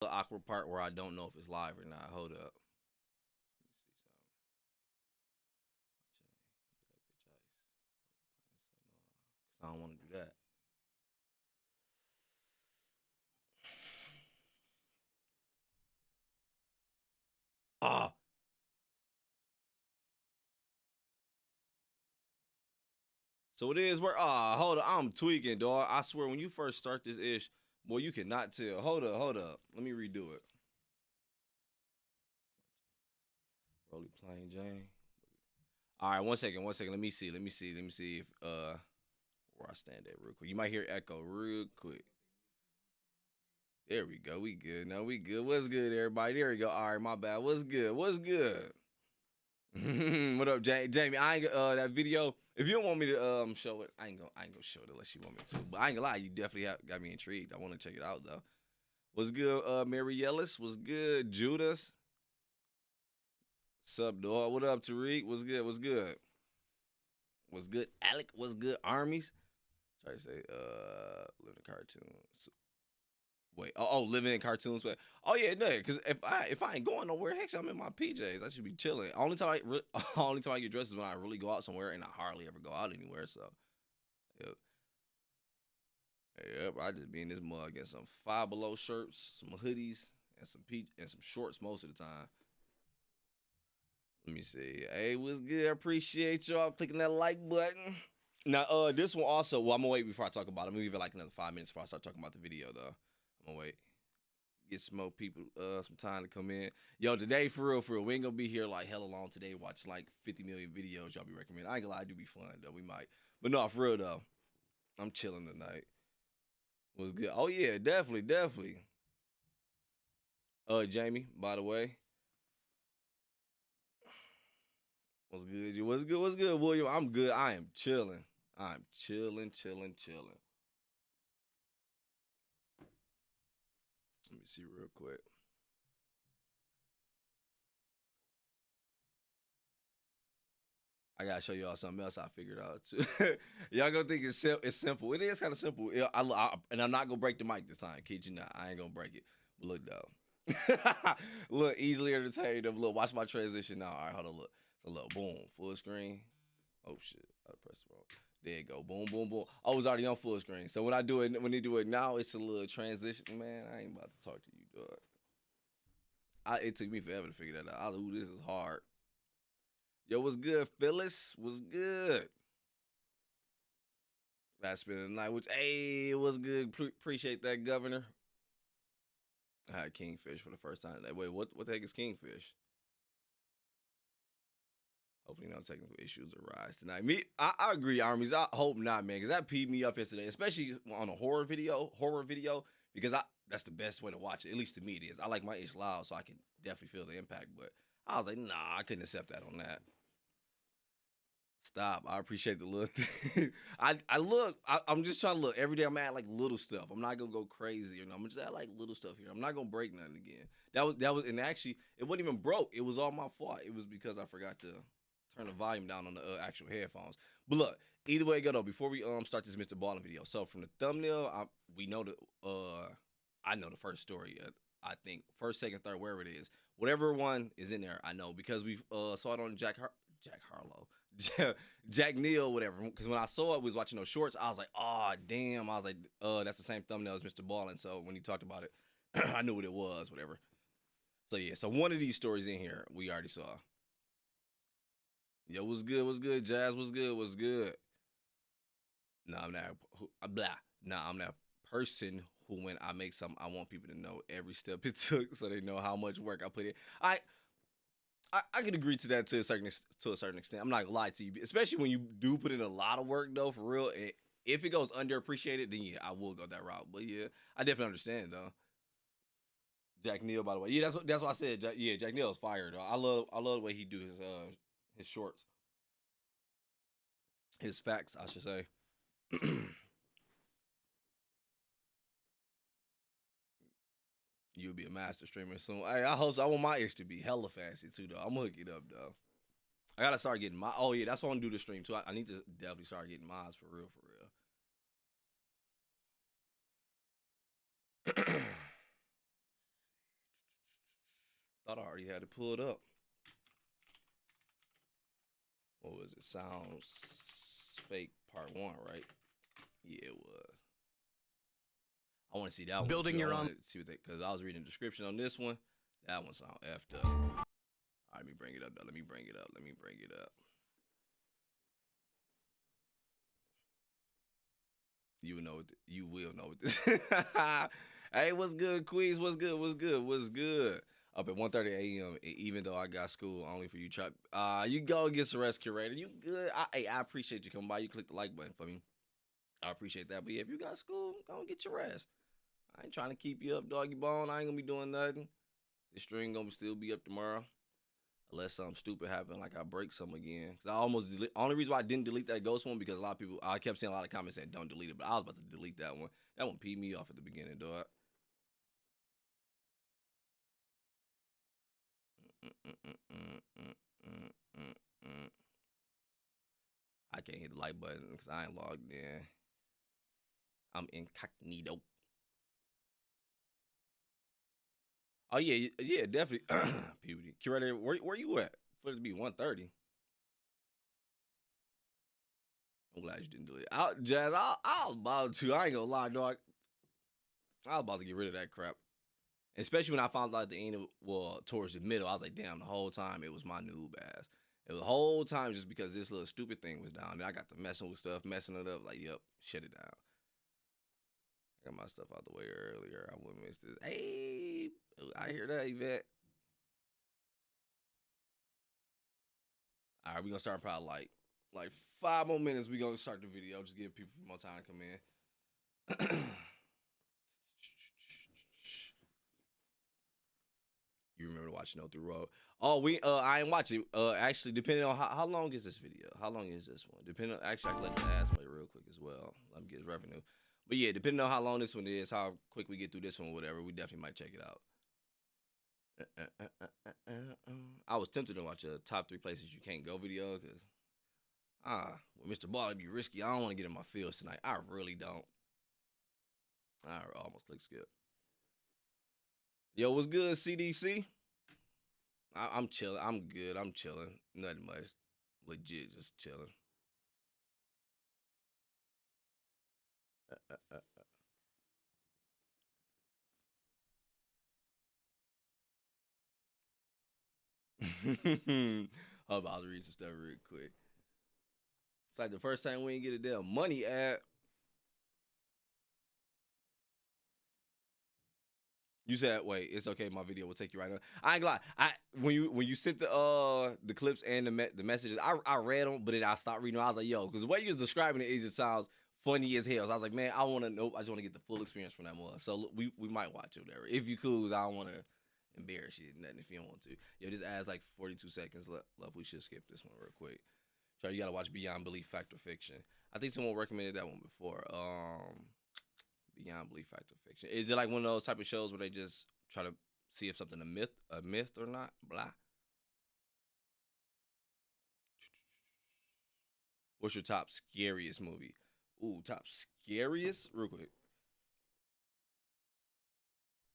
The awkward part where I don't know if it's live or not. Hold up. Let me see something. I don't want to do that. Ah, so it is where hold up. I'm tweaking, dog. I swear when you first start this ish, boy, you cannot tell. Hold up. Let me redo it. Rolly plain Jane. All right, one second. Let me see if where I stand at real quick. You might hear echo real quick. There we go. We good. Now we good. What's good, everybody? There we go. All right, my bad. What's good? What's good? What up, Jamie? I ain't that video. If you don't want me to show it, I ain't gonna show it unless you want me to. But I ain't gonna lie, you definitely got me intrigued. I want to check it out though. What's good, Mary Yellis? What's good, Judas? Sup, dog? What up, Tariq? What's good? What's good? What's good, Alec? What's good, armies? Try to say, live in cartoons. Wait, living in cartoons. Wait. Oh yeah, no, because if I ain't going nowhere, heck, I'm in my PJs. I should be chilling. Only time I get dressed is when I really go out somewhere, and I hardly ever go out anywhere. So, yep, yep. I just be in this mug and some Five Below shirts, some hoodies, and some shorts most of the time. Let me see. Hey, what's good? I appreciate y'all clicking that like button. Now, this one also. Well, I'm gonna wait before I talk about it. I'm gonna give it like another 5 minutes before I start talking about the video, though. I'm gonna wait. Get some more people, some time to come in. Yo, today for real, we ain't gonna be here like hella long today. Watch like 50 million videos y'all be recommending. I ain't gonna lie, it do be fun though. We might, but no, for real though, I'm chilling tonight. Was good. Oh yeah, definitely, definitely. Jamie, by the way, what's good? What's good? What's good, William? I'm good. I am chilling. I'm chilling, chilling, chilling. Let me see real quick. I gotta show y'all something else I figured out too. Y'all gonna think it's simple. It is kind of simple. And I'm not gonna break the mic this time. Kid you not. I ain't gonna break it. But look though. Look, easily entertained. Look, watch my transition now. All right, hold on. Look. So look, boom, full screen. Oh shit, I pressed wrong. There you go. Boom, boom, boom. I was already on full screen. So when they do it now, it's a little transition. Man, I ain't about to talk to you, dog. It took me forever to figure that out. Ooh, this is hard. Yo, what's good, Phyllis? What's good? Last spend the night, which hey, it was good. Appreciate that, Governor. I had Kingfish for the first time today. Wait, what the heck is Kingfish? Hopefully, no technical issues arise tonight. I agree, armies. I hope not, man, because that peed me up yesterday, especially on a horror video, because that's the best way to watch it. At least to me, it is. I like my ish loud, so I can definitely feel the impact. But I was like, nah, I couldn't accept that on that. Stop. I appreciate the little thing. I'm just trying to look. Every day I'm at like little stuff. I'm not gonna go crazy or no. I'm just at like little stuff here. I'm not gonna break nothing again. That was and actually it wasn't even broke. It was all my fault. It was because I forgot to turn the volume down on the actual headphones. But look, either way it go though, before we start this Mrballen video. So from the thumbnail, we know the I know the first story. I think first, second, third, wherever it is, whatever one is in there, I know because we saw it on Jack Harlow. Jack Neal, whatever. Because when I saw it, we was watching those shorts. I was like, oh damn. I was like, that's the same thumbnail as Mrballen. So when he talked about it, I knew what it was, whatever. So yeah, so one of these stories in here we already saw. Yo, what's good? What's good? Jazz, what's good? What's good? Nah, I'm not. Blah. Nah, I'm that person who, when I make something, I want people to know every step it took, so they know how much work I put in. I can agree to that to a certain extent. I'm not gonna lie to you, especially when you do put in a lot of work though, for real. If it goes underappreciated, then yeah, I will go that route. But yeah, I definitely understand though. Jack Neal, by the way, yeah, that's what I said. Yeah, Jack Neal is fire though. I love the way he do his shorts, his facts, I should say. You'll be a master streamer soon. Hey, I want my ish to be hella fancy too though. I'm gonna hook it up though. I gotta start getting my. Oh yeah, that's what I'm gonna do the stream too. I need to definitely start getting mines for real, for real. Thought I already had it pulled up. What was it? Sounds Fake Part 1, right? Yeah, it was. I want to see that one. Building too. your own. See what they, because I was reading the description on this one. That one sound effed up. All right, let me bring it up, though. Let me bring it up. You will know what you will know what this. Hey, what's good, Queens? What's good? Up at 1:30 a.m. Even though I got school, only for you. You go get some rest, curator. You good? I appreciate you coming by. You click the like button for me. I appreciate that. But yeah, if you got school, go get your rest. I ain't trying to keep you up, doggy bone. I ain't gonna be doing nothing. This stream gonna still be up tomorrow. Unless something stupid happen, like I break some again. Cause I almost only reason why I didn't delete that ghost one because a lot of people, I kept seeing a lot of comments saying don't delete it, but I was about to delete that one. That one peed me off at the beginning, dog. I can't hit the like button because I ain't logged in. I'm incognito. Oh yeah, definitely. Puberty. Curator, where you at? For it to be 1:30. I'm glad you didn't do it. Jazz, I was about to. I ain't gonna lie, dog. I was about to get rid of that crap. Especially when I found out at the end of, well, towards the middle, I was like, damn, the whole time it was my noob ass. It was the whole time just because this little stupid thing was down. And I got to messing with stuff, messing it up. Like, yep, shut it down. I got my stuff out the way earlier. I wouldn't miss this. Hey, I hear that, Yvette. All right, we're gonna start probably like 5 more minutes. We're gonna start the video. Just give people more time to come in. You remember watching No Through Road? Oh, I ain't watching. Actually, depending on how long is this video? How long is this one? Depending on, actually, I can let the ass play real quick as well. Let me get his revenue. But yeah, depending on how long this one is, how quick we get through this one, whatever, we definitely might check it out. I was tempted to watch a top 3 places you can't go video because with Mrballen be risky. I don't want to get in my feels tonight. I really don't. I almost click skip. Yo, what's good, CDC? I'm chilling. I'm good. I'm chilling. Nothing much. Legit, just chilling. I'm about to read some stuff real quick. It's like the first time we ain't get a damn money ad. You said, wait, it's okay. My video will take you right on. I ain't gonna lie. When you sent the clips and the messages, I read them, but then I stopped reading them. I was like, yo, because the way you was describing it just sounds funny as hell. So I was like, man, I want to know. I just want to get the full experience from that more. So we might watch it, whatever. If you cool, I don't want to embarrass you. Nothing if you don't want to. Yo, this ad's like 42 seconds left. We should skip this one real quick. So you gotta watch Beyond Belief, Fact or Fiction. I think someone recommended that one before. Beyond Belief, Fact or Fiction. Is it like one of those type of shows where they just try to see if something a myth or not? Blah. What's your top scariest movie? Ooh, top scariest? Real quick.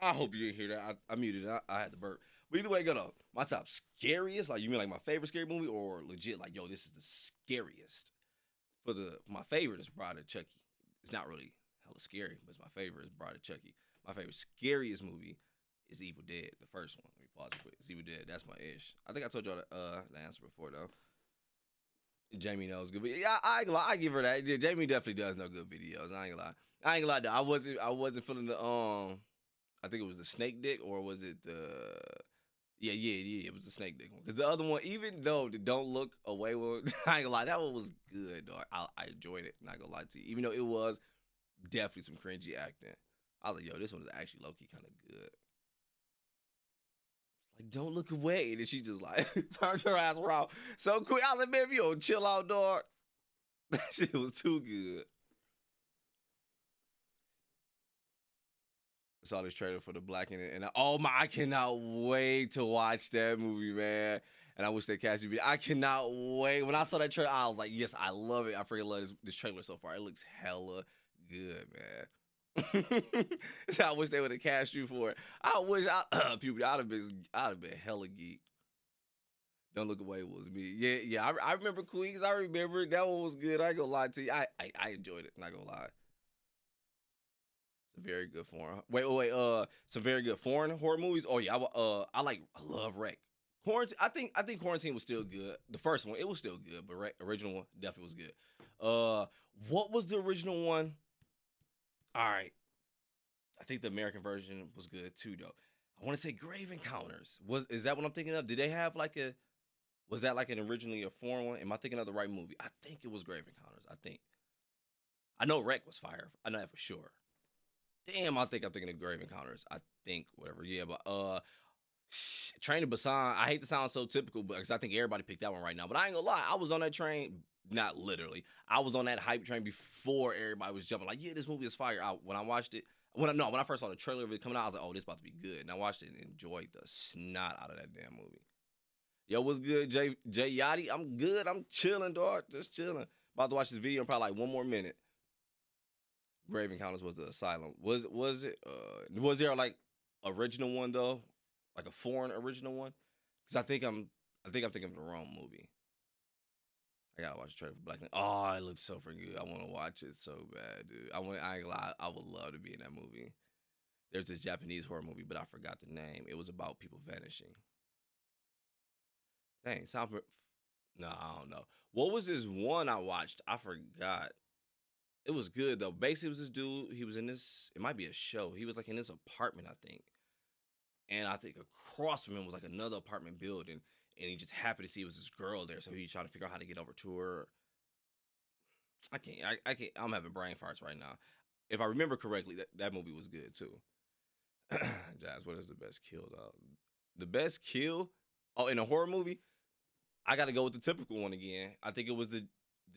I hope you didn't hear that. I muted it. I had to burp. But either way, go to my top scariest. Like, you mean like my favorite scary movie, or legit like, yo, this is the scariest? For my favorite is Bride of Chucky. It's not really hella scary, but it's my favorite is Bride of Chucky. My favorite scariest movie is Evil Dead, the first one. Let me pause it quick. It's Evil Dead. That's my ish. I think I told y'all the answer before though. Jamie knows good videos. Yeah, I ain't gonna lie. I give her that. Yeah, Jamie definitely does know good videos. I ain't gonna lie. I ain't gonna lie though. I wasn't feeling the I think it was the snake dick, or was it the yeah, it was the snake dick one. Because the other one, even though the don't look away one, I ain't gonna lie, that one was good, dog. I enjoyed it, not gonna lie to you. Even though it was definitely some cringy acting. I was like, yo, this one is actually low-key kind of good. Like, don't look away. And then she just like turned her ass around so quick. I was like, man, if you don't chill out, dog. That shit was too good. Saw this trailer for the Black and oh my, I cannot wait to watch that movie, man. And I wish they cast me. I cannot wait. When I saw that trailer, I was like, yes, I love it. I freaking love this trailer so far. It looks hella good, man. I wish they would have cast you for it. I wish puberty. I'd have been hella geek. Don't look away was me. Yeah, yeah. I remember Queens. I remember it. That one was good. I ain't gonna lie to you. I enjoyed it. Not gonna lie. It's a very good foreign. Wait. Some very good foreign horror movies. Oh yeah. I love Wreck. Quarantine. I think Quarantine was still good. The first one, it was still good, but original one definitely was good. What was the original one? All right. I think the American version was good too, though. I want to say Grave Encounters. Is that what I'm thinking of? Did they have like a? Was that like an originally a foreign one? Am I thinking of the right movie? I think it was Grave Encounters. I think. I know Wreck was fire. I know that for sure. Damn, I think I'm thinking of Grave Encounters. I think whatever. Yeah, but Train to Busan. I hate to sound so typical, but because I think everybody picked that one right now. But I ain't gonna lie, I was on that train. Not literally. I was on that hype train before everybody was jumping. Like, yeah, this movie is fire. When I watched it, when I first saw the trailer of it coming out, I was like, oh, this about to be good. And I watched it and enjoyed the snot out of that damn movie. Yo, what's good, Jay Yachty? I'm good. I'm chilling, dog. Just chilling. About to watch this video in probably like one more minute. Grave Encounters was the asylum. Was it? Was there like original one though, like a foreign original one? Because I'm thinking of the wrong movie. I gotta watch the trailer for Black. Oh, it looks so freaking good. I want to watch it so bad, dude. I ain't gonna lie. I would love to be in that movie. There's this Japanese horror movie, but I forgot the name. It was about people vanishing. Dang, no, I don't know. What was this one I watched? I forgot. It was good though. Basically, it was this dude. He was in this. It might be a show. He was like in this apartment, I think. And I think across from him was like another apartment building. And he just happened to see it was this girl there, so he tried to figure out how to get over to her. I can't. I can't. I'm having brain farts right now. If I remember correctly, that movie was good too. Jazz, what is the best kill though? The best kill? Oh, in a horror movie, I got to go with the typical one again. I think it was the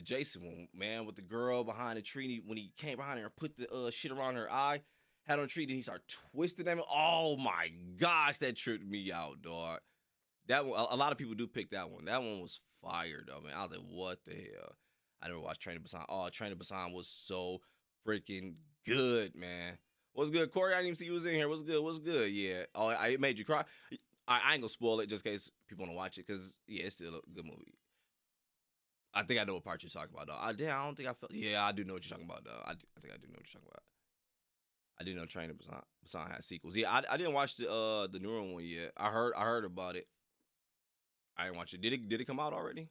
Jason one, man, with the girl behind the tree. When he came behind her and put the shit around her eye, had on the tree, then he started twisting them. Oh my gosh, that tripped me out, dog. That one, a lot of people do pick that one. That one was fire, though, man. I was like, what the hell? I never watched Train to Busan. Oh, Train to Busan was so freaking good, man. What's good, Corey? I didn't even see you was in here. What's good? What's good? Yeah. Oh, it made you cry. I ain't gonna spoil it just in case people want to watch it, because yeah, it's still a good movie. I think I know what part you're talking about, though. I don't think I felt. Yeah, I do know what you're talking about, though. I think I do know what you're talking about. I do know Train to Busan has sequels. Yeah, I didn't watch the newer one yet. I heard about it. I didn't watch it. Did it come out already?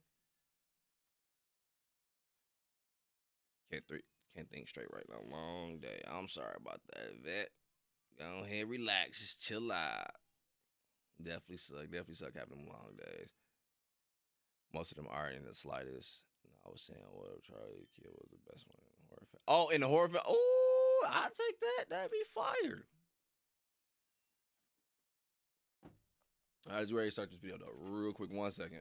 Can't th- can't think straight right now. Long day. I'm sorry about that, vet. Go ahead, relax, just chill out. Definitely suck. Definitely suck having them long days. Most of them aren't in the slightest. No, I was saying what Charlie Kill was the best one in the horror film. Oh, in the horror film. Oh, I take that. That'd be fire. All right, just ready to start this video though. Real quick, 1 second.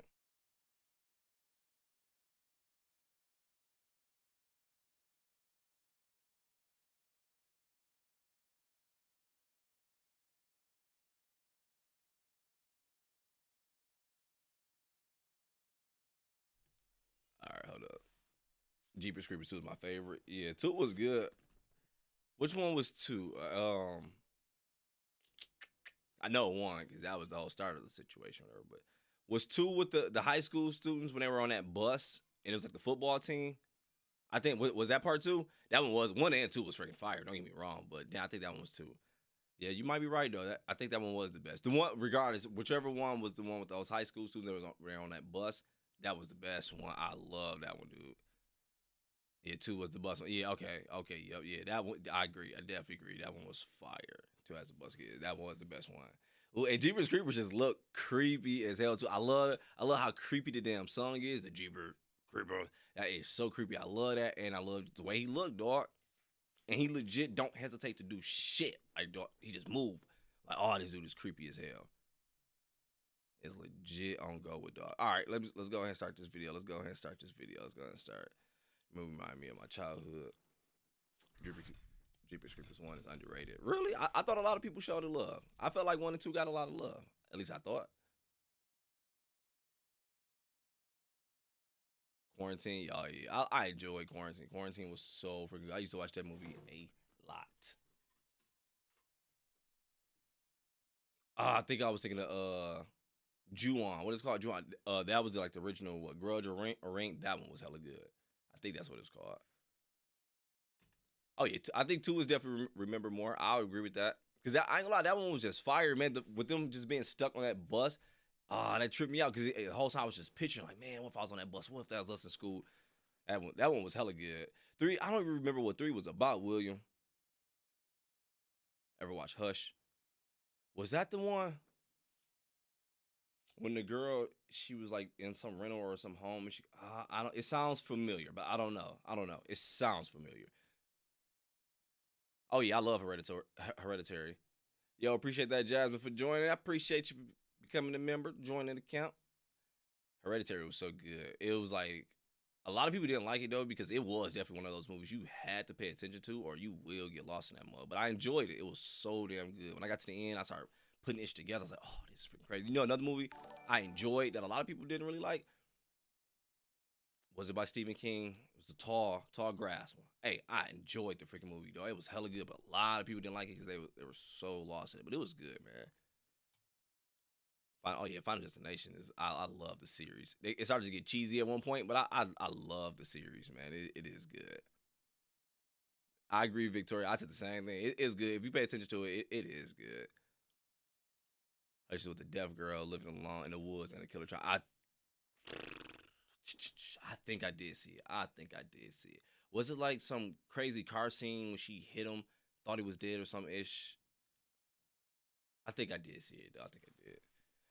All right, hold up. Jeepers Creepers 2 is my favorite. Yeah, 2 was good. Which one was 2? I know 1 because that was the whole start of the situation, whatever. But was 2 with the high school students when they were on that bus and it was like the football team? I think was that part 2? That one was 1 and 2 was freaking fire. Don't get me wrong, but yeah, I think that one was 2. Yeah, you might be right though. I think that one was the best. The one, regardless, whichever one was the one with those high school students that were on that bus, that was the best one. I love that one, dude. Yeah, 2 was the bus one. Yeah, okay, yep, yeah. That one, I agree. I definitely agree. That one was fire. 2 as a bus kid. That was the best one. Ooh, and Jeepers Creepers just look creepy as hell too. I love how creepy the damn song is. The Jeepers Creeper. That is so creepy. I love that, and I love the way he looked, dog. And he legit don't hesitate to do shit. Like, dog, he just move. Like, oh, this dude is creepy as hell. It's legit on go with dog. All right, let's go ahead and start this video. Let's go ahead and start this video. Let's go ahead and start. Movie remind me of my childhood. Jeepers Creepers 1 is underrated. Really? I thought a lot of people showed it love. I felt like 1 and 2 got a lot of love. At least I thought. Quarantine, y'all, yeah. I enjoyed Quarantine. Quarantine was so freaking good. I used to watch that movie a I think I was thinking of Ju-on. What is it called? Ju-on. That was like the original what Grudge or Rank. That one was hella good. I think that's what it's called. Oh yeah, I think 2 is definitely remember more. I'll agree with that because I ain't gonna lie, that one was just fire, man. With them just being stuck on that bus, that tripped me out because the whole time I was just picturing like, man, what if I was on that bus? What if that was us in school? That one was hella good. 3, I don't even remember what 3 was about. William, ever watch Hush? Was that the one when the girl she was like in some rental or some home and she I don't. It sounds familiar, but I don't know. It sounds familiar. Oh yeah, I love Hereditary. Yo, appreciate that, Jasmine, for joining. I appreciate you for becoming a member, joining the account. Hereditary was so good. It was like a lot of people didn't like it though because it was definitely one of those movies you had to pay attention to or you will get lost in that mode. But I enjoyed it. It was so damn good. When I got to the end, I started putting it together. I was like, oh, this is freaking crazy. You know, another movie I enjoyed that a lot of people didn't really like was it by Stephen King? It was the Tall Grass one. Hey, I enjoyed the freaking movie though. It was hella good, but a lot of people didn't like it because they were so lost in it. But it was good, man. Oh yeah, Final Destination is. I love the series. It started to get cheesy at one point, but I love the series, man. It is good. I agree, Victoria. I said the same thing. It is good if you pay attention to it. It is good. Especially with the deaf girl living alone in the woods and the killer child. I think I did see it. Was it like some crazy car scene when she hit him, thought he was dead or something ish? I think I did see it, though. I think I did.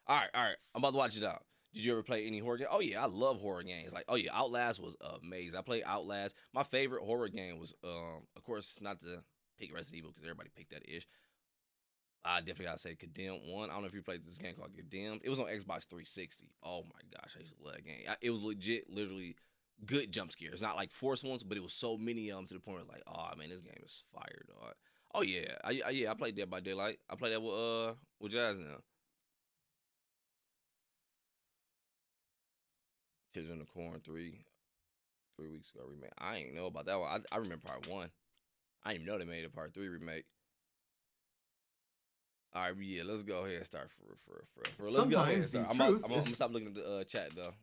All right. I'm about to watch it out. Did you ever play any horror game? Oh yeah, I love horror games. Like, oh yeah, Outlast was amazing. I played Outlast. My favorite horror game was, of course, not to pick Resident Evil because everybody picked that ish. I definitely gotta say Condemned 1. I don't know if you played this game called Condemned. It was on Xbox 360. Oh my gosh, I used to love that game. It was literally good jump scares. Not like forced ones, but it was so many of them to the point where it's like, oh man, this game is fire, dog. Oh yeah, I played Dead by Daylight. I played that with Jazz now. Children of the Corn 3 weeks ago remake. I ain't know about that one. I remember part 1. I didn't even know they made a part 3 remake. All right, yeah, let's go ahead and start for. Let's go ahead and start. I'm gonna stop looking at the chat though.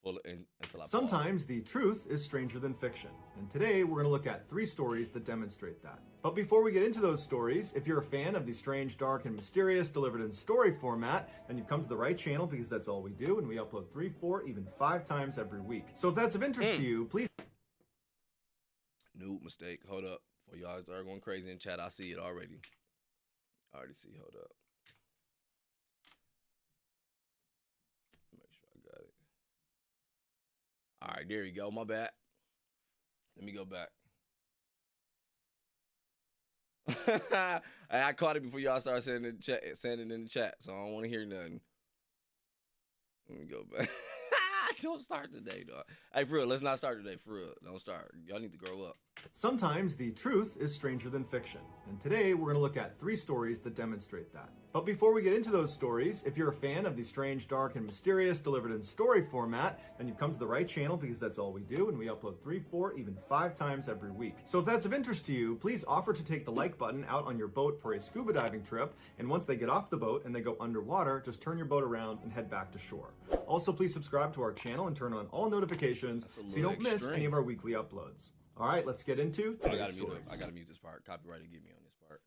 Until I Sometimes the truth is stranger than fiction, and today we're going to look at 3 stories that demonstrate that. But before we get into those stories, if you're a fan of the strange, dark, and mysterious delivered in story format, then you've come to the right channel because that's all we do, and we upload 3, 4, even 5 times every week. So if that's of interest to you, please... New mistake. Hold up. Before y'all start going crazy in chat, I see it already. I already see. Hold up. Make sure I got it. All right, there you go. My bad. Let me go back. I caught it before y'all started saying it in the chat, so I don't want to hear nothing. Let me go back. Don't start today, dog. Hey, for real, let's not start today. For real, don't start. Y'all need to grow up. Sometimes the truth is stranger than fiction, and today we're going to look at 3 stories that demonstrate that. But before we get into those stories, if you're a fan of the strange, dark, and mysterious delivered in story format, then you've come to the right channel because that's all we do, and we upload 3, 4, even 5 times every week. So if that's of interest to you, please offer to take the like button out on your boat for a scuba diving trip, and once they get off the boat and they go underwater, just turn your boat around and head back to shore. Also, please subscribe to our channel and turn on all notifications so you don't miss any of our weekly uploads. All right, let's get into today's stories. I gotta mute this part. Copyright get me on this part.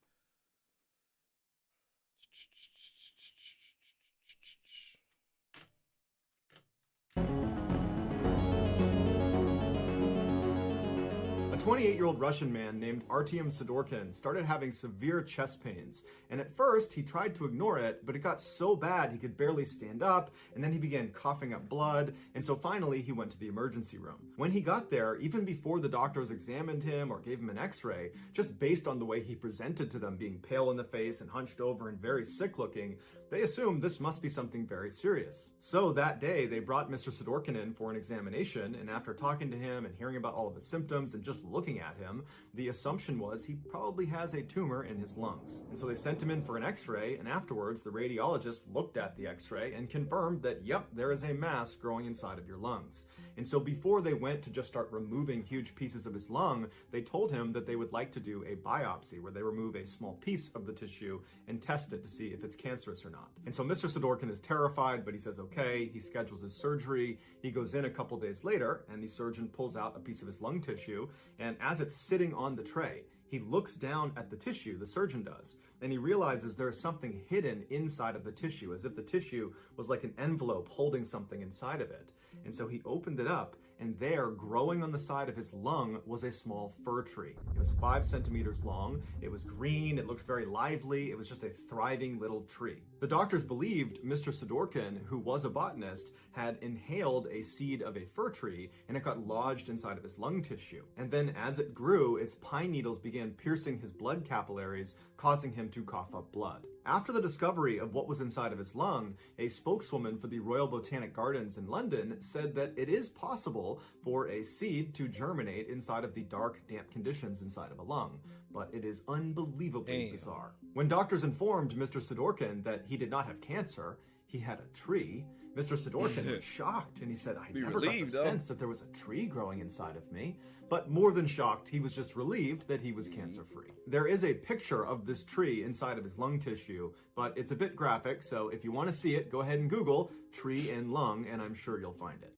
A 28-year-old Russian man named Artyom Sidorkin started having severe chest pains, and at first he tried to ignore it, but it got so bad he could barely stand up, and then he began coughing up blood, and so finally he went to the emergency room. When he got there, even before the doctors examined him or gave him an x-ray, just based on the way he presented to them, being pale in the face and hunched over and very sick looking, they assumed this must be something very serious. So that day, they brought Mr. Sidorkin in for an examination, and after talking to him and hearing about all of his symptoms and just looking at him, the assumption was he probably has a tumor in his lungs. And so they sent him in for an x-ray, and afterwards the radiologist looked at the x-ray and confirmed that, yep, there is a mass growing inside of your lungs. And so before they went to just start removing huge pieces of his lung, they told him that they would like to do a biopsy where they remove a small piece of the tissue and test it to see if it's cancerous or not. And so Mr. Sidorkin is terrified, but he says okay. He schedules his surgery. He goes in a couple days later, and the surgeon pulls out a piece of his lung tissue, and as it's sitting on the tray, he looks down at the tissue, the surgeon does, and he realizes there's something hidden inside of the tissue, as if the tissue was like an envelope holding something inside of it. And so he opened it up, and there, growing on the side of his lung, was a small fir tree. It was 5 centimeters long, it was green, it looked very lively, it was just a thriving little tree. The doctors believed Mr. Sidorkin, who was a botanist, had inhaled a seed of a fir tree, and it got lodged inside of his lung tissue. And then as it grew, its pine needles began piercing his blood capillaries, causing him to cough up blood. After the discovery of what was inside of his lung, a spokeswoman for the Royal Botanic Gardens in London said that it is possible for a seed to germinate inside of the dark, damp conditions inside of a lung, but it is unbelievably bizarre. When doctors informed Mr. Sidorkin that he did not have cancer, he had a tree, Mr. Sidorkin was shocked, and he said, I never got the sense that there was a tree growing inside of me. But more than shocked, he was just relieved that he was cancer-free. There is a picture of this tree inside of his lung tissue, but it's a bit graphic, so if you want to see it, go ahead and Google tree and lung, and I'm sure you'll find it.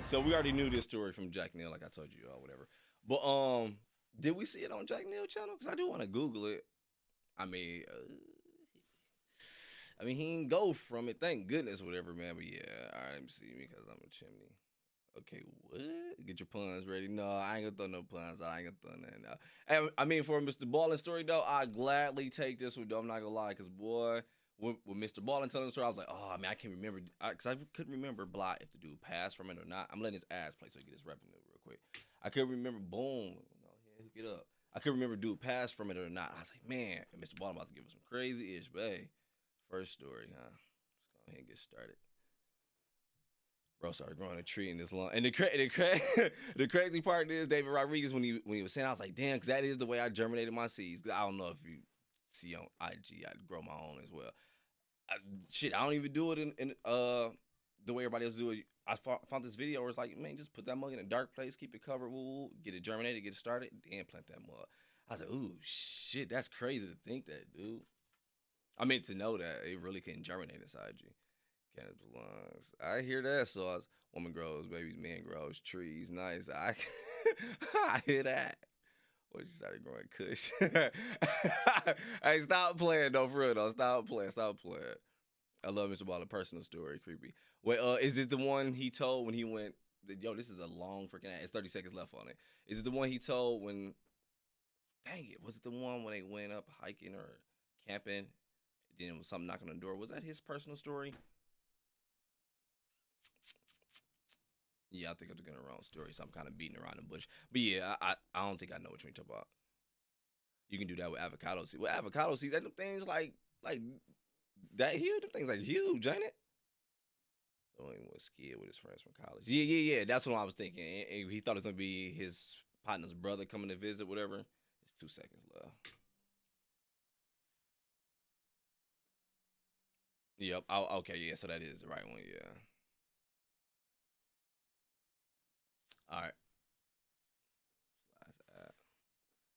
So we already knew this story from Jack Neal, like I told you, or whatever. But did we see it on Jack Neal channel? Because I do want to Google it. I mean, he didn't go from it, thank goodness, whatever, man. But yeah, all right, let me see, because I'm a chimney. Okay, what? Get your puns ready. No, I ain't gonna throw no puns. I ain't gonna throw nothing out. And, I mean, for a Mr. Ballen story, though, I gladly take this one, though. I'm not gonna lie, because, boy, when Mr. Ballen telling the story, I was like, oh, man, I can't remember. Because I couldn't remember, blah, if the dude passed from it or not. I'm letting his ass play so he get his revenue real quick. I couldn't remember, boom. Hook it up. I couldn't remember dude passed from it or not. I was like, man, Mr. Ballen about to give us some crazy-ish, but hey, first story, huh? Let's go ahead and get started. Bro started growing a tree in this lawn. And the crazy part is, David Rodriguez, when he was saying, I was like, damn, because that is the way I germinated my seeds. I don't know if you see on IG, I grow my own as well. I don't even do it in the way everybody else do it. I found this video where it's like, man, just put that mug in a dark place, keep it covered, get it germinated, get it started, then plant that mug. I was like, ooh, shit, that's crazy to think that, dude. I mean, to know that it really can germinate inside you. Cannabis lungs. I hear that sauce. Woman grows babies, man grows trees. Nice. I hear that. When she started growing kush. Hey, stop playing though, for real though. Stop playing. I love Mr. Ballen personal story. Creepy. Wait, is it the one he told when he went? Yo, this is a long freaking ad. It's 30 seconds left on it. Is it the one he told when? Dang it! Was it the one when they went up hiking or camping? Then it was something knocking on the door. Was that his personal story? Yeah, I think I'm getting the wrong story, so I'm kind of beating around the bush. But yeah, I don't think I know what you're talking about. You can do that with avocado seeds. With avocado seeds, them things like that huge. Them things like huge, ain't it? So he was scared with his friends from college. Yeah. That's what I was thinking. And he thought it was gonna be his partner's brother coming to visit, whatever. It's 2 seconds left. Yep. Okay. Yeah. So that is the right one. Yeah. All right.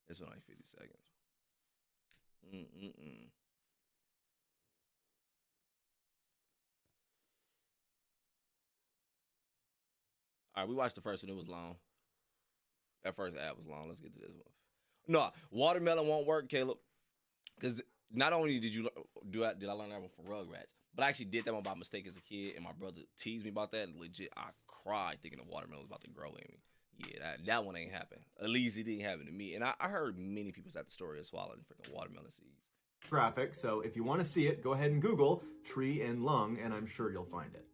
This one only 50 seconds. All right, we watched the first one. It was long. That first ad was long. Let's get to this one. No, watermelon won't work, Caleb. Because not only did I learn that one from Rugrats, but I actually did that one by mistake as a kid, and my brother teased me about that. And legit, I cried thinking the watermelon was about to grow in me. Yeah, that one ain't happened. At least it didn't happen to me. And I heard many people at the story of swallowing freaking watermelon seeds. Graphic, so if you want to see it, go ahead and Google tree and lung, and I'm sure you'll find it.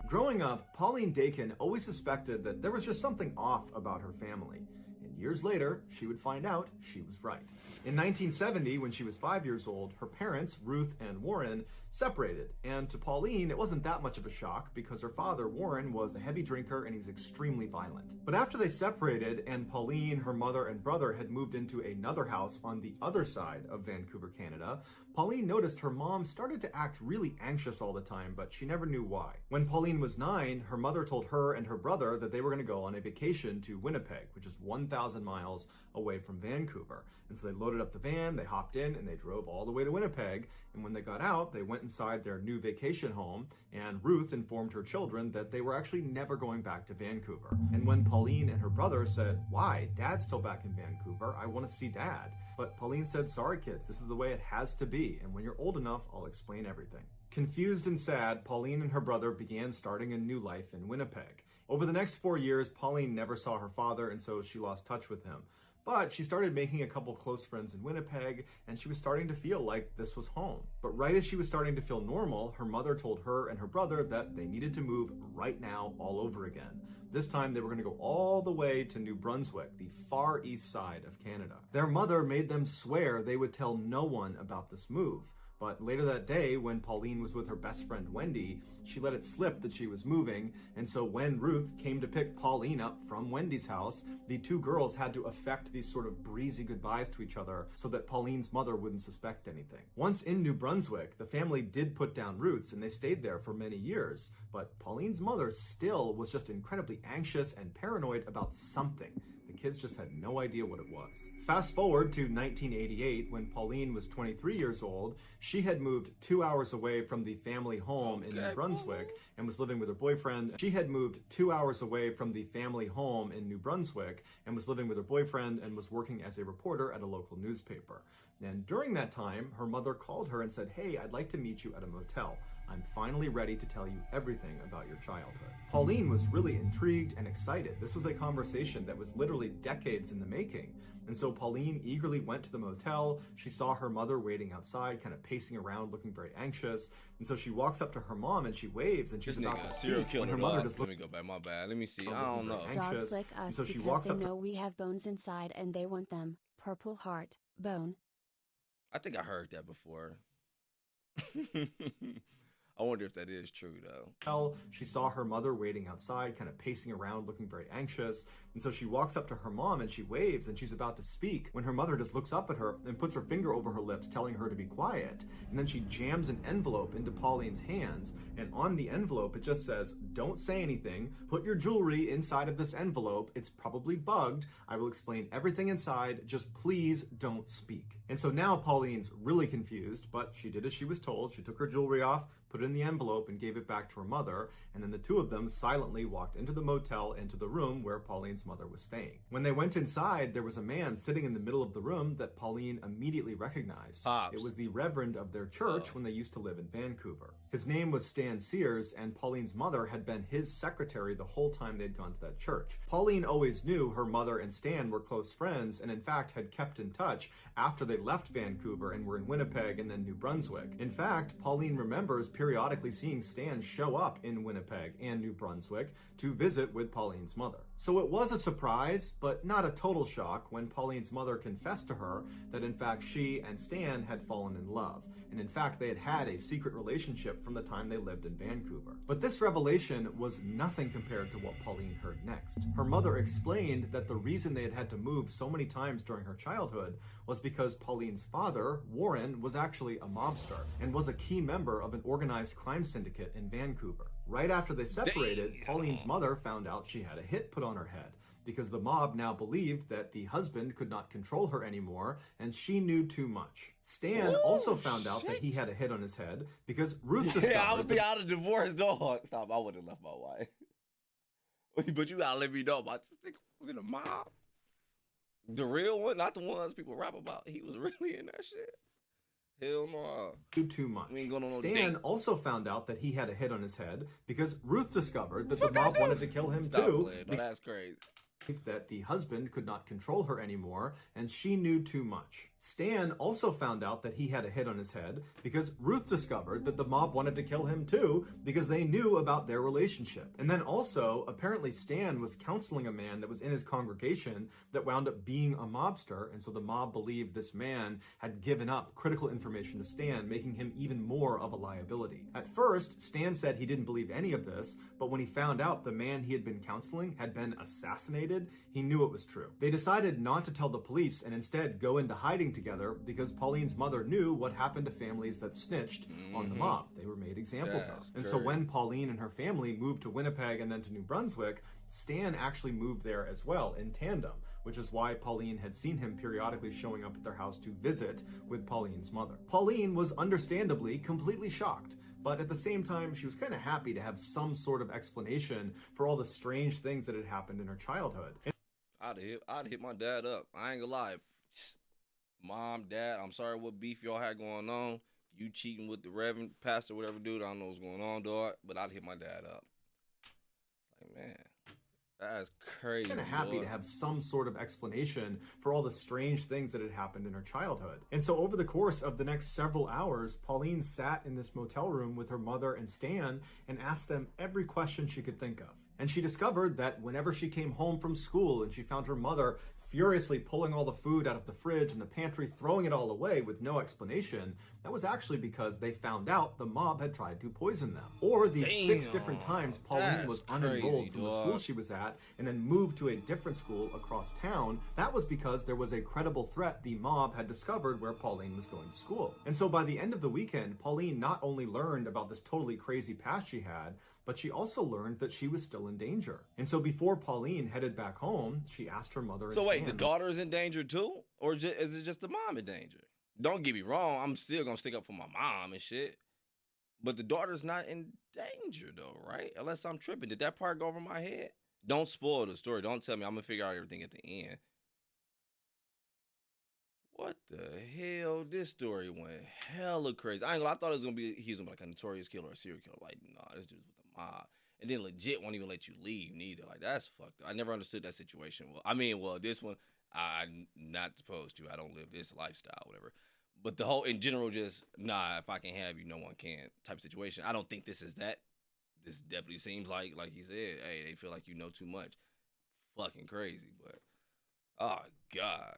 Growing up, Pauline Dakin always suspected that there was just something off about her family. And years later, she would find out she was right. In 1970, when she was 5 years old, her parents, Ruth and Warren, separated. And to Pauline, it wasn't that much of a shock because her father, Warren, was a heavy drinker and he was extremely violent. But after they separated and Pauline, her mother, and brother had moved into another house on the other side of Vancouver, Canada, Pauline noticed her mom started to act really anxious all the time, but she never knew why. When Pauline was 9, her mother told her and her brother that they were going to go on a vacation to Winnipeg, which is 1,000 miles away from Vancouver. And so they loaded up the van, they hopped in, and they drove all the way to Winnipeg. And when they got out, they went inside their new vacation home, and Ruth informed her children that they were actually never going back to Vancouver. And when Pauline and her brother said, "Why? Dad's still back in Vancouver. I want to see Dad." But Pauline said, "Sorry, kids, this is the way it has to be, and when you're old enough, I'll explain everything." Confused and sad, Pauline and her brother began starting a new life in Winnipeg. Over the next 4 years, Pauline never saw her father, and so she lost touch with him. But she started making a couple close friends in Winnipeg, and she was starting to feel like this was home. But right as she was starting to feel normal, her mother told her and her brother that they needed to move right now all over again. This time they were going to go all the way to New Brunswick, the far east side of Canada. Their mother made them swear they would tell no one about this move. But later that day, when Pauline was with her best friend Wendy, she let it slip that she was moving, and so when Ruth came to pick Pauline up from Wendy's house, the two girls had to affect these sort of breezy goodbyes to each other so that Pauline's mother wouldn't suspect anything. Once in New Brunswick, the family did put down roots and they stayed there for many years, but Pauline's mother still was just incredibly anxious and paranoid about something. The kids just had no idea what it was. Fast forward to 1988, when Pauline was 23 years old. She had moved 2 hours away from the family home in New Brunswick and was living with her boyfriend. She had moved 2 hours away from the family home in New Brunswick and was living with her boyfriend and was working as a reporter at a local newspaper. And during that time, her mother called her and said, "Hey, I'd like to meet you at a motel. I'm finally ready to tell you everything about your childhood." Pauline was really intrigued and excited. This was a conversation that was literally decades in the making. And so Pauline eagerly went to the motel. She saw her mother waiting outside, kind of pacing around, looking very anxious. And so she walks up to her mom and she waves and she's about to serial speak killer when her mother just Let me go back. My bad. Let me see. I don't know. Dogs like us so she because walks they up know we have bones inside and they want them. Purple heart, bone. I think I heard that before. I wonder if that is true, though. She saw her mother waiting outside, kind of pacing around, looking very anxious. And so she walks up to her mom and she waves and she's about to speak when her mother just looks up at her and puts her finger over her lips, telling her to be quiet. And then she jams an envelope into Pauline's hands. And on the envelope, it just says, "Don't say anything. Put your jewelry inside of this envelope. It's probably bugged. I will explain everything inside. Just please don't speak." And so now Pauline's really confused, but she did as she was told. She took her jewelry off, put it in the envelope, and gave it back to her mother. And then the two of them silently walked into the motel, into the room where Pauline's mother was staying. When they went inside, there was a man sitting in the middle of the room that Pauline immediately recognized. Pops. It was the reverend of their church when they used to live in Vancouver. His name was Stan Sears, and Pauline's mother had been his secretary the whole time they'd gone to that church. Pauline always knew her mother and Stan were close friends, and in fact had kept in touch after they left Vancouver and were in Winnipeg and then New Brunswick. In fact, Pauline remembers periodically seeing Stan show up in Winnipeg and New Brunswick to visit with Pauline's mother. So it was a surprise, but not a total shock, when Pauline's mother confessed to her that in fact she and Stan had fallen in love. And in fact, they had had a secret relationship from the time they lived in Vancouver. But this revelation was nothing compared to what Pauline heard next. Her mother explained that the reason they had had to move so many times during her childhood was because Pauline's father, Warren, was actually a mobster and was a key member of an organized crime syndicate in Vancouver. Right after they separated, Pauline's mother found out she had a hit put on her head, because the mob now believed that the husband could not control her anymore and she knew too much. Stan also found out that he had a hit on his head because Ruth discovered... Yeah, I was the out of divorce dog. Stop, I would have left my wife. But you gotta let me know about this nigga was in a mob. The real one, not the ones people rap about. He was really in that shit. Hell no. Too much. We ain't going on no Stan date. also found out that he had a hit on his head because Ruth discovered that the mob wanted to kill him too. Playing. No, that's crazy. That the husband could not control her anymore and she knew too much. Stan also found out that he had a hit on his head because Ruth discovered that the mob wanted to kill him too because they knew about their relationship. And then also, apparently Stan was counseling a man that was in his congregation that wound up being a mobster, and so the mob believed this man had given up critical information to Stan, making him even more of a liability. At first, Stan said he didn't believe any of this, but when he found out the man he had been counseling had been assassinated, he knew it was true. They decided not to tell the police and instead go into hiding together because Pauline's mother knew what happened to families that snitched on the mob. They were made examples of. And so when Pauline and her family moved to Winnipeg and then to New Brunswick, Stan actually moved there as well in tandem, which is why Pauline had seen him periodically showing up at their house to visit with Pauline's mother. Pauline was understandably completely shocked, but at the same time, she was kind of happy to have some sort of explanation for all the strange things that had happened in her childhood. I'd hit my dad up. I ain't gonna lie. Mom, dad, I'm sorry what beef y'all had going on. You cheating with the reverend, pastor, whatever dude. I don't know what's going on, dog. But I'd hit my dad up. Like, man, that's crazy. Kind of happy to have some sort of explanation for all the strange things that had happened in her childhood. And so over the course of the next several hours, Pauline sat in this motel room with her mother and Stan and asked them every question she could think of. And she discovered that whenever she came home from school and she found her mother furiously pulling all the food out of the fridge and the pantry, throwing it all away with no explanation, that was actually because they found out the mob had tried to poison them. Or these 6 different times Pauline was unenrolled from the school she was at and then moved to a different school across town, that was because there was a credible threat the mob had discovered where Pauline was going to school. And so by the end of the weekend, Pauline not only learned about this totally crazy past she had, but she also learned that she was still in danger. And so before Pauline headed back home, she asked her mother. So wait, the daughter is in danger too? Or is it just the mom in danger? Don't get me wrong, I'm still gonna stick up for my mom and shit. But the daughter's not in danger though, right? Unless I'm tripping. Did that part go over my head? Don't spoil the story. Don't tell me I'm gonna figure out everything at the end. What the hell? This story went hella crazy. I thought it was gonna be he was gonna be like a notorious killer or a serial killer. Like, nah, this dude's with the mob. And then legit won't even let you leave neither. Like, that's fucked up. I never understood that situation. Well, this one, I'm not supposed to. I don't live this lifestyle, whatever. But the whole, in general, just, nah, if I can't have you, no one can type situation. I don't think this is that. This definitely seems like he said, hey, they feel like you know too much. Fucking crazy, but, oh, gosh.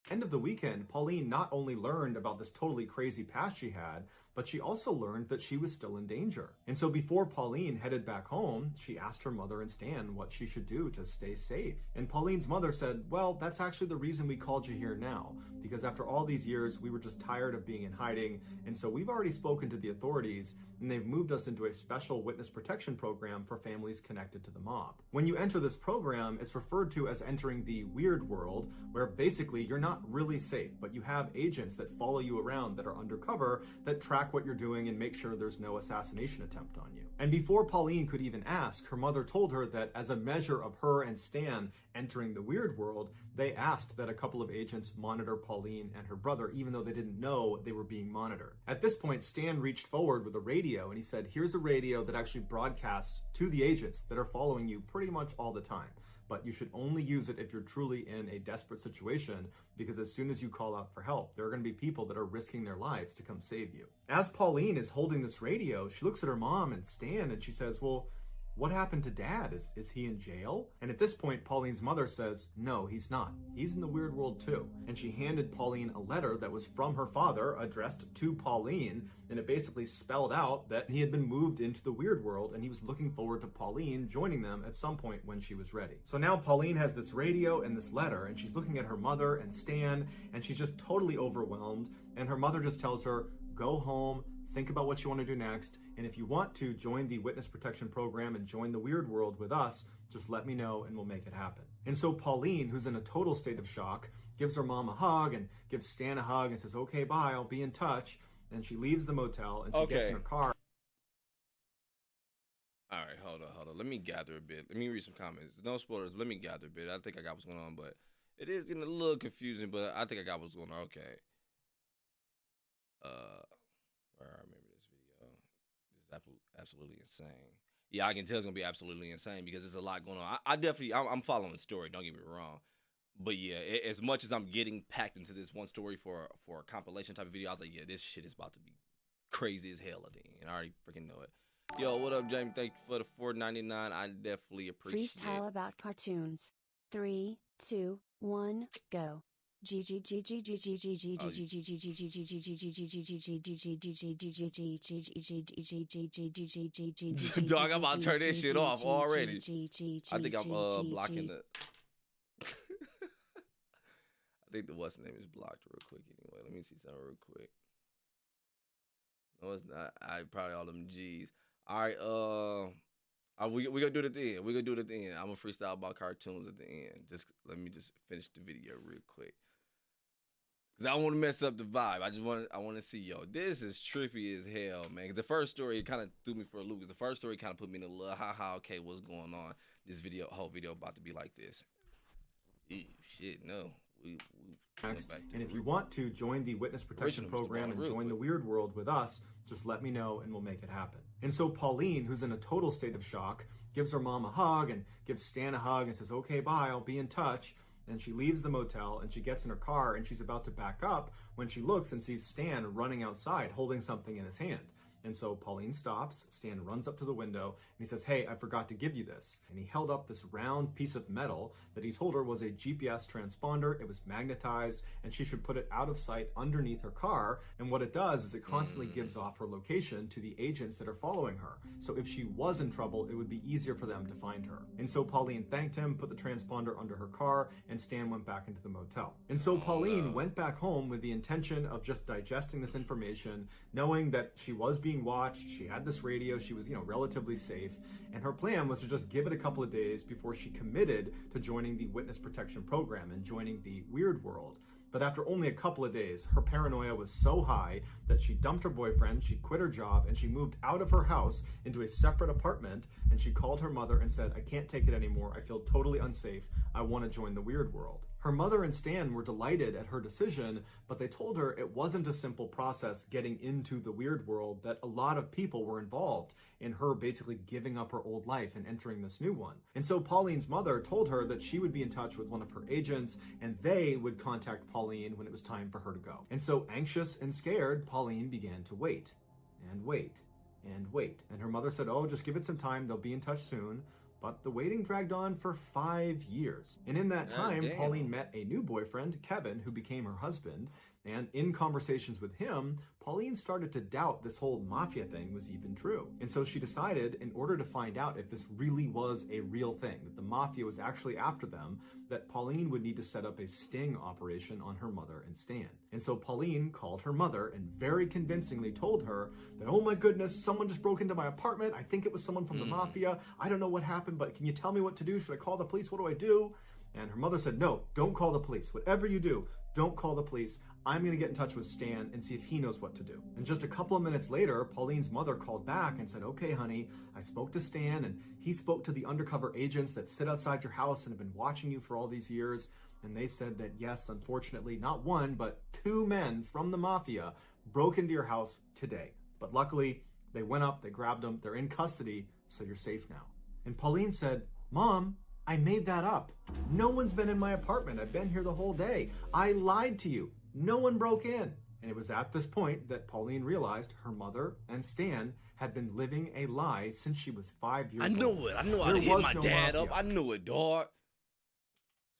End of the weekend, Pauline not only learned about this totally crazy past she had, but she also learned that she was still in danger. And so before Pauline headed back home, she asked her mother and Stan what she should do to stay safe. And Pauline's mother said, well, that's actually the reason we called you here now, because after all these years, we were just tired of being in hiding, and so we've already spoken to the authorities, and they've moved us into a special witness protection program for families connected to the mob. When you enter this program, it's referred to as entering the weird world, where basically you're not really safe, but you have agents that follow you around that are undercover that track what you're doing and make sure there's no assassination attempt on you. And before Pauline could even ask, her mother told her that as a measure of her and Stan entering the weird world, they asked that a couple of agents monitor Pauline and her brother, even though they didn't know they were being monitored. At this point, Stan reached forward with a radio and he said, here's a radio that actually broadcasts to the agents that are following you pretty much all the time. But you should only use it if you're truly in a desperate situation, because as soon as you call out for help, there are going to be people that are risking their lives to come save you. As Pauline is holding this radio, she looks at her mom and Stan and she says, well, what happened to Dad? Is he in jail? And at this point, Pauline's mother says, no, he's not. He's in the weird world too. And she handed Pauline a letter that was from her father addressed to Pauline, and it basically spelled out that he had been moved into the weird world and he was looking forward to Pauline joining them at some point when she was ready. So now Pauline has this radio and this letter, and she's looking at her mother and Stan, and she's just totally overwhelmed, and her mother just tells her, go home, think about what you want to do next, and if you want to join the witness protection program and join the weird world with us, just let me know and we'll make it happen. And so Pauline, who's in a total state of shock, gives her mom a hug and gives Stan a hug and says, okay, bye, I'll be in touch. And she leaves the motel and she gets in her car. All right, hold on. Let me gather a bit. Let me read some comments. No spoilers. Let me gather a bit. I think I got what's going on, but it is getting a little confusing, but I think I got what's going on. Okay. I remember this video. This is absolutely insane. Yeah, I can tell it's gonna be absolutely insane because there's a lot going on. I'm following the story. Don't get me wrong, But yeah, as much as I'm getting packed into this one story for a compilation type of video, I was like, yeah, this shit is about to be crazy as hell at the end. I already freaking know it. Yo, what up, Jamie? Thank you for the $4.99. I definitely appreciate it. Freestyle about cartoons. 3, 2, 1, go. Dog, I'm about to turn this shit off already. I think I'm blocking the. I think the what's name is blocked real quick anyway. Let me see something real quick. No, it's not. I probably all them G's. All right, we gonna do it at the end. We gonna do it at the end. I'm gonna freestyle about cartoons at the end. Just let me just finish the video real quick. Cause I don't want to mess up the vibe. I want to see, yo, this is trippy as hell, man. The first story kind of threw me for a loop. Cause the first story kind of put me in a little haha. Okay, what's going on? This whole video about to be like this. Ew, shit, no. We Next. And if you want to join the witness protection program and join the weird world with us, just let me know and we'll make it happen. And so Pauline, who's in a total state of shock, gives her mom a hug and gives Stan a hug and says, okay, bye, I'll be in touch. And she leaves the motel and she gets in her car and she's about to back up when she looks and sees Stan running outside holding something in his hand. And so Pauline stops, Stan runs up to the window, and he says, hey, I forgot to give you this. And he held up this round piece of metal that he told her was a GPS transponder. It was magnetized, and she should put it out of sight underneath her car. And what it does is it constantly gives off her location to the agents that are following her. So if she was in trouble, it would be easier for them to find her. And so Pauline thanked him, put the transponder under her car, and Stan went back into the motel. And so Pauline went back home with the intention of just digesting this information, knowing that she was being watched, she had this radio, she was, relatively safe, and her plan was to just give it a couple of days before she committed to joining the witness protection program and joining the weird world. But after only a couple of days, her paranoia was so high that she dumped her boyfriend, she quit her job, and she moved out of her house into a separate apartment, and she called her mother and said, I can't take it anymore, I feel totally unsafe, I want to join the weird world. Her mother and Stan were delighted at her decision, but they told her it wasn't a simple process getting into the weird world, that a lot of people were involved in her basically giving up her old life and entering this new one. And so Pauline's mother told her that she would be in touch with one of her agents and they would contact Pauline when it was time for her to go. And so anxious and scared, Pauline began to wait and wait and wait. And her mother said, oh, just give it some time, they'll be in touch soon. But the waiting dragged on for 5 years. And in that time, Pauline met a new boyfriend, Kevin, who became her husband. And in conversations with him, Pauline started to doubt this whole mafia thing was even true. And so she decided, in order to find out if this really was a real thing, that the mafia was actually after them, that Pauline would need to set up a sting operation on her mother and Stan. And so Pauline called her mother and very convincingly told her that, oh my goodness, someone just broke into my apartment. I think it was someone from the mafia. I don't know what happened, but can you tell me what to do? Should I call the police? What do I do? And her mother said, no, don't call the police. Whatever you do, don't call the police. I'm going to get in touch with Stan and see if he knows what to do. And just a couple of minutes later, Pauline's mother called back and said, okay, honey, I spoke to Stan and he spoke to the undercover agents that sit outside your house and have been watching you for all these years. And they said that, yes, unfortunately, not one, but 2 men from the mafia broke into your house today. But luckily, they went up, they grabbed them, they're in custody, so you're safe now. And Pauline said, Mom, I made that up. No one's been in my apartment. I've been here the whole day. I lied to you. No one broke in. And it was at this point that Pauline realized her mother and Stan had been living a lie since she was 5 years old. I knew it. I knew how to hit my dad up. I knew it, dog.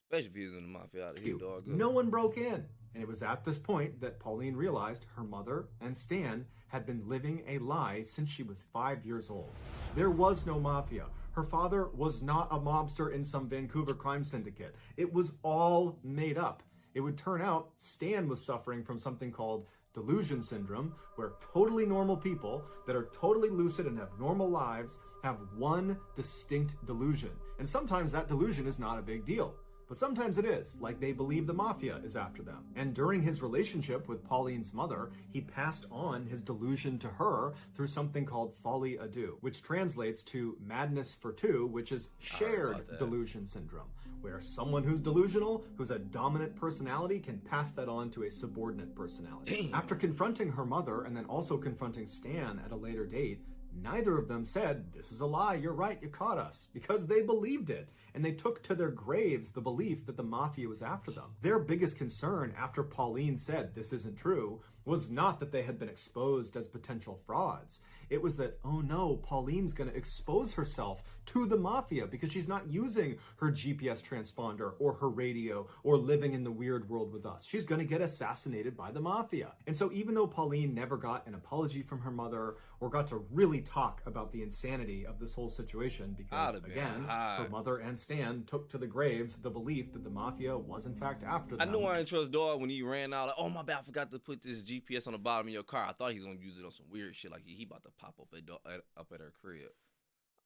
Especially if he was in the mafia out of here, dog. No one broke in. And it was at this point that Pauline realized her mother and Stan had been living a lie since she was 5 years old. There was no mafia. Her father was not a mobster in some Vancouver crime syndicate. It was all made up. It would turn out Stan was suffering from something called delusion syndrome, where totally normal people that are totally lucid and have normal lives have one distinct delusion. And sometimes that delusion is not a big deal. But sometimes it is, like they believe the mafia is after them. And during his relationship with Pauline's mother, he passed on his delusion to her through something called folie à deux, which translates to madness for two, which is shared delusion syndrome, where someone who's delusional, who's a dominant personality, can pass that on to a subordinate personality. After confronting her mother and then also confronting Stan at a later date, Neither of them said, "This is a lie, you're right, you caught us," because they believed it, and they took to their graves the belief that the mafia was after them. Their biggest concern after Pauline said this isn't true was not that they had been exposed as potential frauds. It was that, oh no, Pauline's going to expose herself to the mafia because she's not using her GPS transponder or her radio or living in the weird world with us. She's going to get assassinated by the mafia. And so even though Pauline never got an apology from her mother or got to really talk about the insanity of this whole situation, because again, her mother and Stan took to the graves the belief that the mafia was in fact after them. I knew I didn't trust dog when he ran out like, oh my bad, I forgot to put this GPS on the bottom of your car. I thought he was gonna use it on some weird shit like he about to pop up at her crib.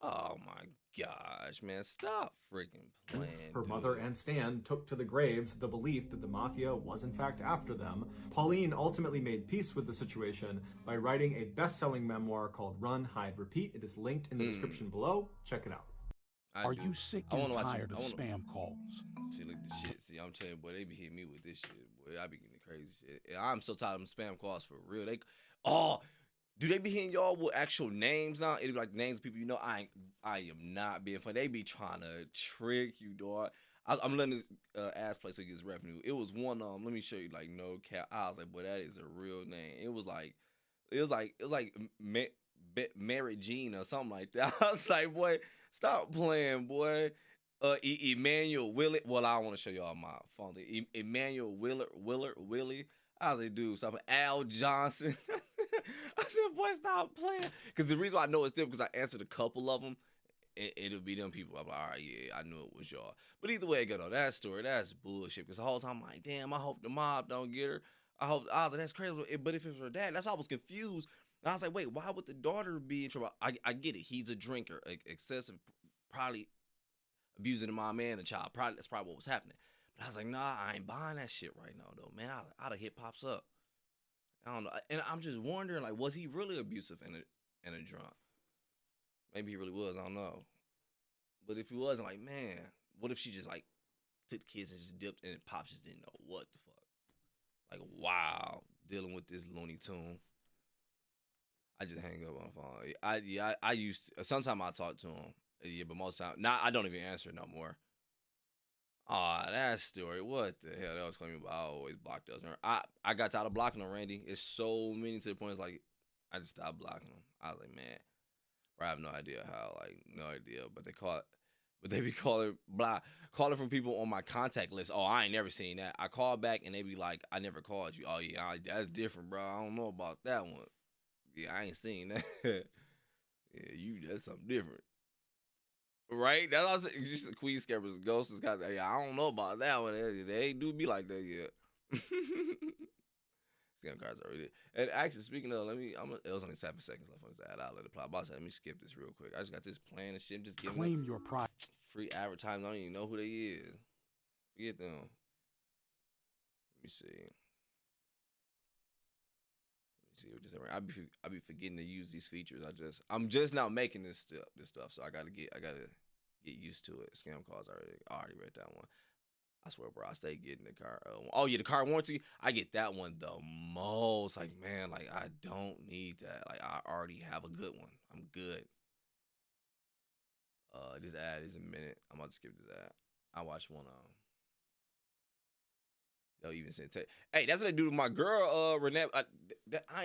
Oh my gosh, man, stop freaking playing. Her mother and Stan took to the graves the belief that the mafia was in fact after them. Pauline ultimately made peace with the situation by writing a best-selling memoir called Run, Hide, Repeat. It is linked in the description below. Check it out. Are you sick and tired of spam calls? See, look at the shit. See, I'm telling you, boy, they be hitting me with this shit, boy. I be getting the crazy shit. And I'm so tired of them spam calls for real. Do they be hitting y'all with actual names now? It be like names of people you know. I am not being funny. They be trying to trick you, dog. I'm letting this ass play so he gets revenue. It was one. Let me show you. Like no cap. I was like, boy, that is a real name. It was like Mary Jean or something like that. I was like, boy, stop playing, boy. Emmanuel Willett. Well, I don't want to show y'all my phone. Emmanuel Willie. I was like, dude, stop. Al Johnson. I said, boy, stop playing. Because the reason why I know it's them, because I answered a couple of them, it'll be them people. I'm like, all right, yeah, I knew it was y'all. But either way it go, though, that story, that's bullshit. Because the whole time I'm like, damn, I hope the mob don't get her. I was like, that's crazy. But if it was her dad, that's why I was confused. And I was like, wait, why would the daughter be in trouble? I get it. He's a drinker, excessive, probably abusing the mom and the child. That's probably what was happening. But I was like, nah, I ain't buying that shit right now, though, man. I'd have hit Pops up. I don't know. And I'm just wondering, like, was he really abusive and a drunk? Maybe he really was. I don't know. But if he wasn't, like, man, what if she just, like, took the kids and just dipped and Pops just didn't know what the fuck? Like, wow, dealing with this Looney Tune. I just hang up on the phone. I used to, sometimes I talk to him. Yeah, but most time, I don't even answer no more. That story. What the hell? That was claiming about I always block those. I got tired of blocking them, Randy. It's so many to the point it's like I just stopped blocking them. I was like, man, bro, I have no idea how, like, no idea. But they be calling from people on my contact list. Oh, I ain't never seen that. I call back and they be like, I never called you. Oh yeah, that's different, bro. I don't know about that one. Yeah, I ain't seen that. Yeah, that's something different. Right? That's what I'm saying. Just the Queen Scabbers, Ghosts is kind of, yeah, I don't know about that one. They ain't do me like that yet. Scam cards already. And actually, speaking of, it was only 7 seconds left on this ad. I'll let it play. Boss, let me skip this real quick. I just got this plan and shit. Just giving Claim your pride. Free advertising. I don't even know who they is. Get them. Let me see. I be forgetting to use these features. I'm just now making this stuff, so I gotta get used to it. Scam calls I already read that one. I swear, bro, I stay getting the car. The car warranty. I get that one the most. Like, man, like I don't need that. Like I already have a good one. I'm good. This ad is a minute. I'm about to skip this ad. I watched one. They'll even send text. Hey, that's what they do to my girl, Renee.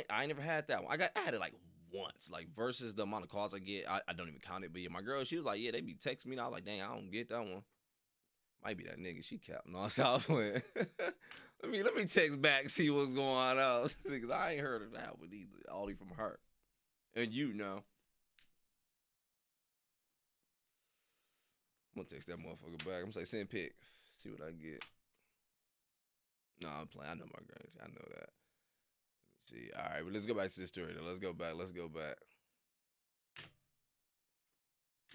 I never had that one. I had it like once, like versus the amount of calls I get. I don't even count it. But yeah, my girl, she was like, yeah, they be texting me. And I was like, dang, I don't get that one. Might be that nigga. She capped. No, stop playing. let me text back, see what's going on. Because I ain't heard of that one either. Only from her. And you know. I'm gonna text that motherfucker back. I'm gonna say, send pic. See what I get. No, I'm playing. I know my granny. I know that. Let me see. All right, but let's go back to this story. Let's go back.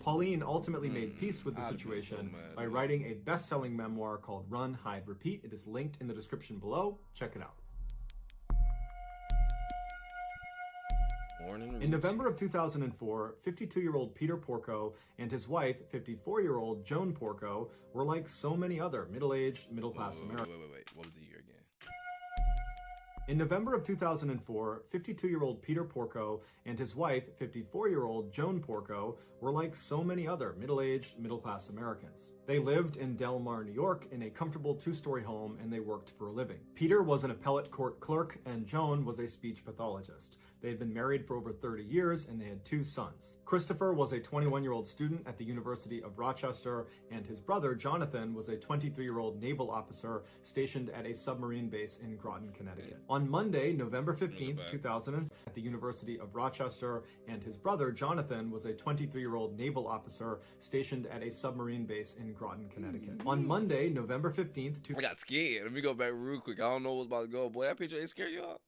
Pauline ultimately made peace with the situation by writing a best-selling memoir called Run, Hide, Repeat. It is linked in the description below. Check it out. In November of 2004, 52-year-old Peter Porco and his wife, 54-year-old Joan Porco, were like so many other middle-aged, middle-class Americans. Wait. What was the year again? In November of 2004, 52-year-old Peter Porco and his wife, 54-year-old Joan Porco, were like so many other middle-aged, middle-class Americans. They lived in Del Mar, New York in a comfortable two-story home, and they worked for a living. Peter was an appellate court clerk and Joan was a speech pathologist. They had been married for over 30 years and they had 2 sons. Christopher was a 21-year-old student at the University of Rochester, and his brother, Jonathan, was a 23-year-old naval officer stationed at a submarine base in Groton, Connecticut. On Monday, November 15th, 2000, at the University of Rochester, and his brother, Jonathan, was a 23-year-old naval officer stationed at a submarine base in Groton, Connecticut. On Monday, November 15th, I got scared. Let me go back real quick. I don't know what's about to go. Boy, that picture ain't scare y'all.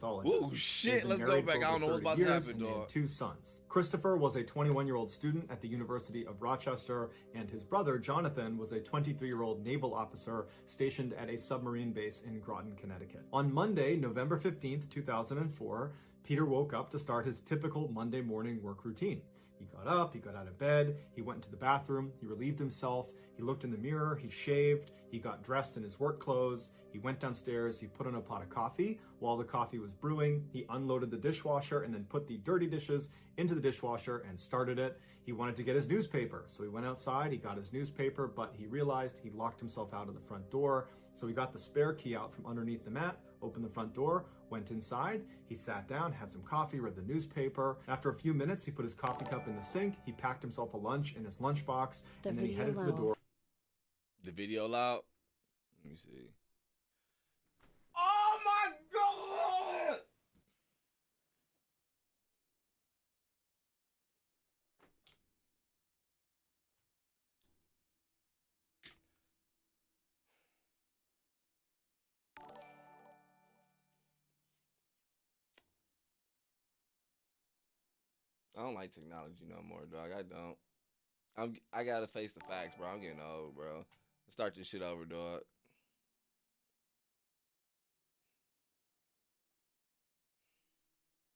Oh shit, let's go back. I don't know what's about to happen, dog. 2 sons. Christopher was a 21-year-old student at the University of Rochester, and his brother, Jonathan, was a 23-year-old naval officer stationed at a submarine base in Groton, Connecticut. On Monday, November 15th, 2004, Peter woke up to start his typical Monday morning work routine. He got up, he got out of bed, he went into the bathroom, he relieved himself, he looked in the mirror, he shaved, he got dressed in his work clothes, he went downstairs, he put on a pot of coffee. While the coffee was brewing, he unloaded the dishwasher and then put the dirty dishes into the dishwasher and started it. He wanted to get his newspaper, so he went outside, he got his newspaper, but he realized he locked himself out of the front door. So he got the spare key out from underneath the mat, opened the front door, went inside, he sat down, had some coffee, read the newspaper. After a few minutes, he put his coffee cup in the sink, he packed himself a lunch in his lunchbox, and then he headed for the door. The video loud? Let me see. Oh my God! I don't like technology no more, dog. I don't. I gotta face the facts, bro. I'm getting old, bro. Start this shit over, dog.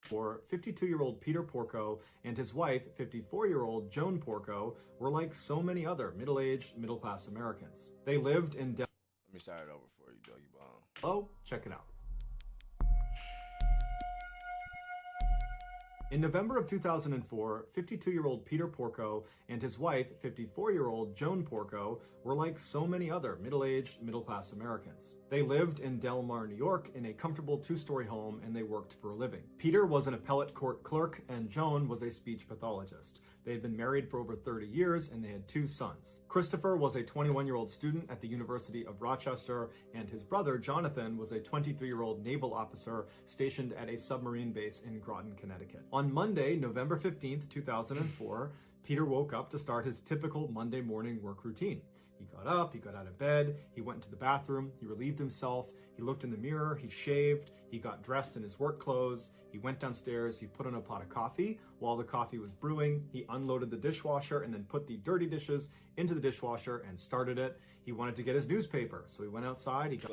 For 52-year-old Peter Porco and his wife, 54-year-old Joan Porco, were like so many other middle-aged, middle-class Americans. They lived in Let me start it over for you, Doggy Bomb. Oh, check it out. In November of 2004, 52-year-old Peter Porco and his wife, 54-year-old Joan Porco, were like so many other middle-aged, middle-class Americans. They lived in Del Mar, New York in a comfortable two-story home, and they worked for a living. Peter was an appellate court clerk and Joan was a speech pathologist. They had been married for over 30 years and they had 2 sons. Christopher was a 21-year-old student at the University of Rochester, and his brother, Jonathan, was a 23-year-old naval officer stationed at a submarine base in Groton, Connecticut. On Monday, November 15th, 2004, Peter woke up to start his typical Monday morning work routine. He got up, he got out of bed, he went into the bathroom, he relieved himself, he looked in the mirror, he shaved, he got dressed in his work clothes, he went downstairs, he put on a pot of coffee. While the coffee was brewing, he unloaded the dishwasher and then put the dirty dishes into the dishwasher and started it. He wanted to get his newspaper, so he went outside, he got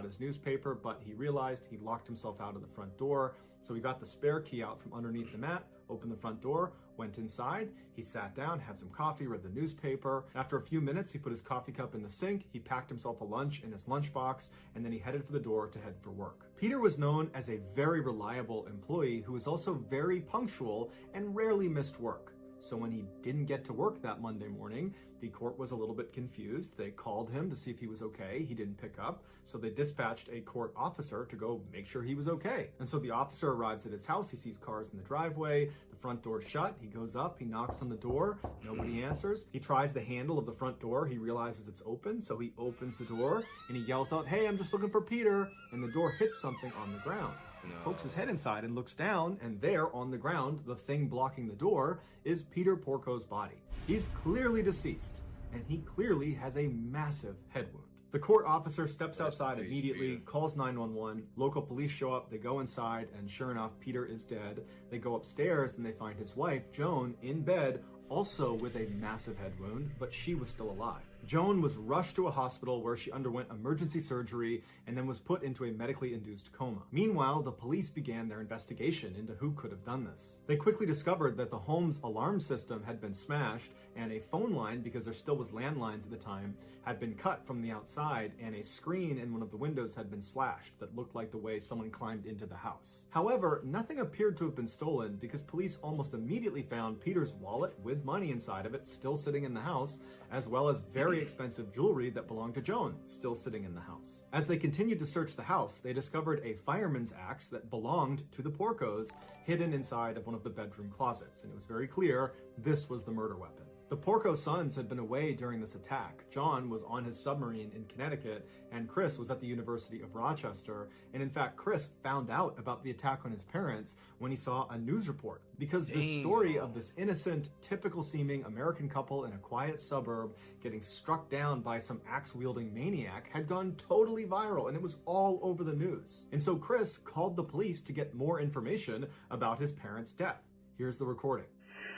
his newspaper, but he realized he locked himself out of the front door. So he got the spare key out from underneath the mat, opened the front door, went inside, he sat down, had some coffee, read the newspaper. After a few minutes, he put his coffee cup in the sink, he packed himself a lunch in his lunchbox, and then he headed for the door to head for work. Peter was known as a very reliable employee who was also very punctual and rarely missed work. So when he didn't get to work that Monday morning, the court was a little bit confused. They called him to see if he was okay. He didn't pick up. So they dispatched a court officer to go make sure he was okay. And so the officer arrives at his house. He sees cars in the driveway. The front door's shut. He goes up. He knocks on the door. Nobody answers. He tries the handle of the front door. He realizes it's open. So he opens the door and he yells out, "Hey, I'm just looking for Peter." And the door hits something on the ground. No. Pokes his head inside and looks down, and there on the ground, the thing blocking the door, is Peter Porco's body. He's clearly deceased, and he clearly has a massive head wound. The court officer steps outside immediately, calls 911, local police show up, they go inside, and sure enough, Peter is dead. They go upstairs and they find his wife, Joan, in bed, also with a massive head wound, but she was still alive. Joan was rushed to a hospital where she underwent emergency surgery and then was put into a medically induced coma. Meanwhile, the police began their investigation into who could have done this. They quickly discovered that the home's alarm system had been smashed and a phone line, because there still was landlines at the time, had been cut from the outside, and a screen in one of the windows had been slashed that looked like the way someone climbed into the house. However, nothing appeared to have been stolen because police almost immediately found Peter's wallet with money inside of it still sitting in the house, as well as very expensive jewelry that belonged to Joan still sitting in the house. As they continued to search the house, they discovered a fireman's axe that belonged to the Porcos hidden inside of one of the bedroom closets, and it was very clear this was the murder weapon. The Porco sons had been away during this attack. John was on his submarine in Connecticut, and Chris was at the University of Rochester. And in fact, Chris found out about the attack on his parents when he saw a news report. Because the story of this innocent, typical-seeming American couple in a quiet suburb getting struck down by some axe-wielding maniac had gone totally viral, and it was all over the news. And so Chris called the police to get more information about his parents' death. Here's the recording.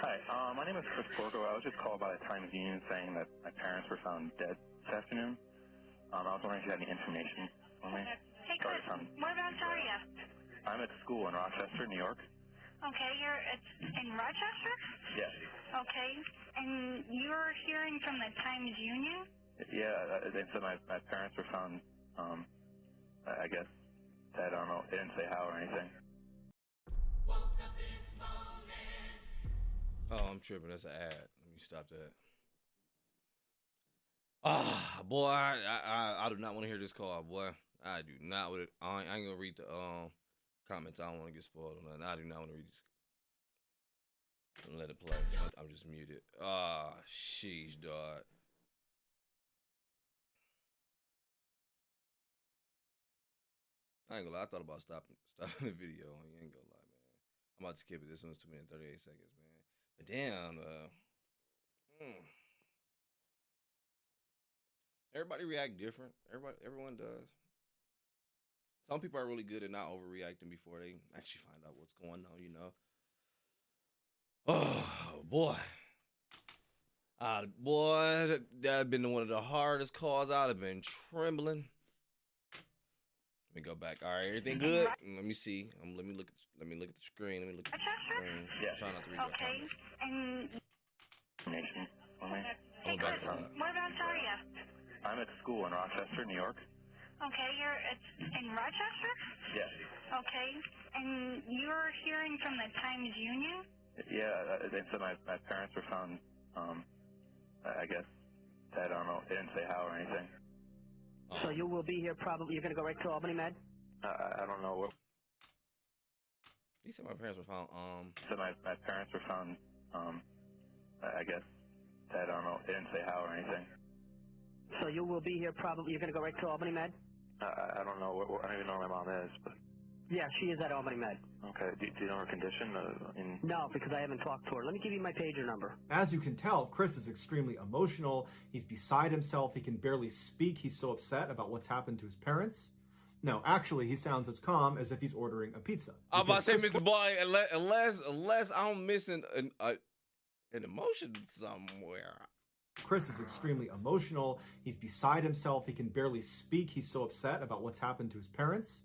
Hi, my name is Chris Porco. I was just called by the Times-Union saying that my parents were found dead this afternoon. I was wondering if you had any information on me. Hey, Chris, whereabouts are you? I'm at school in Rochester, New York. Okay, you're in Rochester? Yes. Okay, and you're hearing from the Times-Union? Yeah, they said my parents were found, I guess, dead. I don't know. They didn't say how or anything. Oh, I'm tripping. That's an ad. Let me stop that. Ah, boy, I do not want to hear this call, boy. I do not. I ain't gonna read the comments. I don't want to get spoiled on that. I do not want to read this. Let it play. I'm just muted. Ah, sheesh, dog. I ain't gonna lie. I thought about stopping the video. You ain't gonna lie, man. I'm about to skip it. This one's 2 minutes and 38 seconds, man. But damn, everybody react different. Everyone does. Some people are really good at not overreacting before they actually find out what's going on, you know. Oh, boy. Boy, that'd been one of the hardest calls. I'd have been trembling. Let me go back. All right, everything good? Let me see. Let me look at the screen. Yeah. Try not to read your comments. And Information on me. hey, Chris, whereabouts are you? I'm at school in Rochester, New York. Okay, you're in Rochester? Yes. Okay, and you're hearing from the Times-Union? Yeah, they said my parents were found, I guess, dead. I don't know. They didn't say how or anything. So you will be here probably, you're going to go right to Albany Med? I don't know what. He said my parents were found, So my parents were found, I guess, dead. I don't know. They didn't say how or anything. So you will be here probably, you're going to go right to Albany Med? I don't know. I don't even know where my mom is, but. Yeah, she is at Albany Med. Okay. Do you know her condition? No, because I haven't talked to her. Let me give you my pager number. As you can tell, Chris is extremely emotional. He's beside himself. He can barely speak. He's so upset about what's happened to his parents. No, actually, he sounds as calm as if he's ordering a pizza. I'm about to say, Mr. Boy, unless I'm missing an emotion somewhere. Chris is extremely emotional. He's beside himself. He can barely speak. He's so upset about what's happened to his parents.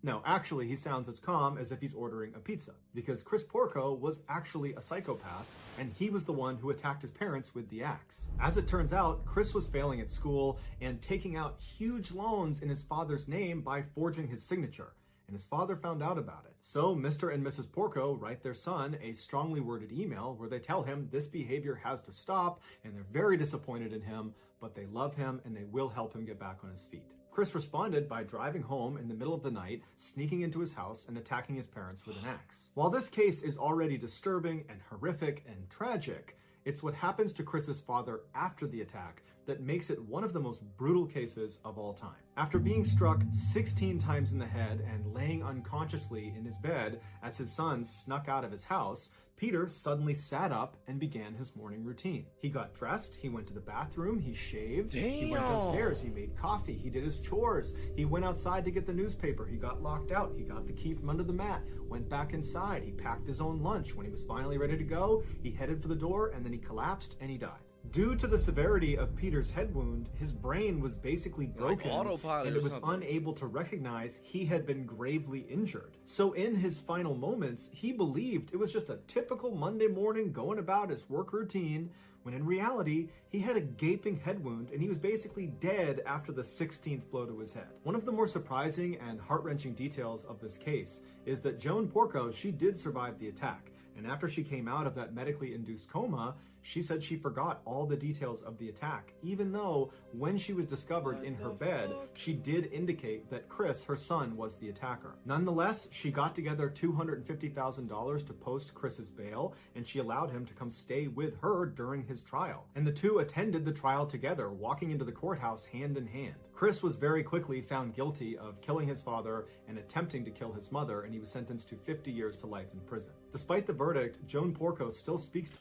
No, actually, he sounds as calm as if he's ordering a pizza, because Chris Porco was actually a psychopath, and he was the one who attacked his parents with the axe. As it turns out, Chris was failing at school and taking out huge loans in his father's name by forging his signature, and his father found out about it. So Mr. and Mrs. Porco write their son a strongly worded email where they tell him this behavior has to stop, and they're very disappointed in him, but they love him and they will help him get back on his feet. Chris responded by driving home in the middle of the night, sneaking into his house, and attacking his parents with an axe. While this case is already disturbing and horrific and tragic, it's what happens to Chris's father after the attack that makes it one of the most brutal cases of all time. After being struck 16 times in the head and laying unconsciously in his bed as his son snuck out of his house, Peter suddenly sat up and began his morning routine. He got dressed, he went to the bathroom, he shaved, he went downstairs, he made coffee, he did his chores, he went outside to get the newspaper, he got locked out, he got the key from under the mat, went back inside, he packed his own lunch. When he was finally ready to go, he headed for the door and then he collapsed and he died. Due to the severity of Peter's head wound, his brain was basically broken, and it was unable to recognize he had been gravely injured. So in his final moments, he believed it was just a typical Monday morning going about his work routine, when in reality, he had a gaping head wound and he was basically dead after the 16th blow to his head. One of the more surprising and heart-wrenching details of this case is that Joan Porco, she did survive the attack. And after she came out of that medically induced coma, she said she forgot all the details of the attack, even though when she was discovered in her bed, she did indicate that Chris, her son, was the attacker. Nonetheless, she got together $250,000 to post Chris's bail, and she allowed him to come stay with her during his trial. And the two attended the trial together, walking into the courthouse hand in hand. Chris was very quickly found guilty of killing his father and attempting to kill his mother, and he was sentenced to 50 years to life in prison. Despite the verdict, Joan Porco still speaks.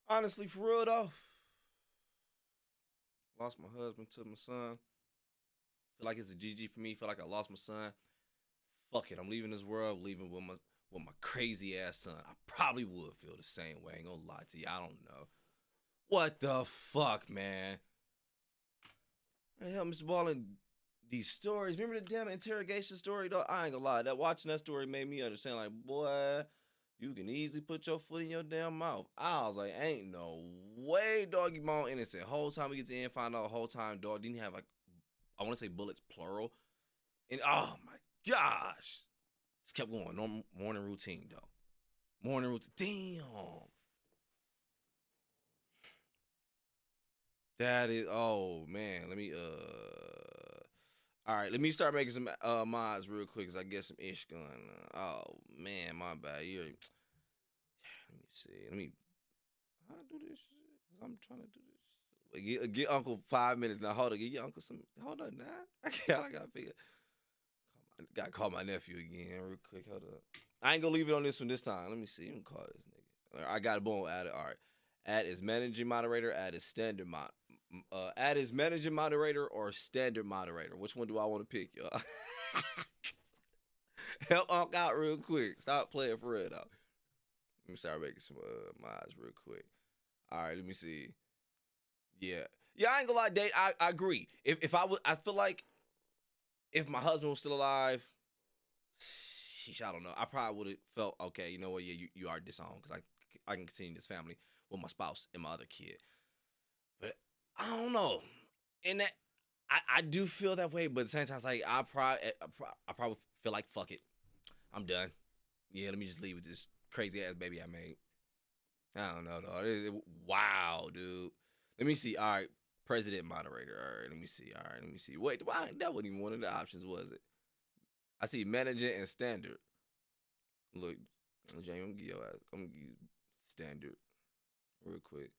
Honestly, for real though, lost my husband to my son. Feel like it's a GG for me. Feel like I lost my son. Fuck it, I'm leaving this world. Leaving with my crazy ass son. I probably would feel the same way. Ain't gonna lie to you. I don't know. What the fuck, man? What the hell, Mrballen? These stories. Remember the damn interrogation story though? I ain't gonna lie. Watching that story made me understand. Like, boy, you can easily put your foot in your damn mouth. I was like, ain't no way, dog, you my innocent. Whole time we get to the end, find out the whole time, dog, didn't have like, I want to say bullets, plural. And oh my gosh. Just kept going. Morning routine, dog. Morning routine. Damn. That is, oh man. Let me, all right, let me start making some mods real quick because I get some ish going on. Oh, man, my bad. Let me see. How I do this shit? I'm trying to do this. Get Uncle 5 minutes now. Hold on. Get your Uncle some. Hold on now. I got to figure. Got to call my nephew again real quick. Hold up. I ain't going to leave it on this one this time. Let me see. Let me call this nigga. I got a boom. Add it. All right. Add is managing moderator. Add is standard mod. Add is managing moderator or standard moderator. Which one do I want to pick, y'all? Help Unc out real quick. Stop playing for real, though. Let me start making some mods real quick. All right, let me see. Yeah, I ain't gonna lie, Date. I agree. If I feel like if my husband was still alive, sheesh, I don't know. I probably would have felt okay. You know what? Yeah, you are disowned because I can continue this family with my spouse and my other kid. But I don't know. And that I do feel that way, but at the same time, it's like I probably feel like fuck it. I'm done. Yeah, let me just leave with this crazy ass baby I made. I don't know, dog. Wow, dude. Let me see. All right, president moderator. All right, let me see. All right, let me see. Wait, why? That wasn't even one of the options, was it? I see manager and standard. Look, Jamie, I'm gonna give you standard real quick.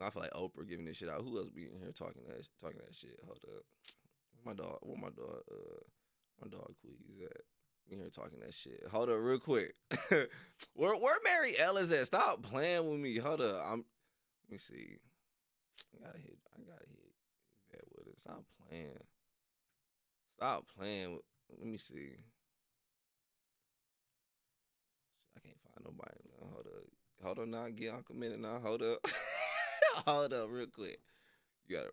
I feel like Oprah giving this shit out. Who else be in here talking that shit? Hold up. My dog Queez at? In here talking that shit. Hold up real quick. Where Mary Ellis at? Stop playing with me. Hold up. Let me see. I gotta hit that with it. Stop playing with, let me see. I can't find nobody now. Hold up now. Get Uncle Minute now. Hold up. Hold up real quick. You gotta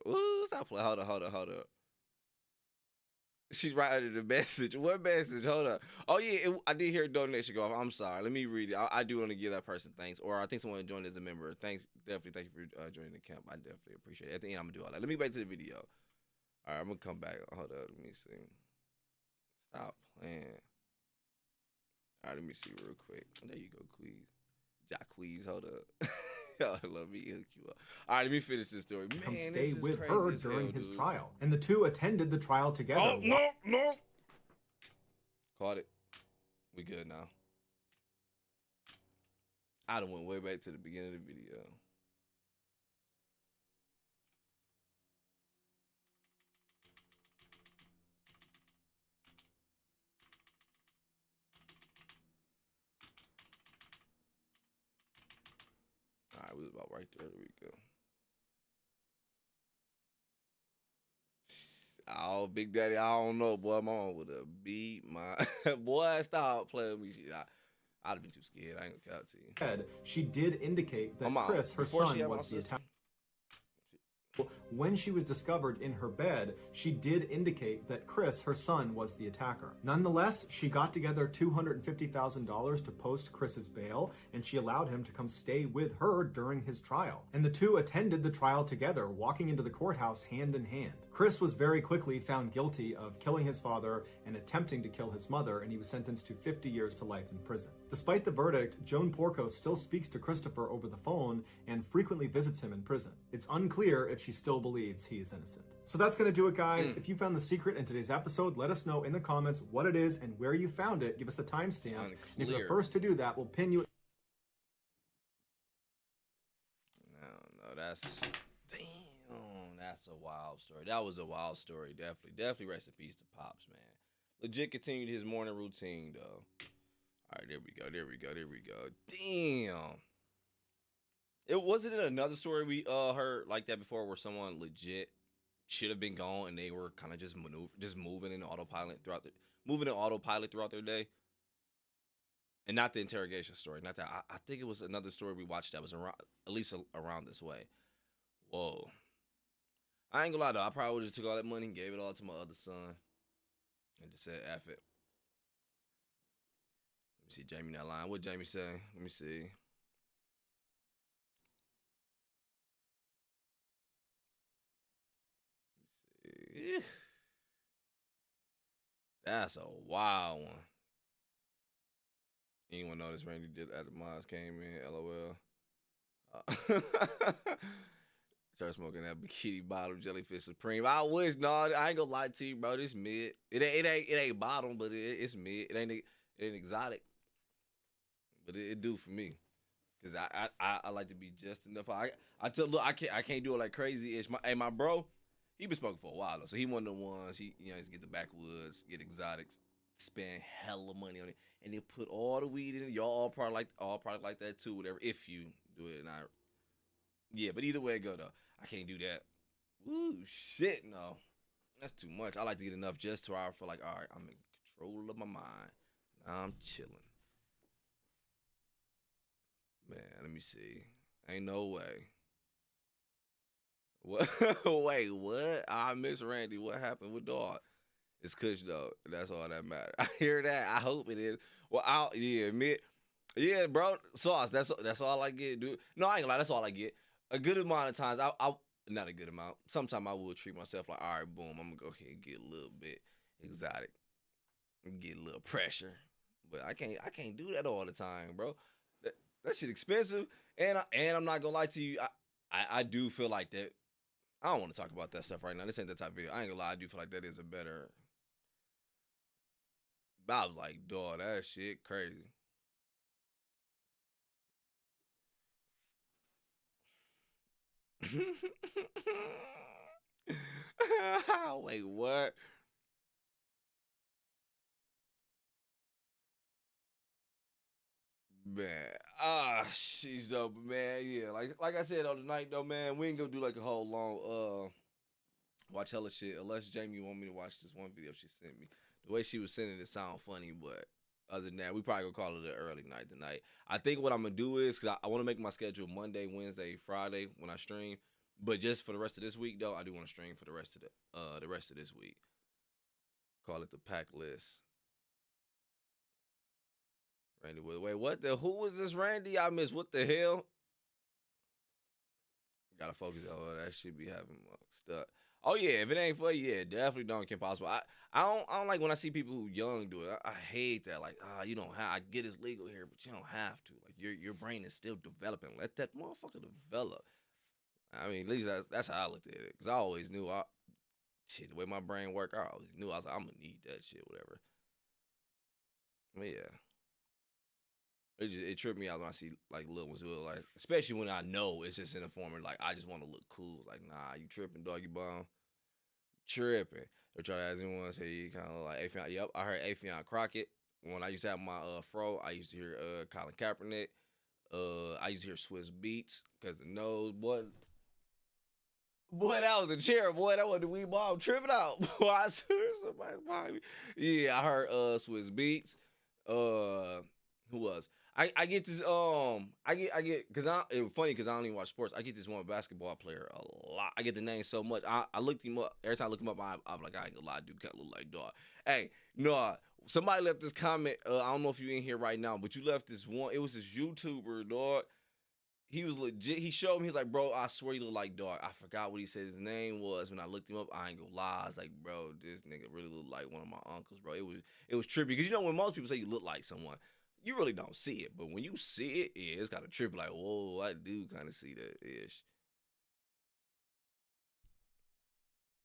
stop playing. Hold up. She's right under the message. What message? Hold up. Oh yeah, I did hear a donation go off. I'm sorry. Let me read it. I do want to give that person thanks, or I think someone joined as a member. Thanks, definitely thank you for joining the camp. I definitely appreciate it. At the end, I'm gonna do all that. Let me get back to the video. All right, I'm gonna come back. Hold up. Let me see. Stop playing. All right, let me see real quick. There you go, Queez. Jacquees, hold up. Let me hook you up. All right, let me finish this story. Come stay with her during his trial. And the two attended the trial together. Oh, no. Caught it. We good now. I done went way back to the beginning of the video. All right, we was about right there. There we go. Oh, Big Daddy, I don't know, boy. My mom would have beat my boy. Stop playing with me. I'd have been too scared. I ain't gonna count to you. She did indicate that Chris, her son, was the attacker. when she was discovered in her bed, she did indicate that Chris, her son, was the attacker. Nonetheless, she got together $250,000 to post Chris's bail, and she allowed him to come stay with her during his trial. And the two attended the trial together, walking into the courthouse hand in hand. Chris was very quickly found guilty of killing his father and attempting to kill his mother, and he was sentenced to 50 years to life in prison. Despite the verdict, Joan Porco still speaks to Christopher over the phone and frequently visits him in prison. It's unclear if she still believes he is innocent. So that's going to do it, guys. If you found the secret in today's episode, let us know in the comments what it is and where you found it. Give us the timestamp. And if you're the first to do that, we'll pin you. No, that's... That's a wild story. That was a wild story. Definitely rest in peace to Pops, man. Legit continued his morning routine, though. All right, there we go. Damn. Wasn't it another story we heard like that before where someone legit should have been gone and they were kind of just moving in autopilot throughout their day? And not the interrogation story. Not that. I think it was another story we watched that was around, at least around this way. Whoa. I ain't gonna lie though, I probably would have took all that money and gave it all to my other son. And just said, F it. Let me see Jamie that line. What Jamie say? Let me see. That's a wild one. Anyone notice Randy did after Miles came in? LOL. Start smoking that bikini bottom jellyfish supreme. I wish, I ain't gonna lie to you, bro. This mid. It ain't bottom, but it's mid. It ain't exotic, but it do for me. Cause I like to be just enough. I tell look, I can't do it like crazy. My bro, he been smoking for a while though, so he one of the ones. He's get the backwoods, get exotics, spend hella money on it, and they put all the weed in it. Y'all all probably like that too. Whatever, if you do it, and yeah, but either way it go though. I can't do that. Woo, shit, no. That's too much. I like to get enough just to where I feel like, all right, I'm in control of my mind. Now I'm chilling. Man, let me see. Ain't no way. What? Wait, what? I miss Randy. What happened with dog? It's Kush though. That's all that matters. I hear that. I hope it is. Well, yeah, bro. Sauce. That's all I get, dude. No, I ain't gonna lie. That's all I get. A good amount of times, not a good amount. Sometimes I will treat myself like, all right, boom, I'm gonna go ahead and get a little bit exotic, and get a little pressure. But I can't do that all the time, bro. That shit expensive, and I'm not gonna lie to you. I do feel like that. I don't want to talk about that stuff right now. This ain't that type of video. I ain't gonna lie. I do feel like that is a better. But I was like, dog, that shit crazy. Wait, what? Man, she's dope, man. Yeah, like I said on the night though, man, we ain't gonna do like a whole long watch hella shit unless Jamie want me to watch this one video she sent me. The way she was sending it sound funny, but other than that, we probably gonna call it an early night tonight. I think what I'm gonna do is because I want to make my schedule Monday, Wednesday, Friday when I stream. But just for the rest of this week, though, I do want to stream for the rest of this week. Call it the pack list. Randy, wait, who was this Randy? I missed. What the hell? Gotta focus on that shit be having stuck. Oh yeah, if it ain't for you, yeah, definitely don't Kim Possible. I don't like when I see people who young do it. I hate that. Like, you don't have. I get it's legal here, but you don't have to. Like your brain is still developing. Let that motherfucker develop. I mean, at least that's how I looked at it. Cause I always knew the way my brain worked, I always knew I was like, I'm gonna need that shit, whatever. But yeah. It tripped me out when I see like little ones who are like, especially when I know it's just in a form of like I just want to look cool. Like, nah, you tripping, doggy bone. Tripping. They try to ask anyone say you kind of like Afion. Yep, I heard Afion Crockett. When I used to have my fro, I used to hear Colin Kaepernick. I used to hear Swiss Beats because the nose, boy, that was a chair, boy. That wasn't the weed bomb tripping out. Boy, I swear somebody behind me. Yeah, I heard Swiss Beats. Who was? I get this I get because it's funny because I don't even watch sports. I get this one basketball player a lot. I get the name so much. I looked him up every time I look him up. I'm like, I ain't gonna lie, dude, kind of look like dog. Hey, no, somebody left this comment. I don't know if you in here right now, but you left this one. It was this YouTuber dog. He was legit. He showed me. He's like, bro, I swear you look like dog. I forgot what he said his name was when I looked him up. I ain't gonna lie. I was like, bro, this nigga really look like one of my uncles, bro. It was trippy because you know when most people say you look like someone, you really don't see it. But when you see it, yeah, it's kind of trippy. Like, whoa, I do kind of see that ish.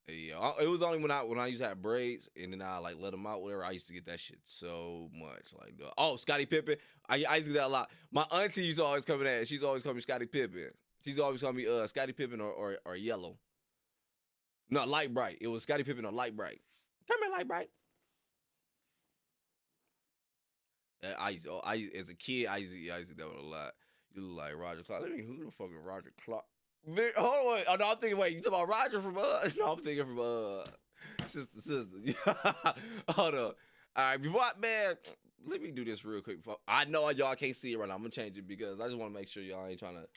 Yeah, it was only when I used to have braids and then I like let them out, whatever. I used to get that shit so much. Like, oh, Scottie Pippen. I used to do that a lot. My auntie used to always come in at. She's always called me Scottie Pippen. She's always called me Scottie Pippen or Yellow. No, Light Bright. It was Scottie Pippen or Light Bright. Come here, Light Bright. As a kid, I used to do that one a lot. You look like Roger Clark. Let me who the fuck is Roger Clark? Hold on. Oh, no, I'm thinking, wait, you talking about Roger from, no, I'm thinking from, Sister. Hold on. All right, man, let me do this real quick. I know y'all can't see it right now. I'm going to change it because I just want to make sure y'all ain't trying to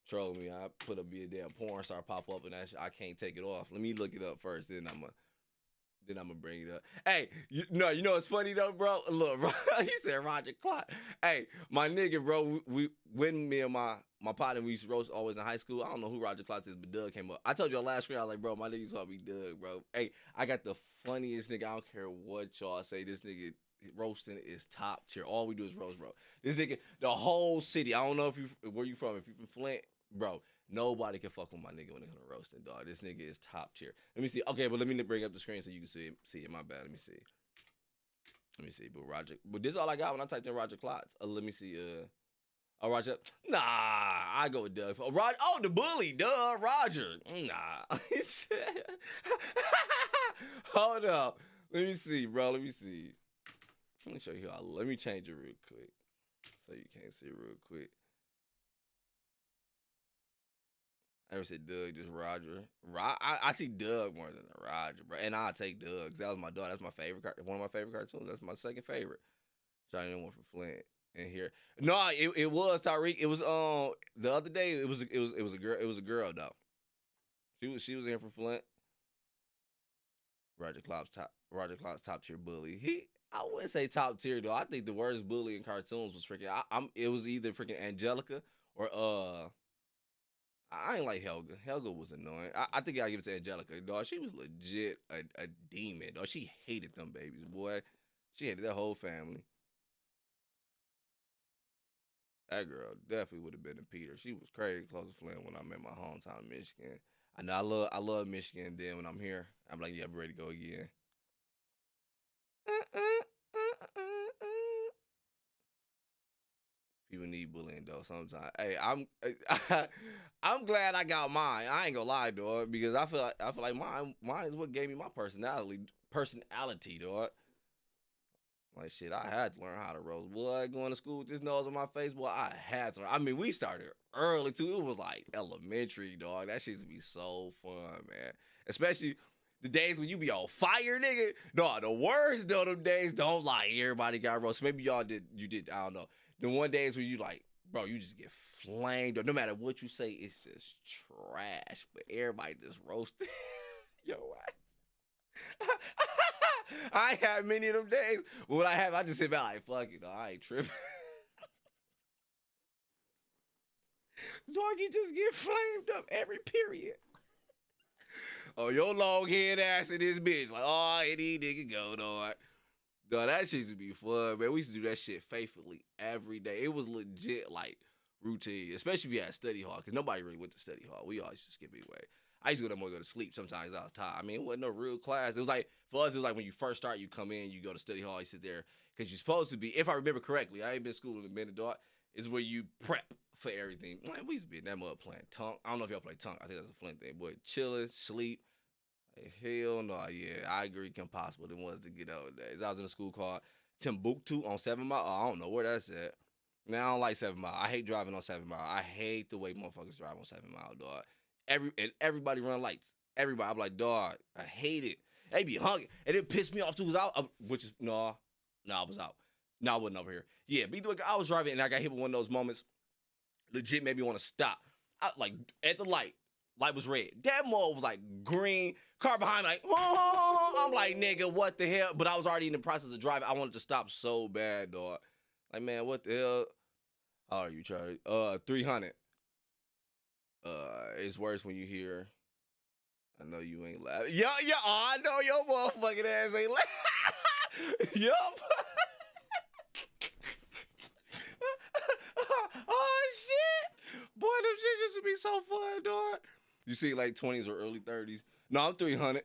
troll me. I put up a damn porn star pop up and I can't take it off. Let me look it up first, then I'm gonna bring it up. Hey, you know what's funny though, bro? Look, bro, he said Roger Clark. Hey, my nigga, bro, when me and my partner, we used to roast always in high school. I don't know who Roger Clark is, but Doug came up. I told y'all last week, I was like, bro, my nigga called me Doug, bro. Hey, I got the funniest nigga. I don't care what y'all say. This nigga roasting is top tier. All we do is roast, bro. This nigga, the whole city. I don't know where you from. If you from Flint, bro. Nobody can fuck with my nigga when it comes to roasting, dog. This nigga is top tier. Let me see. Okay, but let me bring up the screen so you can see it. My bad. Let me see. But this is all I got when I typed in Roger Klotz. Let me see. Roger. Nah, I go with Doug. Roger. Oh, the bully. Duh, Roger. Nah. Hold up. Let me see, bro. Let me show you how. Let me change it real quick so you can't see it real quick. I never said Doug, just Roger. I see Doug more than Roger, bro. And I'll take Doug, because that was my dog. That's my favorite one of my favorite cartoons. That's my second favorite. Johnny one from Flint in here. No, it was Tyreek. It was the other day. It was a girl. It was a girl though. She was in from Flint. Roger Klopp's top tier bully. I wouldn't say top tier though. I think the worst bully in cartoons was freaking. It was either freaking Angelica or I ain't like Helga. Helga was annoying. I think I'll give it to Angelica, dog. She was legit a demon, dog. She hated them babies, boy. She hated that whole family. That girl definitely would have been a Peter. She was crazy close to Flint when I'm in my hometown, Michigan. I know I love Michigan. Then when I'm here, I'm like, yeah, I'm ready to go again. People need bullying though sometimes. Hey, I'm glad I got mine. I ain't gonna lie, dog, because I feel like mine is what gave me my personality, dog. Like shit, I had to learn how to roast. Boy, going to school with this nose on my face, boy, I had to learn. I mean, we started early too. It was like elementary, dog. That shit used to be so fun, man. Especially the days when you be on fire, nigga. No, the worst though, them days, don't lie. Everybody got roasted. Maybe you did, I don't know. The one days where you like, bro, you just get flamed. Or no matter what you say, it's just trash. But everybody just roasted. Yo, I ain't had many of them days. But when I just sit back like, fuck it, though. I ain't tripping. Dog, you just get flamed up every period. Oh, your long head ass in this bitch. Like, oh, any nigga go, dog. Dog, that shit used to be fun, man. We used to do that shit faithfully every day. It was legit, like, routine, especially if you had study hall, because nobody really went to study hall. We always just skip anyway. I used to go to sleep sometimes. I was tired. I mean, it wasn't no real class. It was like, for us, it was like when you first start, you come in, you go to study hall, you sit there, because you're supposed to be, if I remember correctly, I ain't been to school in a minute, dog, is where you prep for everything. Man, we used to be in that mud playing tongue. I don't know if y'all play tongue. I think that's a Flint thing. Boy, chilling, sleep. Hell no, yeah, I agree. Impossible than was to get out days. I was in a school called Timbuktu on 7 Mile. I don't know where that's at. Now I don't like 7 Mile. I hate driving on 7 Mile. I hate the way motherfuckers drive on 7 Mile, dog. Everybody run lights. Everybody, I'm like, dog, I hate it. They be hugging, and it pissed me off too. Cause I was out. No, I wasn't over here. Yeah, but either way, I was driving and I got hit with one of those moments. Legit made me want to stop. Like at the light was red. That mode was like green. Car behind me like, I'm like, nigga, what the hell? But I was already in the process of driving. I wanted to stop so bad, dog. Like, man, what the hell? How are you, Charlie? 300. It's worse when you hear. I know you ain't laughing. Yeah. Oh, I know your motherfucking ass ain't laughing. Yup. Oh shit, boy, them shit used to be so fun, dog. You see, like 20s or early 30s. No, I'm 300.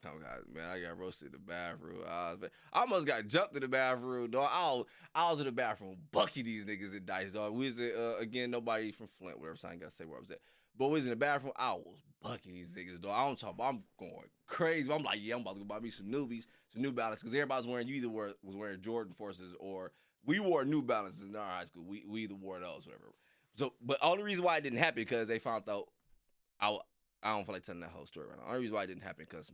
Oh God, man, I got roasted in the bathroom. I almost got jumped in the bathroom, dog. I was in the bathroom bucking these niggas in dice, dog. We was again, nobody from Flint, whatever. So I ain't gotta say where I was at. But we was in the bathroom. I was bucking these niggas, dog. I don't talk about. I'm going crazy. I'm like, yeah, I'm about to go buy me some newbies, some New Balance, because everybody's wearing. You either was wearing Jordan Forces or we wore New Balances in our high school. We either wore those, whatever. So, but only reason why it didn't happen because they found out. I don't feel like telling that whole story right now. Only reason why it didn't happen because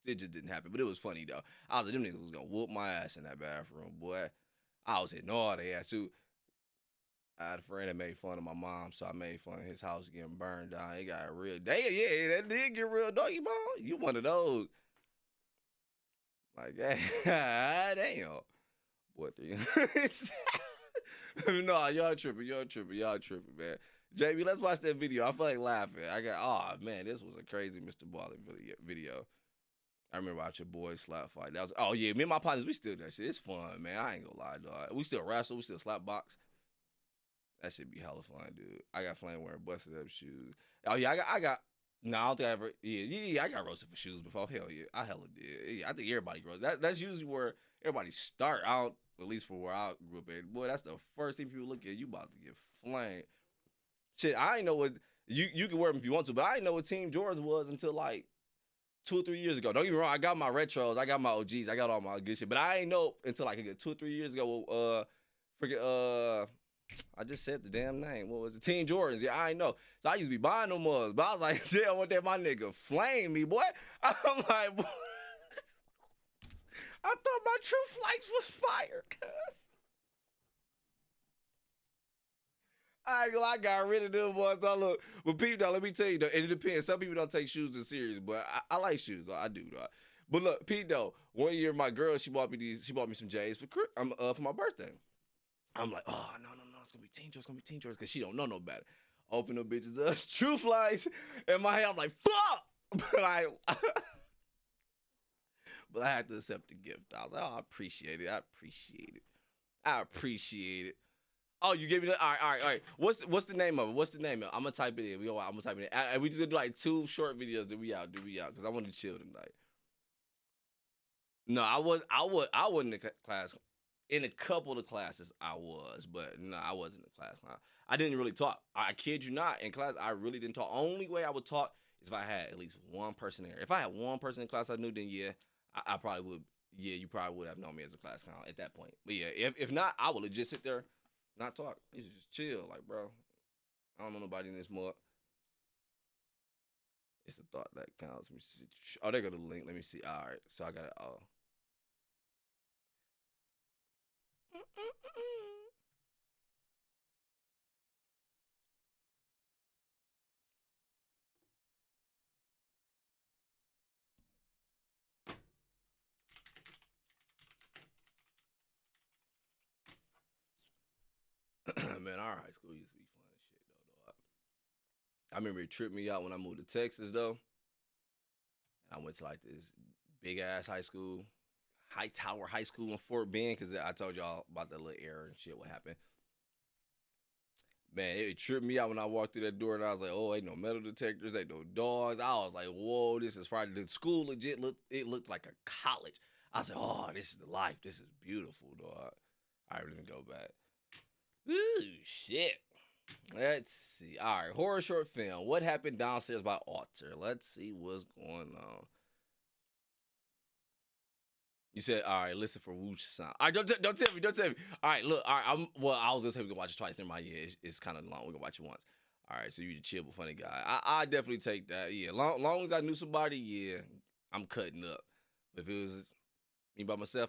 it just didn't happen. But it was funny though. I was like, them niggas was gonna whoop my ass in that bathroom, boy. I was hitting all they ass too. I had a friend that made fun of my mom, so I made fun of his house getting burned down. It got real. Damn, yeah, that did get real doggy, mom. You one of those. Like, yeah, damn. What, 3? No, y'all tripping, man. JB, let's watch that video. I feel like laughing. Man, this was a crazy Mr. Ballen video. I remember watching boys slap fight. That was, me and my partners, we still do that shit. It's fun, man. I ain't gonna lie, dog. We still wrestle, we still slap box. That shit be hella fun, dude. I got Flame wearing busted up shoes. Oh yeah, I got. No, I don't think I ever. Yeah, I got roasted for shoes before. Hell yeah, I hella did. Yeah, I think everybody grows. That's usually where everybody start. At least for where I grew up at. Boy, that's the first thing people look at. You about to get flamed. Shit, I ain't know what you can wear them if you want to, but I didn't know what Team Jordans was until like 2 or 3 years ago. Don't get me wrong, I got my retros, I got my OGs, I got all my good shit, but I ain't know until like 2 or 3 years ago. I just said the damn name. What was it? Team Jordans. Yeah, I ain't know. So I used to be buying them mugs, but I was like, damn, what that my nigga flame me, boy. I'm like, boy. I thought my True Flights was fire, cuz. I got rid of them boys. Look, but people, though, let me tell you, though, it depends. Some people don't take shoes as serious, but I like shoes. I do, though. But look, Pete, though, one year my girl, she bought me some J's for my birthday. I'm like, oh, no, it's gonna be Team Jordans, because she don't know no better. Open them bitches up, True Flights, in my hand, I'm like, fuck! But I had to accept the gift. I was like, oh, I appreciate it. Oh, you gave me the. All right. What's the name of it? I'm gonna type it in. I'm gonna type it in. And we just gonna do like 2 short videos. Then we out. Because I want to chill tonight. No, I wasn't in class. In a couple of classes, I was, but no, I wasn't in class. I didn't really talk. I kid you not. In class, I really didn't talk. Only way I would talk is if I had at least one person there. If I had one person in class I knew, then yeah, I probably would. Yeah, you probably would have known me as a class clown at that point. But yeah, if not, I would legit sit there. Not talk. I used to just chill, like, bro. I don't know nobody in this mug. It's the thought that counts. Let me see. Oh, there go the link. Let me see. All right. So I got it. Oh. Man, our high school used to be fun as shit, though. I remember it tripped me out when I moved to Texas, though. I went to like this big ass high school, High Tower High School in Fort Bend, because I told y'all about that little error and shit. What happened? Man, it tripped me out when I walked through that door, and I was like, oh, ain't no metal detectors, ain't no dogs. I was like, whoa, this is Friday. The school legit looked like a college. I was like, oh, this is the life. This is beautiful, dog. All right, let me go back. Ooh, shit. Let's see. All right, horror short film. What happened downstairs by altar? Let's see what's going on. You said, all right, listen for whoosh sound. All right, don't tell me. All right, look, all right, I was going to say we can watch it twice. Never mind, yeah, it's kind of long. We're going to watch it once. All right, so you're the chill but funny guy. I definitely take that, yeah. Long as I knew somebody, yeah, I'm cutting up. If it was me by myself,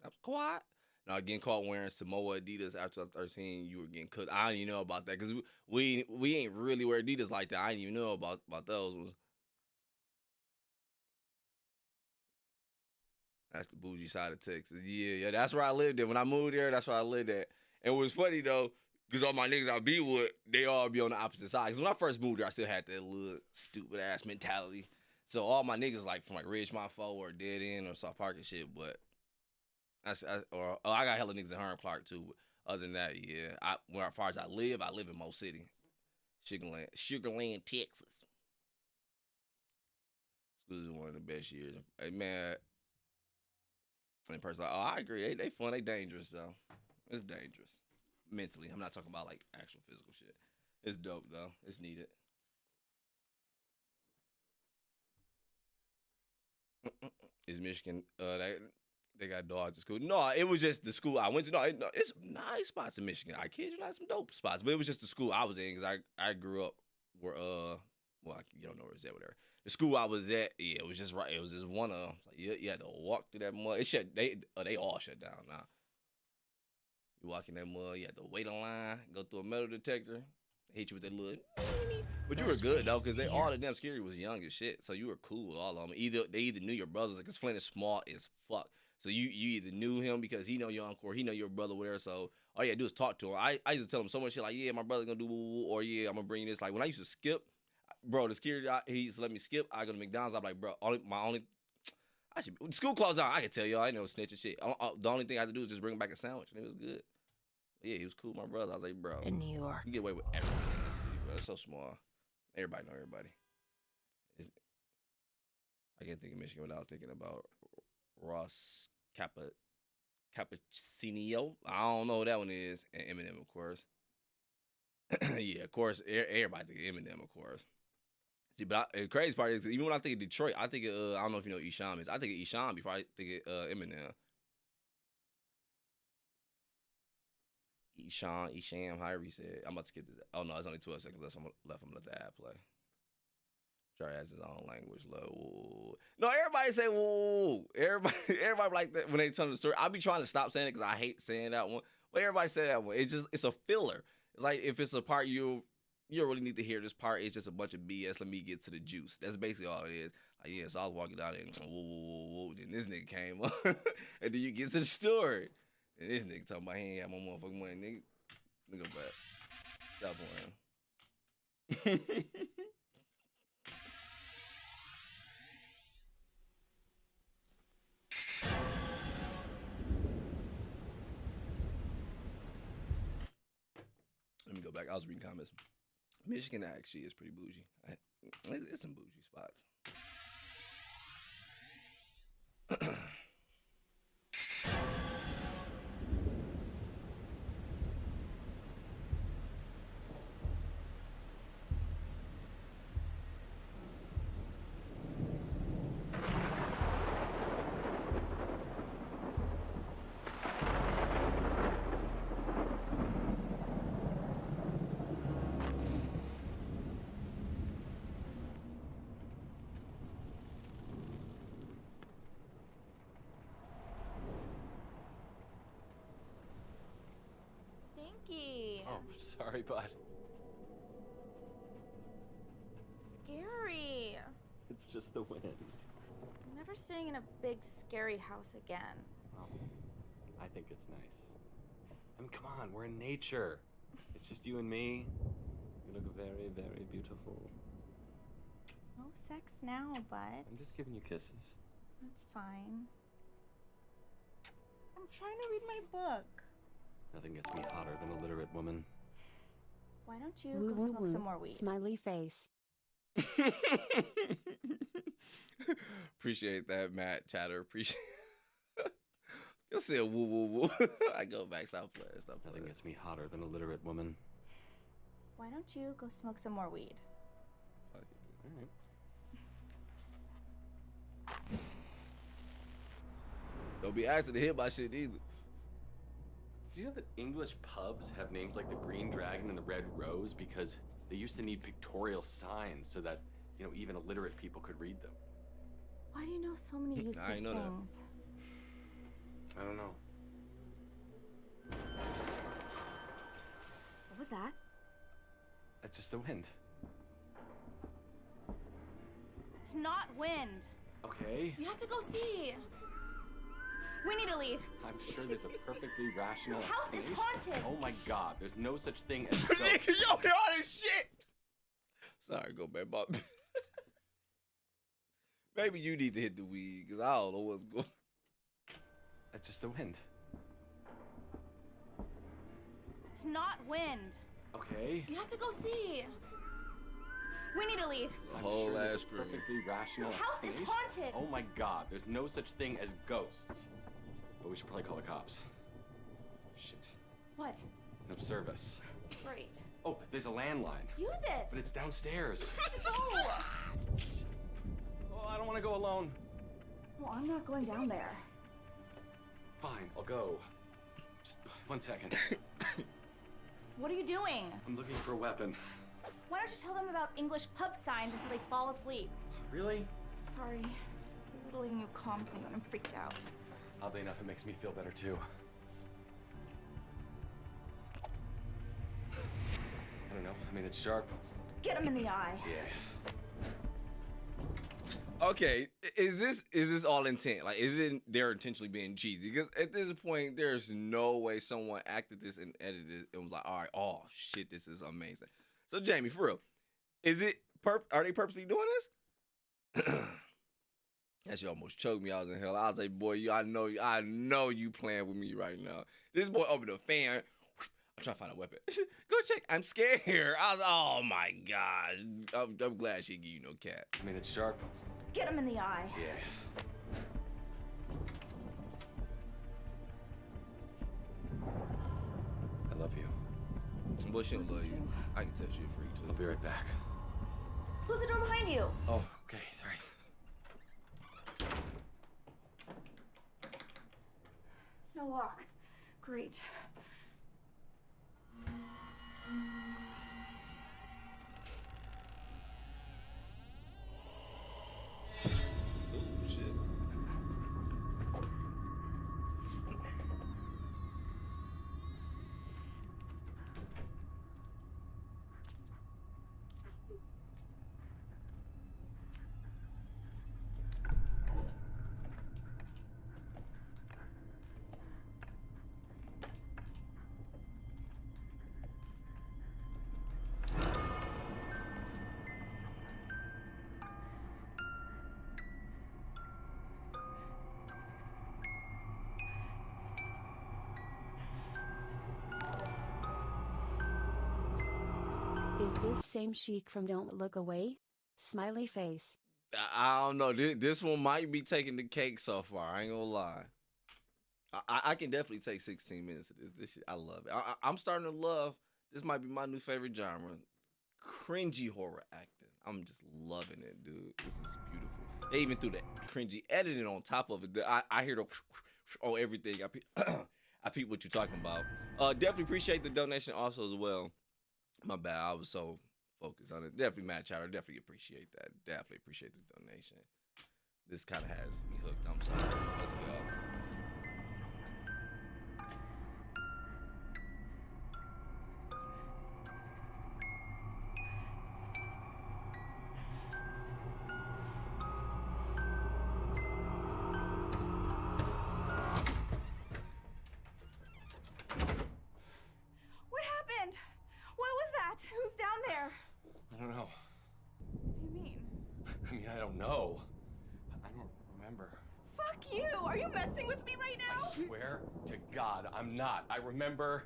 I was quiet. Now getting caught wearing Samoa Adidas after I was 13, you were getting cooked. I didn't even know about that because we ain't really wear Adidas like that. I didn't even know about those ones. That's the bougie side of Texas. Yeah, that's where I lived at. When I moved there, that's where I lived at. And it was funny though, because all my niggas I be with, they all be on the opposite side. Because when I first moved there, I still had that little stupid ass mentality. So all my niggas like from like Ridgemont 4 or Dead End or South Park and shit. But I got hella niggas in Hearn Clark too. But other than that, yeah. As far as I live in Mo City, Sugarland, Texas. School is one of the best years. Hey man. And person, like, oh, I agree. They fun. They dangerous though. It's dangerous mentally. I'm not talking about like actual physical shit. It's dope though. It's needed. Is Michigan? They got dogs at school. No, it was just the school I went to. No, it's nice spots in Michigan. I kid you not, some dope spots. But it was just the school I was in because I grew up where well, you don't know where it's at, whatever. The school I was at, yeah, it was just right. It was just one of them. Like, you had to walk through that mud. They all shut down now. You walk in that mud, you had to wait in line, go through a metal detector, hit you with that little. But you were good though, because all the damn security was young as shit. So you were cool with all of them. They either knew your brothers, like, cause Flint is small as fuck. So you either knew him because he know your uncle, or he know your brother, whatever. So all you had to do is talk to him. I used to tell him so much shit like, yeah, my brother gonna do woo, or yeah, I'm gonna bring you this. Like when I used to skip, bro, the security, he used to let me skip. I go to McDonald's. I'm like, bro, school closed down. I can tell y'all, I ain't no snitching shit. The only thing I had to do was just bring back a sandwich, and it was good. But yeah, he was cool, my brother. I was like, bro, in New York, you get away with everything in this city, bro. It's so small. Everybody know everybody. I can't think of Michigan without thinking about Ross Cappuccino. I don't know who that one is, and Eminem, of course. Yeah, of course. Everybody think of Eminem, of course. See, but the crazy part is, even when I think of Detroit, I think of, I don't know if you know what Esham is. I think of Esham before I think of Eminem. Esham, however you say it. I'm about to skip this. Oh, no, it's only 12 seconds left. I'm going to let the ad play. Try has his own language. Whoa. No, everybody say whoa. Everybody like that when they tell the story. I be trying to stop saying it because I hate saying that one. But everybody say that one. It's a filler. It's like if it's a part you don't really need to hear this part. It's just a bunch of BS. Let me get to the juice. That's basically all it is. Like, yeah, so I was walking down there and whoa. Then this nigga came up. And then you get to the story. And this nigga talking about he ain't got my motherfucking money. Nigga back. Stop playing. Let me go back. I was reading comments. Michigan actually is pretty bougie. It's some bougie spots. Stinky. Oh, sorry, bud. Scary. It's just the wind. I'm never staying in a big, scary house again. Oh, I think it's nice. I mean, come on, we're in nature. It's just you and me. You look very, very beautiful. No sex now, bud. I'm just giving you kisses. That's fine. I'm trying to read my book. Nothing gets me hotter than a literate woman. Why don't you go smoke some more weed? Smiley face. Appreciate that, Matt Chatter. Appreciate. You'll say a woo. I go back. Stop playing. Nothing gets me hotter than a literate woman. Why don't you go smoke some more weed? All right. Don't be asking to hit my shit either. Do you know that English pubs have names like the Green Dragon and the Red Rose because they used to need pictorial signs so that, you know, even illiterate people could read them? Why do you know so many useless I know things? I don't know. What was that? It's just the wind. It's not wind. Okay. You have to go see. We need to leave. I'm sure there's a perfectly rational This house is explanation. haunted. Oh my god, there's no such thing as Nigga, ghosts. yo, all this shit. Sorry, go back, Bob. Maybe you need to hit the weed, because I don't know what's going on. It's just the wind. It's not wind. Okay. You have to go see. We need to leave. The I'm whole sure there's ass a screen. perfectly rational This house is explanation. haunted. Oh my god, there's no such thing as ghosts. But we should probably call the cops. Shit. What? No service. Great. Oh, there's a landline. Use it. But it's downstairs. Go. Oh, I don't want to go alone. Well, I'm not going down there. Fine, I'll go. Just 1 second. What are you doing? I'm looking for a weapon. Why don't you tell them about English pub signs until they fall asleep? Really? Sorry. Belittling you calms me when I'm freaked out. Oddly enough, it makes me feel better too. I don't know. I mean, it's sharp. Get him in the eye. Yeah. Okay, is this all intent? Like, is it they're intentionally being cheesy? Because at this point, there's no way someone acted this and edited it and was like, all right, oh shit, this is amazing. So Jamie, for real, is it are they purposely doing this? That shit almost choked me. I was in hell. I was like, boy, I know you playing with me right now. This boy opened a fan. I'm trying to find a weapon. Go check. I'm scared. I was, oh my god. I'm glad she didn't give you no cat. I mean, it's sharp. Get him in the eye. Yeah. I love you. Boy, she don't love you. I can tell she a freak too. I'll be right back. Close the door behind you. Oh, okay. Sorry. No lock. Great. Ooh, shit. Is this same Sheik from Don't Look Away? Smiley face. I don't know. This one might be taking the cake so far. I ain't gonna lie. I can definitely take 16 minutes of this. This shit, I love it. I'm starting to love. This might be my new favorite genre. Cringy horror acting. I'm just loving it, dude. This is beautiful. They even threw the cringy editing on top of it. I hear the on everything. I peep what you're talking about. Definitely appreciate the donation also as well. My bad. I was so focused on it. Definitely, Matt Chowder. Definitely appreciate that. Definitely appreciate the donation. This kind of has me hooked. I'm sorry. Let's go. What happened? What was that? Who's down there? I don't know. What do you mean? I mean, I don't know. I don't remember. Fuck you! Are you messing with me right now? I swear to God, I'm not. I remember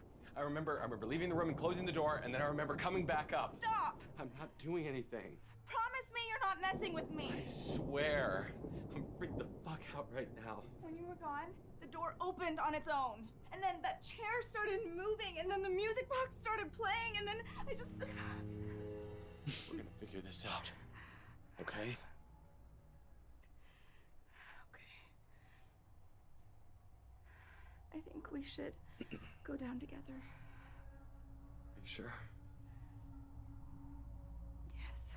leaving the room and closing the door, and then I remember coming back up. Stop! I'm not doing anything. Promise me you're not messing with me. I swear. I'm freaked the fuck out right now. When you were gone, the door opened on its own. And then that chair started moving, and then the music box started playing, and then I just... We're gonna figure this out. Okay? Okay. I think we should go down together. Are you sure? Yes.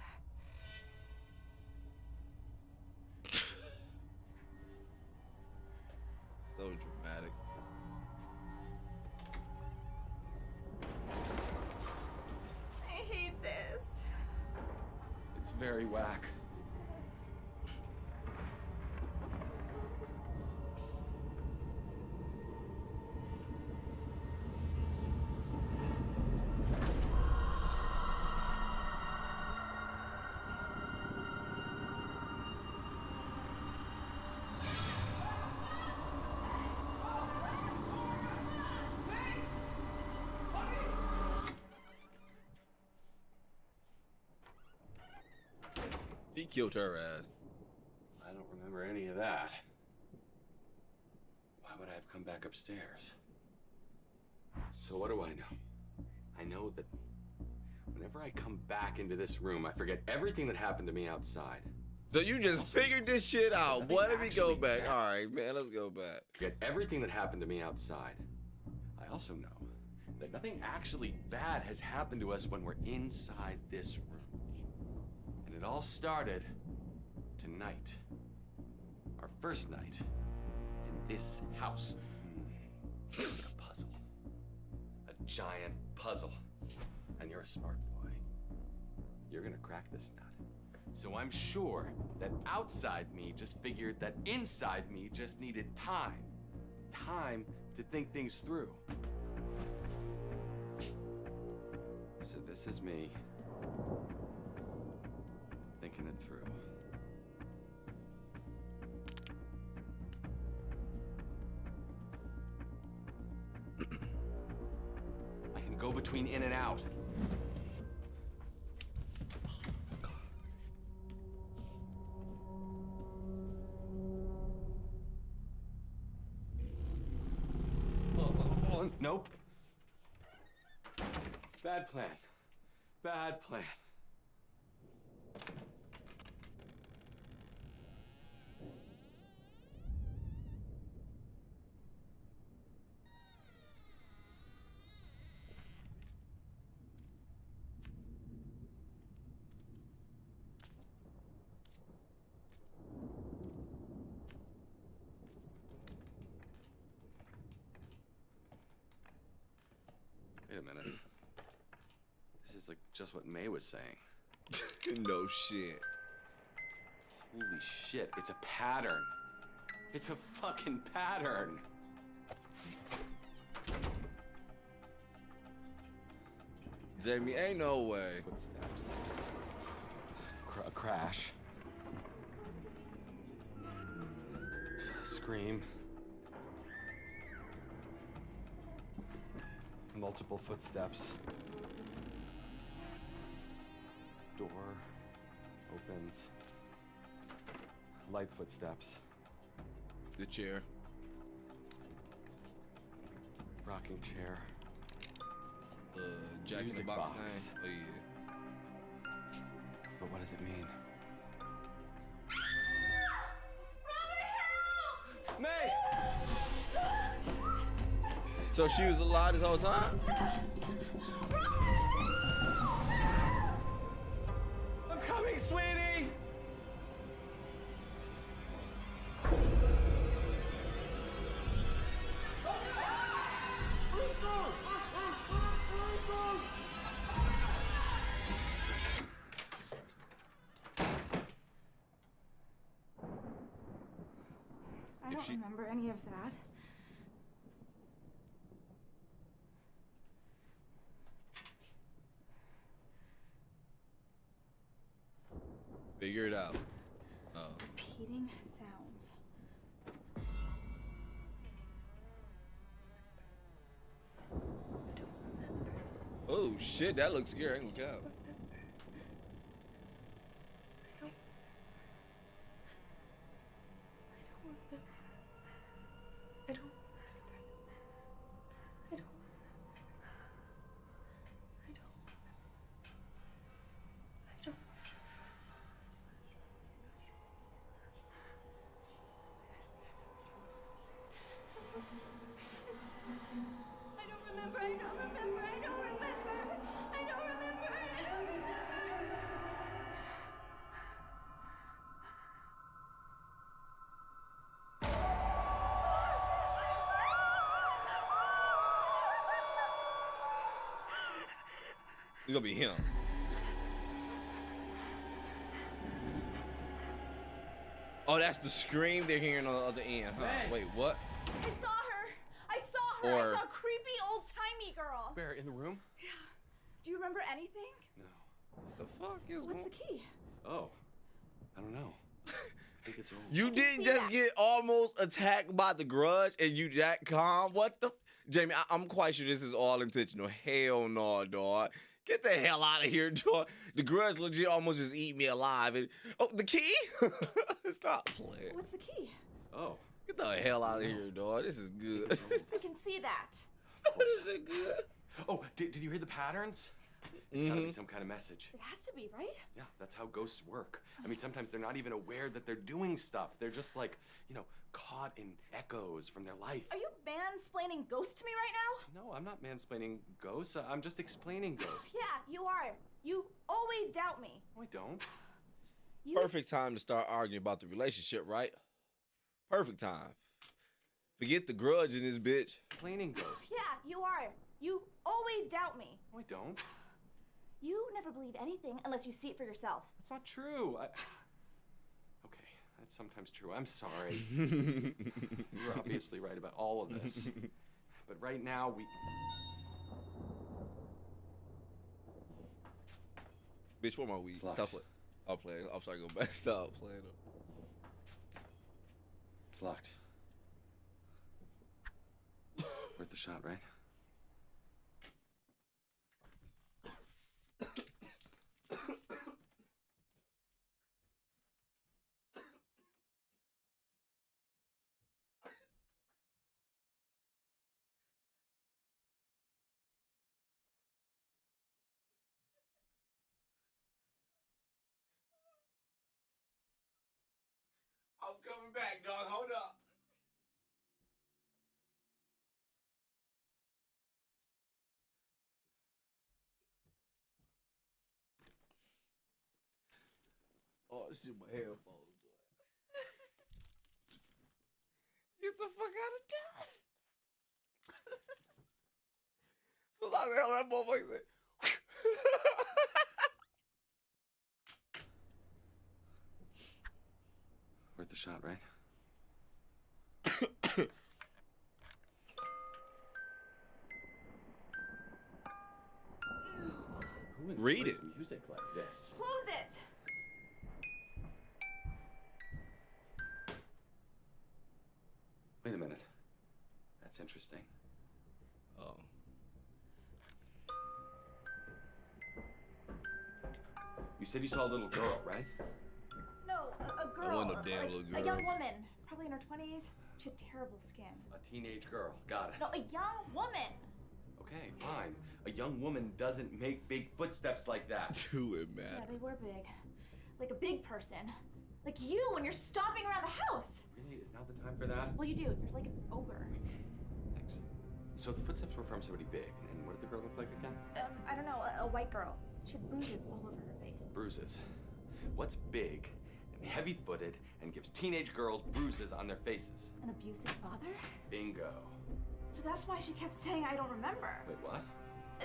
So dramatic. very whack. He killed her ass. I don't remember any of that. Why would I have come back upstairs? So what do I know? I know that whenever I come back into this room, I forget everything that happened to me outside. So you just figured this shit out. Boy, let me go back. All right, man, let's go back. Forget everything that happened to me outside. I also know that nothing actually bad has happened to us when we're inside this room. And it all started tonight. Our first night in this house. It's like a puzzle. A giant puzzle. And you're a smart boy. You're gonna crack this nut. So I'm sure that outside me just figured that inside me just needed time. Time to think things through. So this is me thinking it through. I can go between in and out. Nope. Bad plan. Bad plan. Wait a minute. This is like just what May was saying. No shit. Holy shit, it's a pattern. It's a fucking pattern. Jamie, ain't no way. Footsteps. A crash. Scream. Multiple footsteps. Door opens. Light footsteps. The chair. Rocking chair. Jack in the Music Box box. thing. Oh yeah. But what does it mean? May! So she was alive this whole time? I'm coming, sweetie! I don't remember any of that. Figure it out. Oh. Repeating sounds. Oh shit, that looks scary. I ain't gonna count. It's gonna be him. Oh, that's the scream they're hearing on the other end, huh? Hey. Wait, what? I saw her. I saw her. Or- I saw a creepy old-timey girl. Where, in the room? Yeah. Do you remember anything? No. The fuck is What's going? the key? Oh, I don't know. I think it's over. You didn't see just that. get almost attacked by the Grudge and you that calm? What the? Jamie, I'm quite sure this is all intentional. Hell no, dog. Get the hell out of here, dog. The Grudge legit almost just eat me alive. And, oh, the key? Stop playing. What's the key? Oh, Get the hell out of here, dog. This is good. I can see that. of course. This is good. Oh, did you hear the patterns? It's gotta be some kind of message. It has to be, right? Yeah, that's how ghosts work. I mean, sometimes they're not even aware that they're doing stuff. They're just like, you know, caught in echoes from their life. Are you mansplaining ghosts to me right now? No, I'm not mansplaining ghosts. I'm just explaining ghosts. Yeah, you are. You always doubt me. No, I don't. You Perfect time to start arguing about the relationship, right? Perfect time. Forget the Grudge in this bitch. Explaining ghosts. Yeah, you are. You always doubt me. No, I don't. You never believe anything unless you see it for yourself. That's not true. Okay, that's sometimes true. I'm sorry. You're obviously right about all of this. But right now, Bitch, where my weed? It's locked. Stop playing. I'll play. I'm sorry, go back. Stop playing. It's locked. Worth the shot, right? I'm coming back, dog. Hold up. Oh shit, my headphones. Get the fuck out of town. So like the hell that motherfucker said. Worth the shot, right? Who Read enjoys it. music like this? Close it. Wait a minute. That's interesting. Oh. You said you saw a little girl, right? No, a girl. wasn't no damn little A girl. young woman, probably in her 20s. She had terrible skin. A teenage girl. Got it. No, a young woman. Okay, fine. A young woman doesn't make big footsteps like that. Do it, Yeah, man. they were big. Like a big person. Like you when you're stomping around the house. Really? Is now the time for that? Well, you do. You're like an ogre. Thanks. So the footsteps were from somebody big, and what did the girl look like again? I don't know, a white girl. She had bruises all over her face. Bruises. What's big and heavy-footed and gives teenage girls bruises on their faces? An abusive father? Bingo. So that's why she kept saying, I don't remember. Wait, what?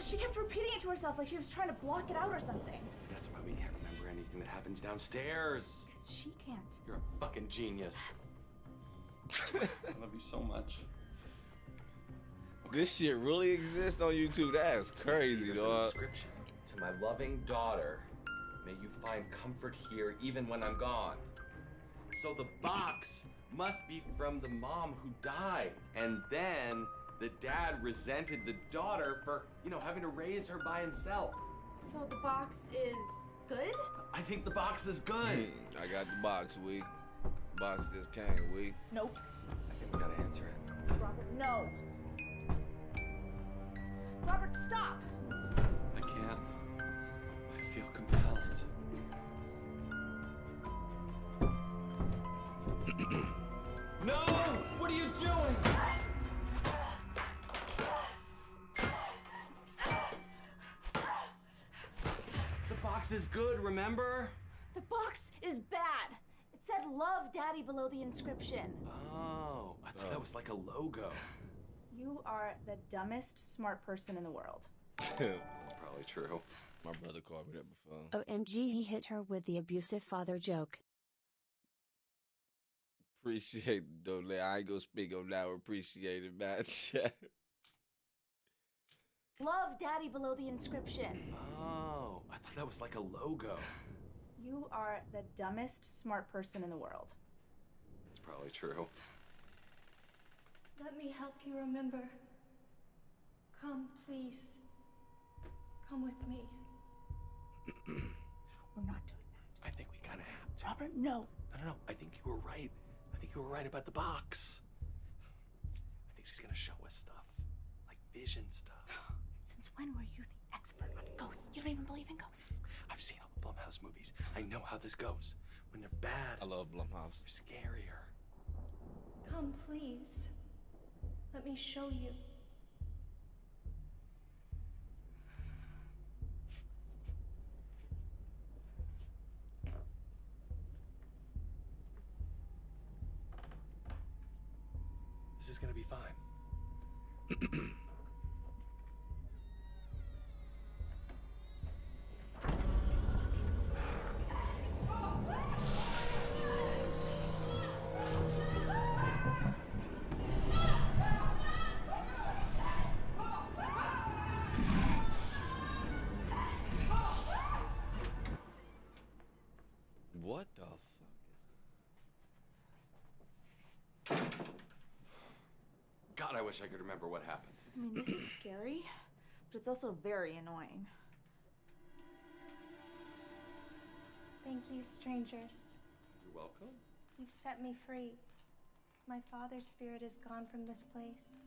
She kept repeating it to herself like she was trying to block it out or something. That's why we can't remember anything that happens downstairs. Because she can't. You're a fucking genius. I love you so much. This shit really exists on YouTube. That's crazy, There's an dog. inscription. To my loving daughter, may you find comfort here even when I'm gone. So the box must be from the mom who died. And then the dad resented the daughter for, having to raise her by himself. So the box is good? I think the box is good. I got the box, we. The box just came, we. Nope. I think we gotta answer it. Robert, no. Robert, stop. I can't. I feel compelled. No! What are you doing? The box is good, remember? The box is bad. It said love daddy below the inscription. Oh, I thought that was like a logo. You are the dumbest smart person in the world. That's probably true. My brother called me that before. OMG, he hit her with the abusive father joke. Appreciate it, though. I ain't gonna speak on that. Appreciate it, man. Love Daddy below the inscription. Oh, I thought that was like a logo. You are the dumbest smart person in the world. That's probably true. Let me help you remember. Come, please. Come with me. We're not doing that. I think we kind of have to. Robert, no. No. I think you were right. I think you were right about the box. I think she's gonna show us stuff. Like vision stuff. Since when were you the expert on ghosts? You don't even believe in ghosts. I've seen all the Blumhouse movies. I know how this goes. When they're bad, I love Blumhouse. they're scarier. Come, please. Let me show you. This is gonna be fine. What the fuck? God, I wish I could remember what happened. I mean, this is scary, but it's also very annoying. Thank you, strangers. You're welcome. You've set me free. My father's spirit is gone from this place,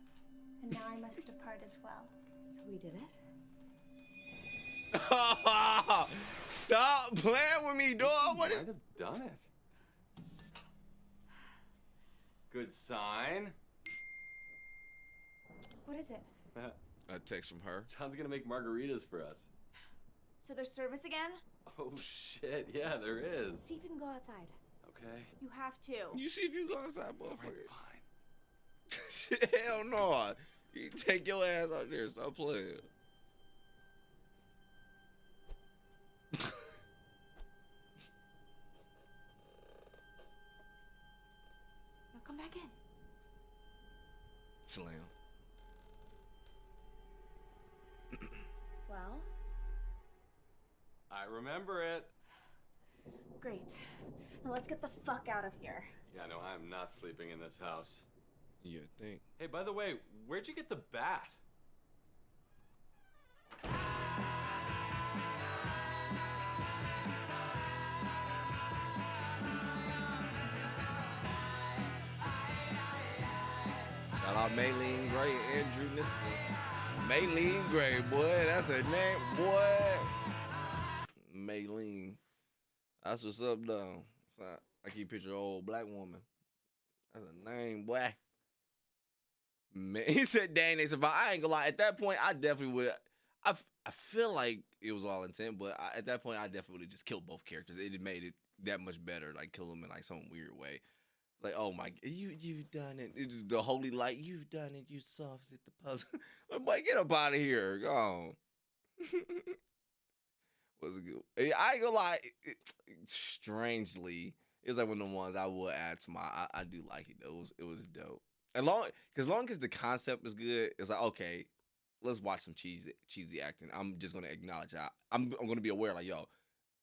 and now I must depart as well. So we did it? Stop playing with me, dog. What is? Might have done it. Good sign. What is it? A text from her. John's gonna make margaritas for us. So there's service again? Oh shit, yeah, there is. See if you can go outside. Okay. You have to. You see if you go outside, All motherfucker. right, fine. Hell no. You take your ass out there. Stop playing. Now come back in. Slam. Well? I remember it. Great. Now let's get the fuck out of here. Yeah, no, I'm not sleeping in this house. You think? Hey, by the way, where'd you get the bat? Shout out Maylene Gray and Andrew Nissen. Maylene Gray, boy, that's her name, boy. Maylene. That's what's up, though. I keep picture old black woman. That's a name, boy. Man, he said, dang, they survived. I ain't gonna lie. At that point, I definitely would. I feel like it was all intent, but at that point, I definitely would have just killed both characters. It made it that much better, like kill them in like some weird way. Like, oh my, you've done it. It's just the holy light. You've done it. You solved it. The puzzle. Like, boy, get up out of here. Go on. Was it good? I ain't gonna lie. Strangely, it was like one of the ones I would add to my. I do like it though. It was dope. And long as the concept is good, it's like, okay, let's watch some cheesy acting. I'm just gonna acknowledge that. I'm gonna be aware, like, yo,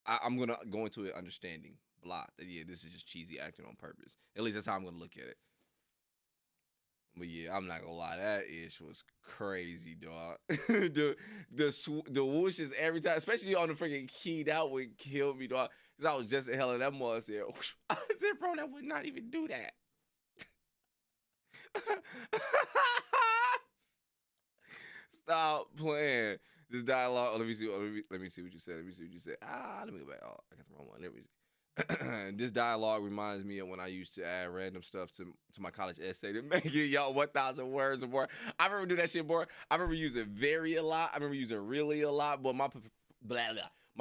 I'm gonna go into it understanding. Blah. That, yeah, this is just cheesy acting on purpose. At least that's how I'm gonna look at it. But yeah, I'm not gonna lie, that ish was crazy, dog. the whooshes every time, especially on the freaking keyed out, would kill me, dog. Cause I was just at hell of that mother said, I said, bro, that would not even do that. Stop playing. This dialogue. Oh, let me see what you said. Let me go back. Oh, I got the wrong one. Let me see. This dialogue reminds me of when I used to add random stuff to my college essay to make it, y'all, 1,000 words or more. I remember doing that shit, boy. I remember using very a lot. I remember using really a lot, but my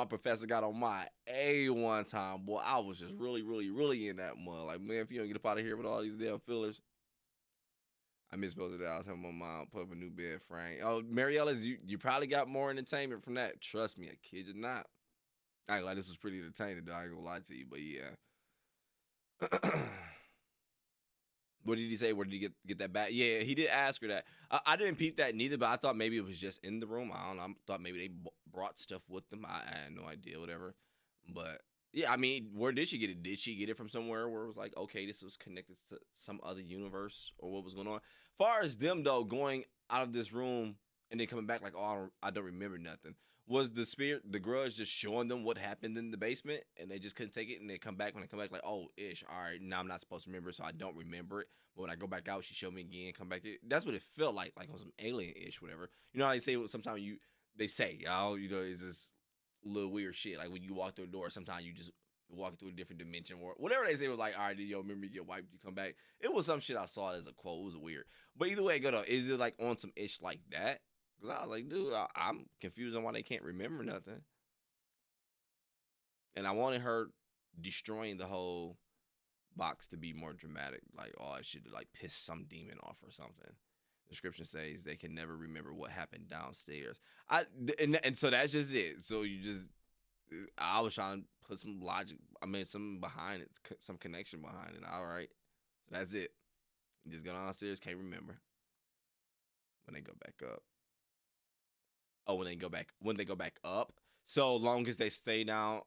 professor got on my A one time, boy. I was just really, really, really in that mud. Like, man, if you don't get up out of here with all these damn fillers. I misspelled it out. I was telling my mom, put up a new bed frame. Oh, Mariella's, you probably got more entertainment from that. Trust me, I kid you not. I ain't like this was pretty entertaining, though. I ain't gonna lie to you, but yeah. What did he say? Where did he get that back? Yeah, he did ask her that. I didn't peep that neither, but I thought maybe it was just in the room. I don't know. I thought maybe they brought stuff with them. I had no idea, whatever. But yeah, I mean, where did she get it? Did she get it from somewhere where it was like, okay, this was connected to some other universe or what was going on? Far as them though, going out of this room and then coming back like, oh, I don't remember nothing. Was the spirit, the grudge, just showing them what happened in the basement, and they just couldn't take it, and they come back when they come back like, oh, ish, all right, now I'm not supposed to remember, so I don't remember it. But when I go back out, she showed me again, come back. That's what it felt like on some alien-ish, whatever. You know how they say sometimes they say, y'all, you know, it's just little weird shit. Like when you walk through a door, sometimes you just walk through a different dimension or whatever they say was like, all right, yo, remember you get wiped, you come back. It was some shit I saw as a quote. It was weird. But either way, go though. Is it like on some ish like that? Because I was like, dude, I'm confused on why they can't remember nothing. And I wanted her destroying the whole box to be more dramatic. Like, oh, it should like piss some demon off or something. The description says they can never remember what happened downstairs. And so that's just it. So I was trying to put some logic, something behind it, some connection behind it. All right. So that's it. You just go downstairs, can't remember. When they go back up. Oh, when they go back up. So long as they stay down,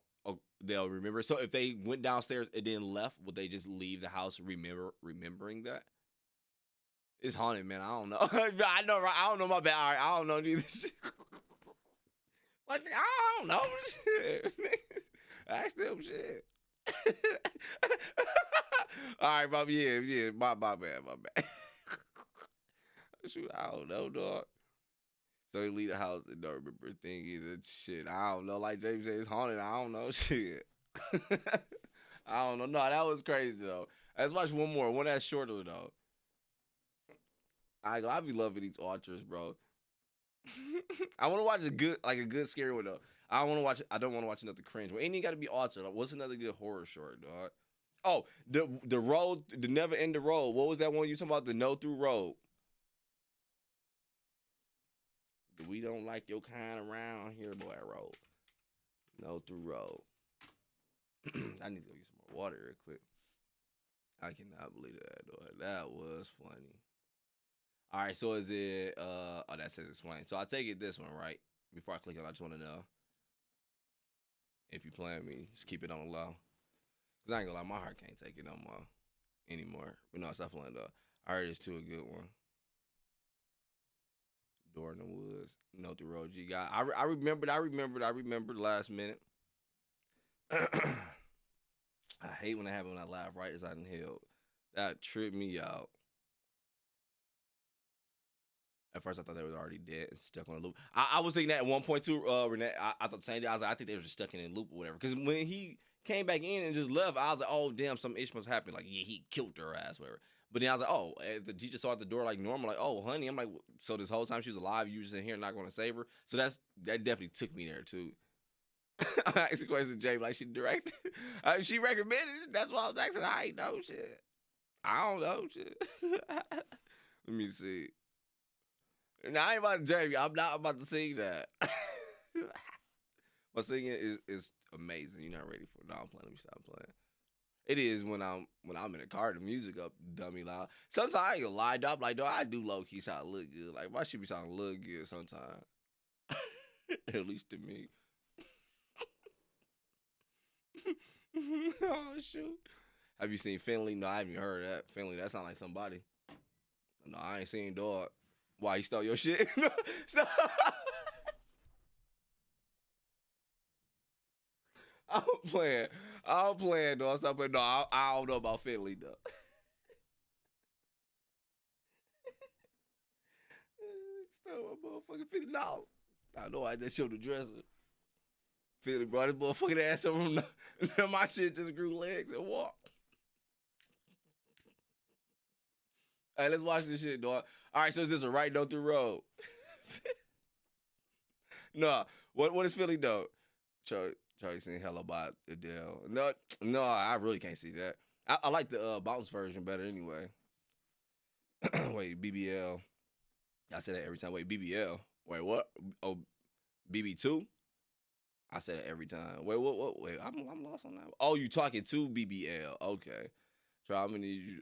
they'll remember. So if they went downstairs and then left, would they just leave the house remembering that? It's haunted, man. I don't know. I know, right? I don't know my bad. All right, I don't know neither. Like, I don't know shit. Ask them shit. All right, Bob. Yeah. My bad. Shoot, I don't know, dog. So they leave the house and don't remember a thing either. Shit, I don't know. Like James said, it's haunted. I don't know. Shit. I don't know. No, that was crazy, though. Let's watch one more. One that's shorter, though. I be loving these authors, bro. I want to watch a good scary one, though. I don't want to watch another cringe one. Ain't even got to be author. Like, what's another good horror short, dog? Oh, the road, the never end the road. What was that one you talking about? The no through road. We don't like your kind around here, boy. Road. No through road. I need to go get some more water real quick. I cannot believe that, though. That was funny. All right, so is it, that says explain. So I take it this one, right? Before I click on it, I just want to know if you playing me, just keep it on the low. Because I ain't gonna lie, my heart can't take it no more anymore. But no, stop playing, though. I heard it's too a good one. Door in the woods, no through road. You got. I remembered last minute. I hate when that happens when I laugh right as I inhaled. That tripped me out. At first, I thought they was already dead and stuck on a loop. I was thinking that at one point too, Renee. I thought the same day. I was like, I think they were just stuck in a loop or whatever. Because when he came back in and just left, I was like, oh damn, some ish must happen. Like, yeah, he killed her ass, whatever. But then I was like, oh, the teacher saw at the door like normal, like, oh, honey. I'm like, so this whole time she was alive, you just in here not going to save her. So that definitely took me there too. I asked the question to Jay, like she directed. She recommended it. That's why I was asking. I ain't know shit. I don't know shit. Let me see. Now I ain't about to Jamie. I'm not about to sing that. My singing is amazing. You're not ready for it. No, I'm playing. Let me stop playing. It is when I'm in the car, the music up dummy loud. Sometimes I ain't gonna lie, dog. Like, dog, I do low key sound look good. Like my shit be sounding look good sometimes. At least to me. Oh shoot. Have you seen Finley? No, I haven't even heard of that. Finley, that sound like somebody. No, I ain't seen dog. Why, he stole your shit? Stop. I'm playing, dog. Stop playing. No, I don't know about Finley, though. Stole my motherfucking $50. I know I just showed the dresser. Finley brought his motherfucking ass over. My shit just grew legs and walked. All right, let's watch this shit, dog. All right, so is this a right note through road? No, what is Philly though? Charlie saying hello about Adele. No, I really can't see that. I like the bounce version better anyway. Wait, BBL. I say that every time. Wait, BBL. Wait, what? Oh, BB2? I say that every time. Wait, what? Wait, I'm lost on that. Oh, you talking to BBL. Okay. So I'm going to need you.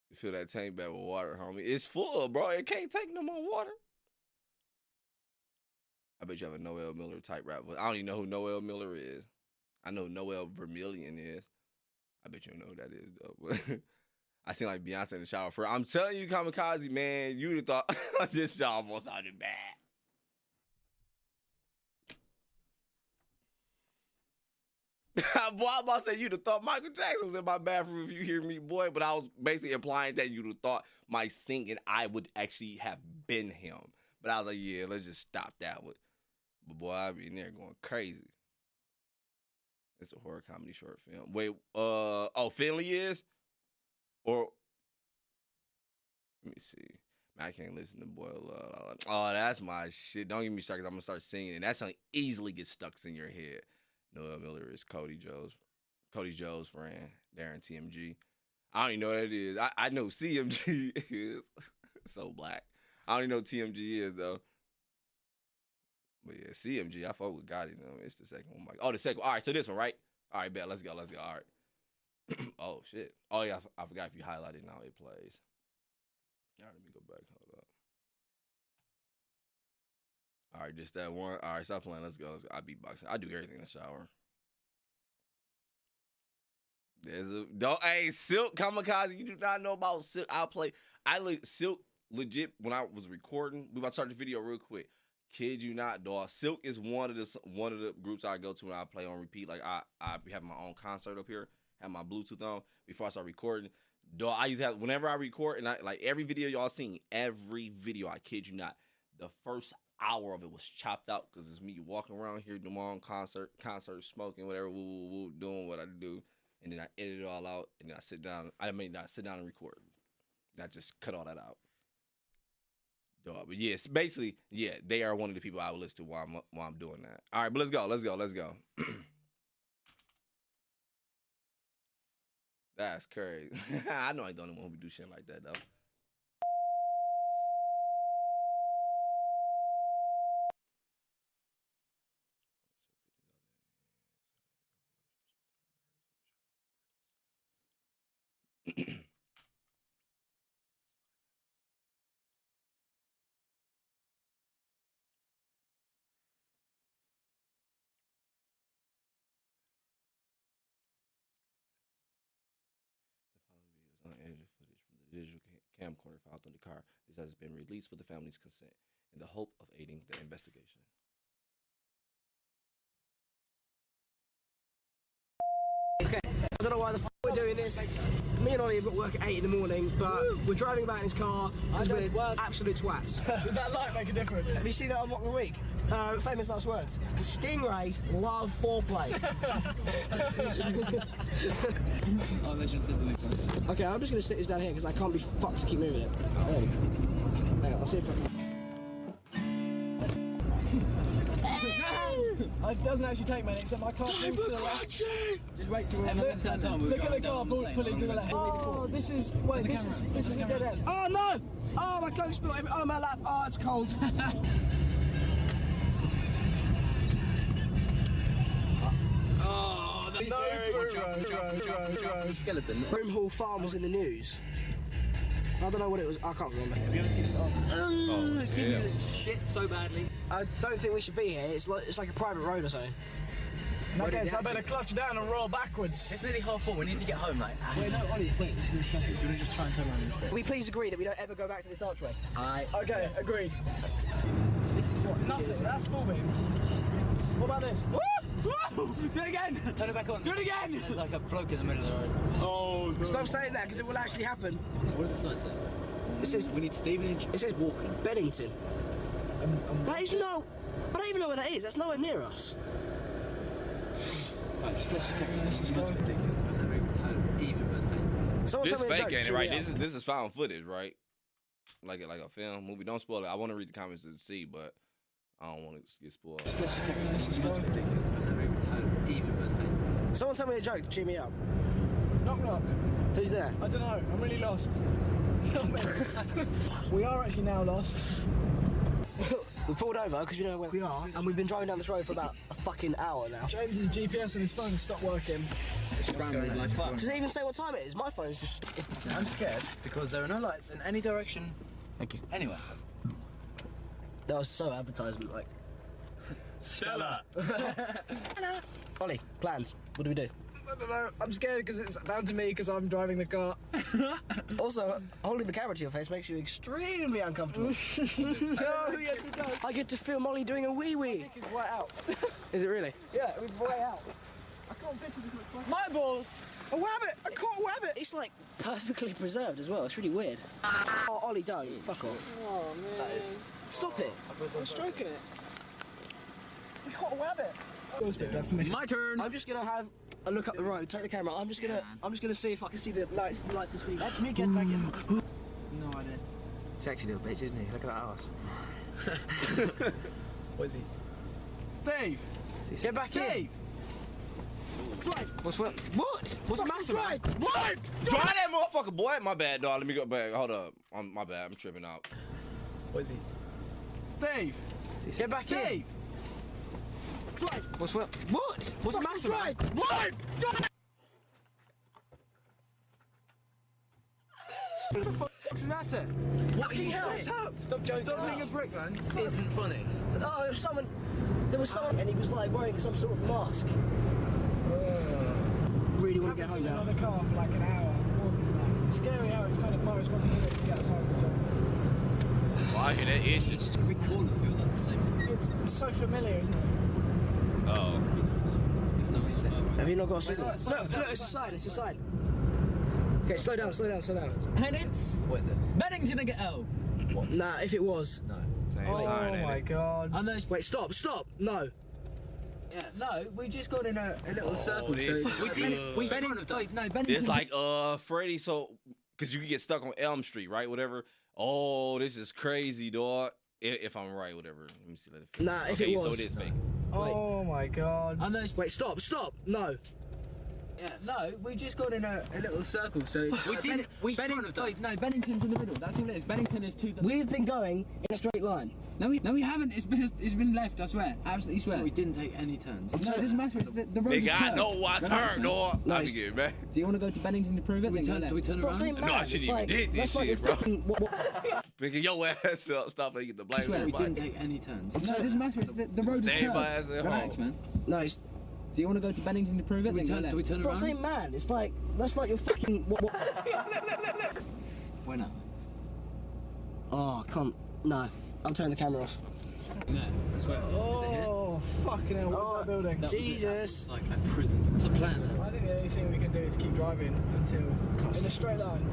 You fill that tank back with water, homie. It's full, bro. It can't take no more water. I bet you have a Noel Miller type rap, but I don't even know who Noel Miller is. I know who Noel Vermillion is. I bet you don't know who that is, though. But I seem like Beyonce in the shower. I'm telling you, Kamikaze, man, you'd have thought this almost sounded bad. Boy, I'm about to say you'd have thought Michael Jackson was in my bathroom if you hear me, boy. But I was basically implying that you'd have thought my singing, I would actually have been him. But I was like, yeah, let's just stop that one. But boy, I'd be in there going crazy. It's a horror comedy short film. Wait, Finley is? Or, let me see. Man, I can't listen to Boy Love. Oh, that's my shit. Don't get me started because I'm going to start singing. And that song easily gets stuck in your head. Noel Miller is Cody Joe's friend, Darren TMG. I don't even know what that is. I know CMG is. So black. I don't even know what TMG is, though. But yeah, CMG, I fuck with Gotti, though. It's the second one. Oh, the second one. All right, so this one, right? All right, bet. Let's go. All right. Oh, shit. Oh, yeah, I forgot if you highlight it now, it plays. All right, let me go back. Hold up. All right, just that one. All right, stop playing. Let's go. I beatboxing. I do everything in the shower. Hey, Silk Kamikaze, you do not know about Silk. Silk legit, when I was recording, we about to start the video real quick. Kid you not, dog. Silk is one of the groups I go to when I play on repeat. Like I have my own concert up here, have my Bluetooth on before I start recording. Dog, I used to have, whenever I record, and I like every video y'all seen, every video, I kid you not, the first hour of it was chopped out because it's me walking around here doing my own concert, smoking, whatever, woo, doing what I do, and then I edit it all out, and then I sit down. I sit down and record. And I just cut all that out. Dog, but yes, basically, yeah, they are one of the people I would listen to while I'm doing that. All right, but let's go. That's crazy. I know I don't know when we do shit like that, though. Unedited footage from the digital camcorder found on the car. This has been released with the family's consent in the hope of aiding the investigation. Okay, I don't know why the f we're doing this. Me and Ollie have got work at 8 in the morning, but we're driving about in his car because we're absolute twats. Does that light make a difference? Have you seen it on What the Week? Famous last words. Stingrays love foreplay. Oh, they should sit in. Okay, I'm just going to stick this down here because I can't be fucked to keep moving it. There we go. Hang on, I'll see if I can. It doesn't actually take many, except I can't move to the left. Just wait till we're on the inside time. Look at the car pulling to the left. Oh, this is a dead end. Oh no! Oh, my coke spilled on my lap. Oh, it's cold. Oh, that's no skeleton. Broomhall Farm was in the news. I don't know what it was. I can't remember. Have you ever seen this song? Oh, yeah. Shit so badly. I don't think we should be here. It's like a private road or something. Okay, so I better clutch down and roll backwards. It's nearly 4:30. We need to get home, like. Wait, no, Ollie, wait. Do you want to just try and turn around this bit? Will we please agree that we don't ever go back to this archway? Okay, yes. Agreed. This is what? Nothing. That's full beams. What about this? Woo! Woo! Do it again! Turn it back on. Do it again! There's like a bloke in the middle of the road. Oh, no. Stop saying that because it will actually happen. What does the sign say? It says we need Stevenage. It says walking. Bennington. That is no. I don't even know where that is. That's nowhere near us. Right, this is ridiculous. I've never even heard of either of those places. This fake ain't it, right? This is found footage, right? Like a film, movie. Don't spoil it. I want to read the comments to see, but I don't want to get spoiled. This is ridiculous. I've never even heard of either of those places. Someone tell me a joke to cheer me up. Knock knock. Who's there? I don't know. I'm really lost. We are actually now lost. We pulled over because we don't know where we are, and we've been driving down this road for about a fucking hour now. James's GPS on his phone has stopped working. It's scrambling like fuck. Does it even say what time it is? My phone's just... I'm scared because there are no lights in any direction. Thank you. Anyway. That was so advertisement-like. Stella! Ollie, plans. What do we do? I don't know. I'm scared because it's down to me because I'm driving the car. Also, holding the camera to your face makes you extremely uncomfortable. Oh, yes, it does. I get to film Ollie doing a wee-wee. It's right out. Is it really? Yeah, it was right out. I can't fit it. My balls! A rabbit! I caught a rabbit! It's like perfectly preserved as well. It's really weird. Oh, Ollie, don't. Fuck off. Oh, man. Stop it. I'm stroking it. We caught a rabbit. My turn! I'm just gonna have a look up the road, take the camera. I'm just gonna see if I can see the lights of Steve. Let me get back in. No idea. Sexy little bitch, isn't he? Look at that ass. What is he? Steve! Get back in! Drive! What's what? What's the matter, man? Drive! Drive that motherfucker, boy! My bad, dog. Let me go back. Hold up. My bad. I'm tripping out. What is he? Steve! Get back in! Drive! What's what? What's the matter, man? Drive! Drive! What the fuck is the matter? Fucking hell! Stop joking. Stop being a prick, man. It isn't funny. Oh, there was someone, and he was like wearing some sort of mask. Really want to get home now. Another car for like an hour. More than that. It's scary how it's kind of my responsibility to get us home as well. Well, I hear that itch. Every corner feels like the same. It's so familiar, isn't it? Oh. It's not really safe. Have you not got a signal? Look, it's a sign. Okay, slow down. Penance? What is it? Bennington again. Oh. What? Nah, if it was. No. Same Oh sign, ain't my it? god. And those. Wait, stop. No. Yeah, no, we just got in a little circle. This So is Bennington. It's like Freddy. So, cause you can get stuck on Elm Street, right? Whatever. Oh, this is crazy, dog. If I'm right, whatever. Let me see. Let it finish. Nah, if okay, it was. so it is fake. Oh my god. And those. Wait, stop. No. Yeah, no, we just got in a little circle. So Bennington's in the middle. That's all it is. Bennington is to the. We've been going in a straight line. No, we haven't. It's been left. I swear. Absolutely swear. We didn't take any turns. No, it doesn't matter. The road is Nigga, I curved. know I turned, dog. No, I be good, man. Do you want to go to Bennington to prove it? Then go left. We turn Stop around. saying No, mad. I shouldn't It's even like- did this that's like shit, you're bro. fucking- Picking your ass up. Stop making the I blame swear, we everybody. didn't take any turns. No, it doesn't matter. The road is Stay curved. by us at Relax, home. man. No, it's... Do you want to go to Bennington to prove it? Then go left. Do we turn Stop around? saying man. It's like... That's like you're fucking... Why not? Oh, I can't... No. I'm turning the camera off. No, I swear. Oh, fucking hell. What's that building? That was Jesus. It's like a prison. It's a plan. I think the only thing we can do is keep driving until... in a straight line.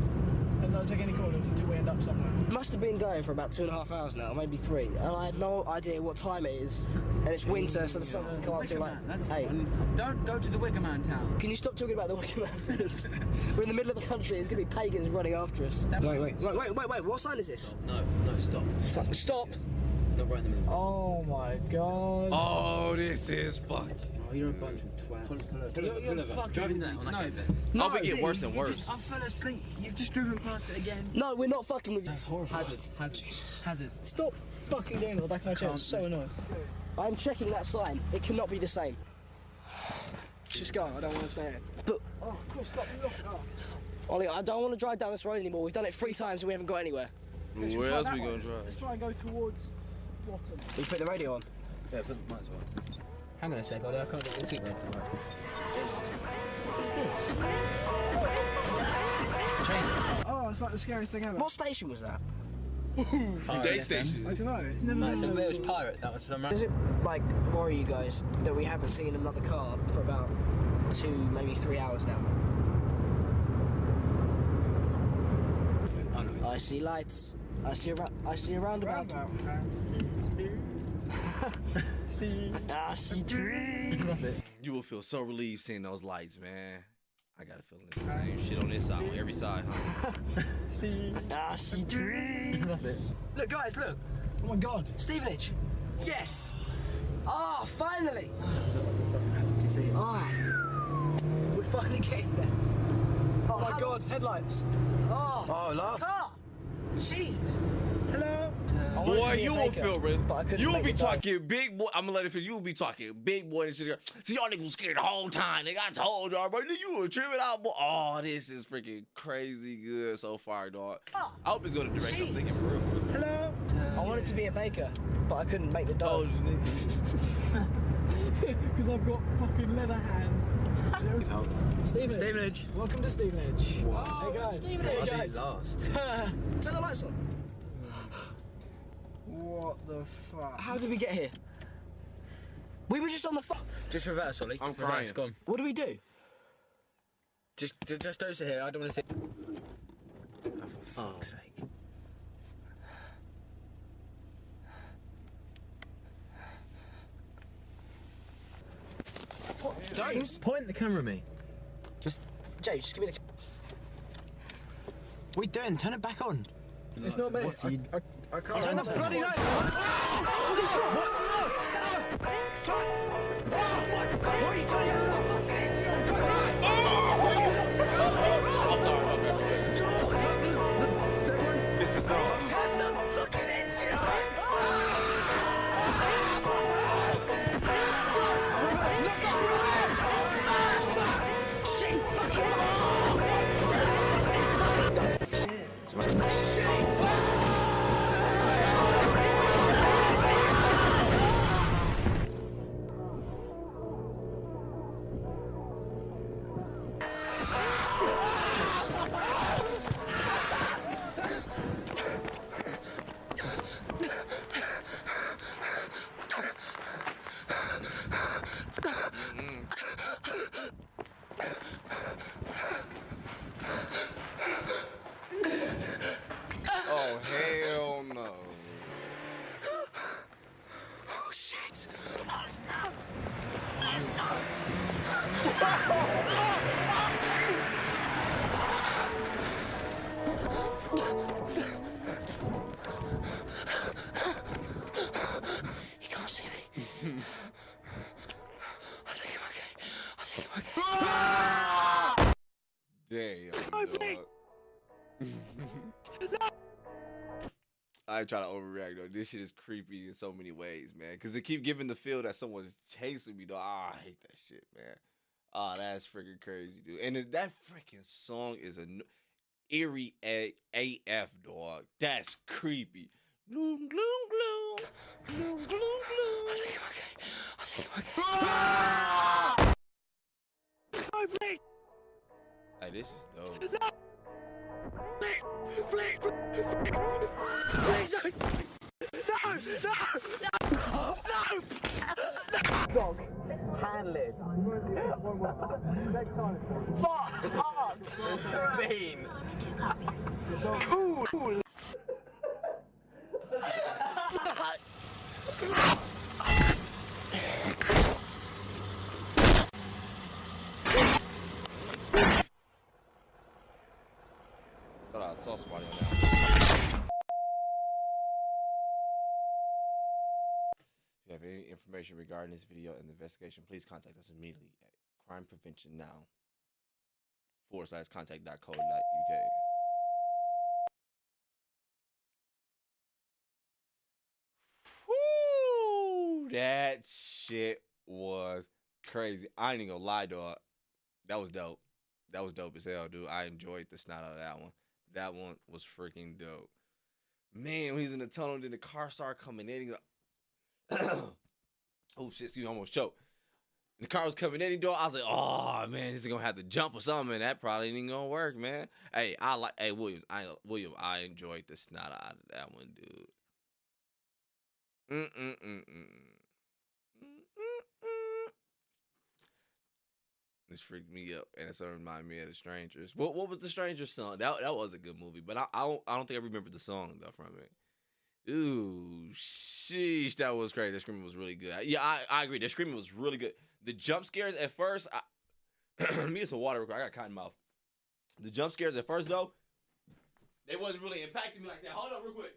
And not take any corners until we end up somewhere. Must have been going for about 2.5 hours now, maybe 3. And I had no idea what time it is. And it's winter, so the sun doesn't come up till like 8. Don't go to the Wicker Man town. Can you stop talking about the Wicker Man first? We're in the middle of the country, there's going to be pagans running after us. Wait, what sign is this? No, stop. Fuck, stop! Not right in the middle. Oh my god. Oh, this is fucking. Oh, you're a bunch of twats. You're fucking driving that on that bit. No, we get worse and worse. I fell asleep. You've just driven past it again. No, we're not fucking with you. That's horrible. Hazards. Stop fucking doing it on the back of my chair. It's so annoying. I'm checking that sign. It cannot be the same. Just go. I don't want to stay here. But, Oh, Chris, stop. Look. Ollie, I don't want to drive down this road anymore. We've done it 3 times and we haven't got anywhere. Where else we gonna drive? Let's try and go towards Watton. You put the radio on. Yeah, but might as well. Hang on a sec, Ollie. I can't get the seat right. What is this? Oh, it's like the scariest thing ever. What station was that? Day station. I don't know. It's never been. It was Pirate. That was from. Does it, like, worry you guys that we haven't seen another car for about 2, maybe 3 hours now? I see lights. I see a roundabout. I see trees. You will feel so relieved seeing those lights, man. I got a feeling it's the same shit on this side, on every side, huh? I see trees. Look, guys, look. Oh my god. Stevenage. Yes. Ah, finally. Ah, we're finally getting there. Oh my god, headlights. Oh, Oh, last. car. Jesus. Hello. Oh, Boy, you will baker, feel ready. but I couldn't You will make be the dough. talking big boy. I'm gonna let it finish. You will be talking big boy and shit. See, y'all niggas was scared the whole time. Nigga, I told y'all, bro. You were tripping out, boy. Oh, this is freaking crazy good so far, dog. I hope it's gonna direct I'm thinking for real. Hello. I wanted to be a baker, but I couldn't make the dough. Because I've got fucking leather hands. Stevenage. Welcome to Stevenage. Wow. Hey guys. Stevenage. Hey guys. Last. Turn the lights on. What the fuck? How did we get here? We were just on the phone. Just reverse, Ollie. I'm Reverse, crying. Go on. What do we do? Just don't sit here. I don't want to sit. Oh, for fuck's sake. James, Point the camera at me. James, just give me the. What are you doing? Turn it back on. It's not me. I can't. Turn the bloody lights on. What? No! Turn. What are you doing? It's the song. Turn the fucking engine on. Oh, hell no. Oh shit! Oh no! You can't see me. I think I'm okay. I think I'm okay. Damn. Dog. I ain't trying to overreact though. This shit is creepy in so many ways, man. Cause they keep giving the feel that someone's chasing me, dog. Ah, I hate that shit, man. Ah, that's freaking crazy, dude. And that freaking song is eerie AF, dog. That's creepy. Gloom, gloom, gloom. Gloom, gloom, gloom. I think I'm okay. Oh, please! Hey, this is dope. No! Please, don't! No! No! No! Dog. Hand lid. Fart. Beans. Cool. Thought I saw somebody on that. If you have any information regarding this video and the investigation, please contact us immediately at Crime Prevention Now /contact.co.uk. Woo! That shit was crazy. I ain't even gonna lie, dog. That was dope. That was dope as hell, dude. I enjoyed the snot out of that one. That one was freaking dope. Man, when he's in the tunnel, then the car started coming in. He's like, oh shit, excuse me, I almost choked. The car was coming in, I was like, oh man, he's gonna have to jump or something. That probably ain't gonna work, man. Hey, Williams, I enjoyed the snot out of that one, dude. This freaked me up, and it's gonna remind me of The Strangers. What was The Strangers song? That was a good movie, but I don't think I remember the song though from it. Ooh, sheesh, that was crazy. That screaming was really good. Yeah, I agree. That screaming was really good. The jump scares at first, let me get some water real quick. I got cotton mouth. The jump scares at first though, they wasn't really impacting me like that. Hold up real quick.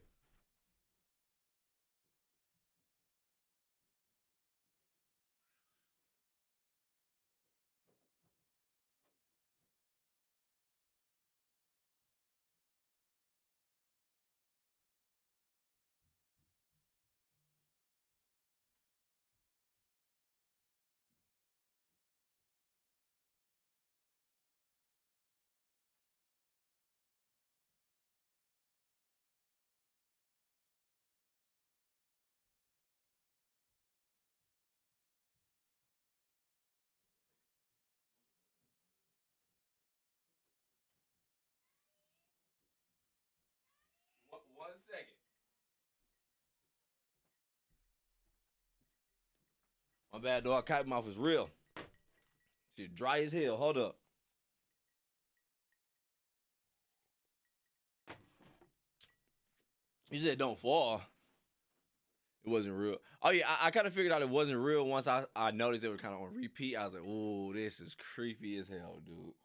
My bad, dog. Cotton mouth is real. Shit dry as hell. Hold up. You said don't fall. It wasn't real. Oh, yeah, I kind of figured out it wasn't real once I noticed they were kind of on repeat. I was like, ooh, this is creepy as hell, dude.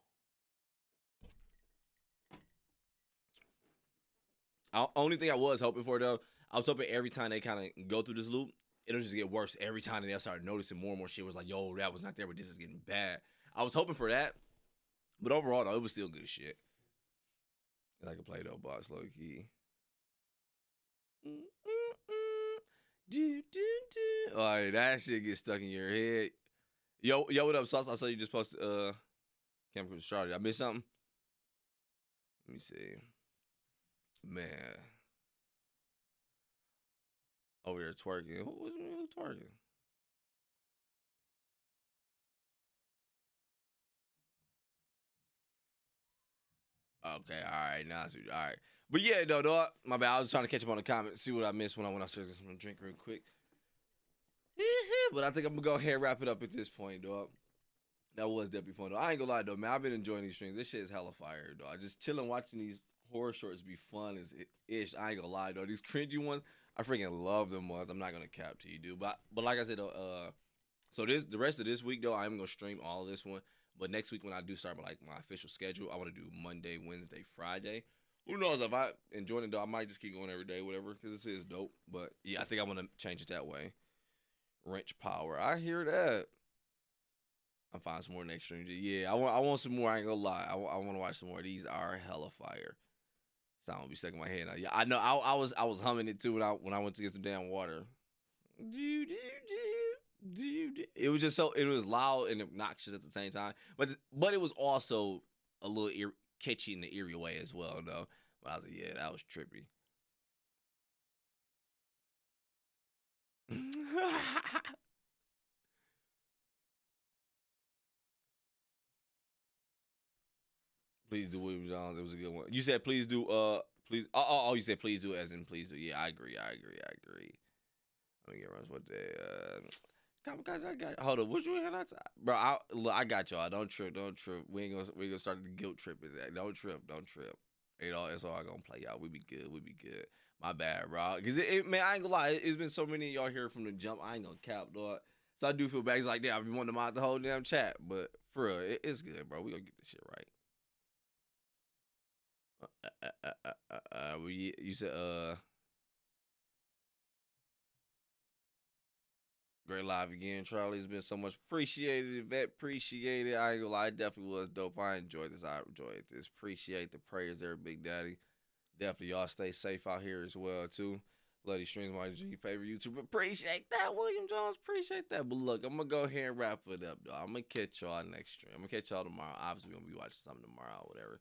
Only thing I was hoping for, though, I was hoping every time they kind of go through this loop, it'll just get worse every time, and they'll start noticing more and more shit. It was like, yo, that was not there, but this is getting bad. I was hoping for that, but overall, though, it was still good shit. And I could play, though, boss, low key. All right, that shit gets stuck in your head. Yo, what up, Sauce? I saw you just posted Camp Cruise Charlie. I missed something? Let me see. Man. Over there twerking. Who twerking? Okay, all right, now all right. But yeah, no, dog. My bad. I was trying to catch up on the comments, see what I missed when I went upstairs to get some drink real quick. But I think I'm gonna go ahead and wrap it up at this point, dog. That was definitely fun, though. I ain't gonna lie, though, man. I've been enjoying these streams. This shit is hella fire, dog. Just chilling, watching these horror shorts be fun as ish. I ain't gonna lie, though. These cringy ones, I freaking love them ones. I'm not gonna cap to you, dude. But like I said, so the rest of this week, though, I'm gonna stream all this one. But next week when I do start my official schedule, I want to do Monday, Wednesday, Friday. Who knows, if I enjoy it, though, I might just keep going every day, whatever, because this is dope. But yeah, I think I'm gonna change it that way. Wrench power, I hear that. I'll find some more next stream. Yeah, I want some more. I ain't gonna lie. I want to watch some more. These are hella fire. Sound will be stuck in my head now. Yeah, I know. I was humming it too when I went to get some damn water. It was just it was loud and obnoxious at the same time. But it was also a little catchy in the eerie way as well, though. But I was like, yeah, that was trippy. Please do William Jones. It was a good one. You said please do please. Oh, you said please do as in please do. Yeah, I agree. Let me get runs what day. Guys, I got. Hold on, what you had? Bro, I got y'all. Don't trip. We ain't gonna start the guilt trip in that. Don't trip. You know, it's all gonna play out. We be good. My bad, bro. Cause man, I ain't gonna lie. It's been so many of y'all here from the jump. I ain't gonna cap, dog. So I do feel bad. It's like, damn, I be wanting them out the whole damn chat, but for real, it's good, bro. We gonna get this shit right. You said great live again, Charlie. It's been so much appreciated. Yvette, appreciated. I ain't gonna lie, it definitely was dope. I enjoyed this. Appreciate the prayers there, Big Daddy. Definitely y'all stay safe out here as well too. Love these streams, my favorite YouTuber. Appreciate that, William Jones. Appreciate that. But look, I'm gonna go ahead and wrap it up, though. I'm gonna catch y'all next stream. I'm gonna catch y'all tomorrow. Obviously, we're gonna be watching something tomorrow, whatever.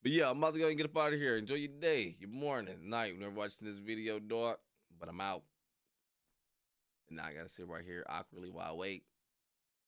But yeah, I'm about to go and get up out of here. Enjoy your day, your morning, night, whenever watching this video, dog. But I'm out. And now I gotta sit right here awkwardly while I wait.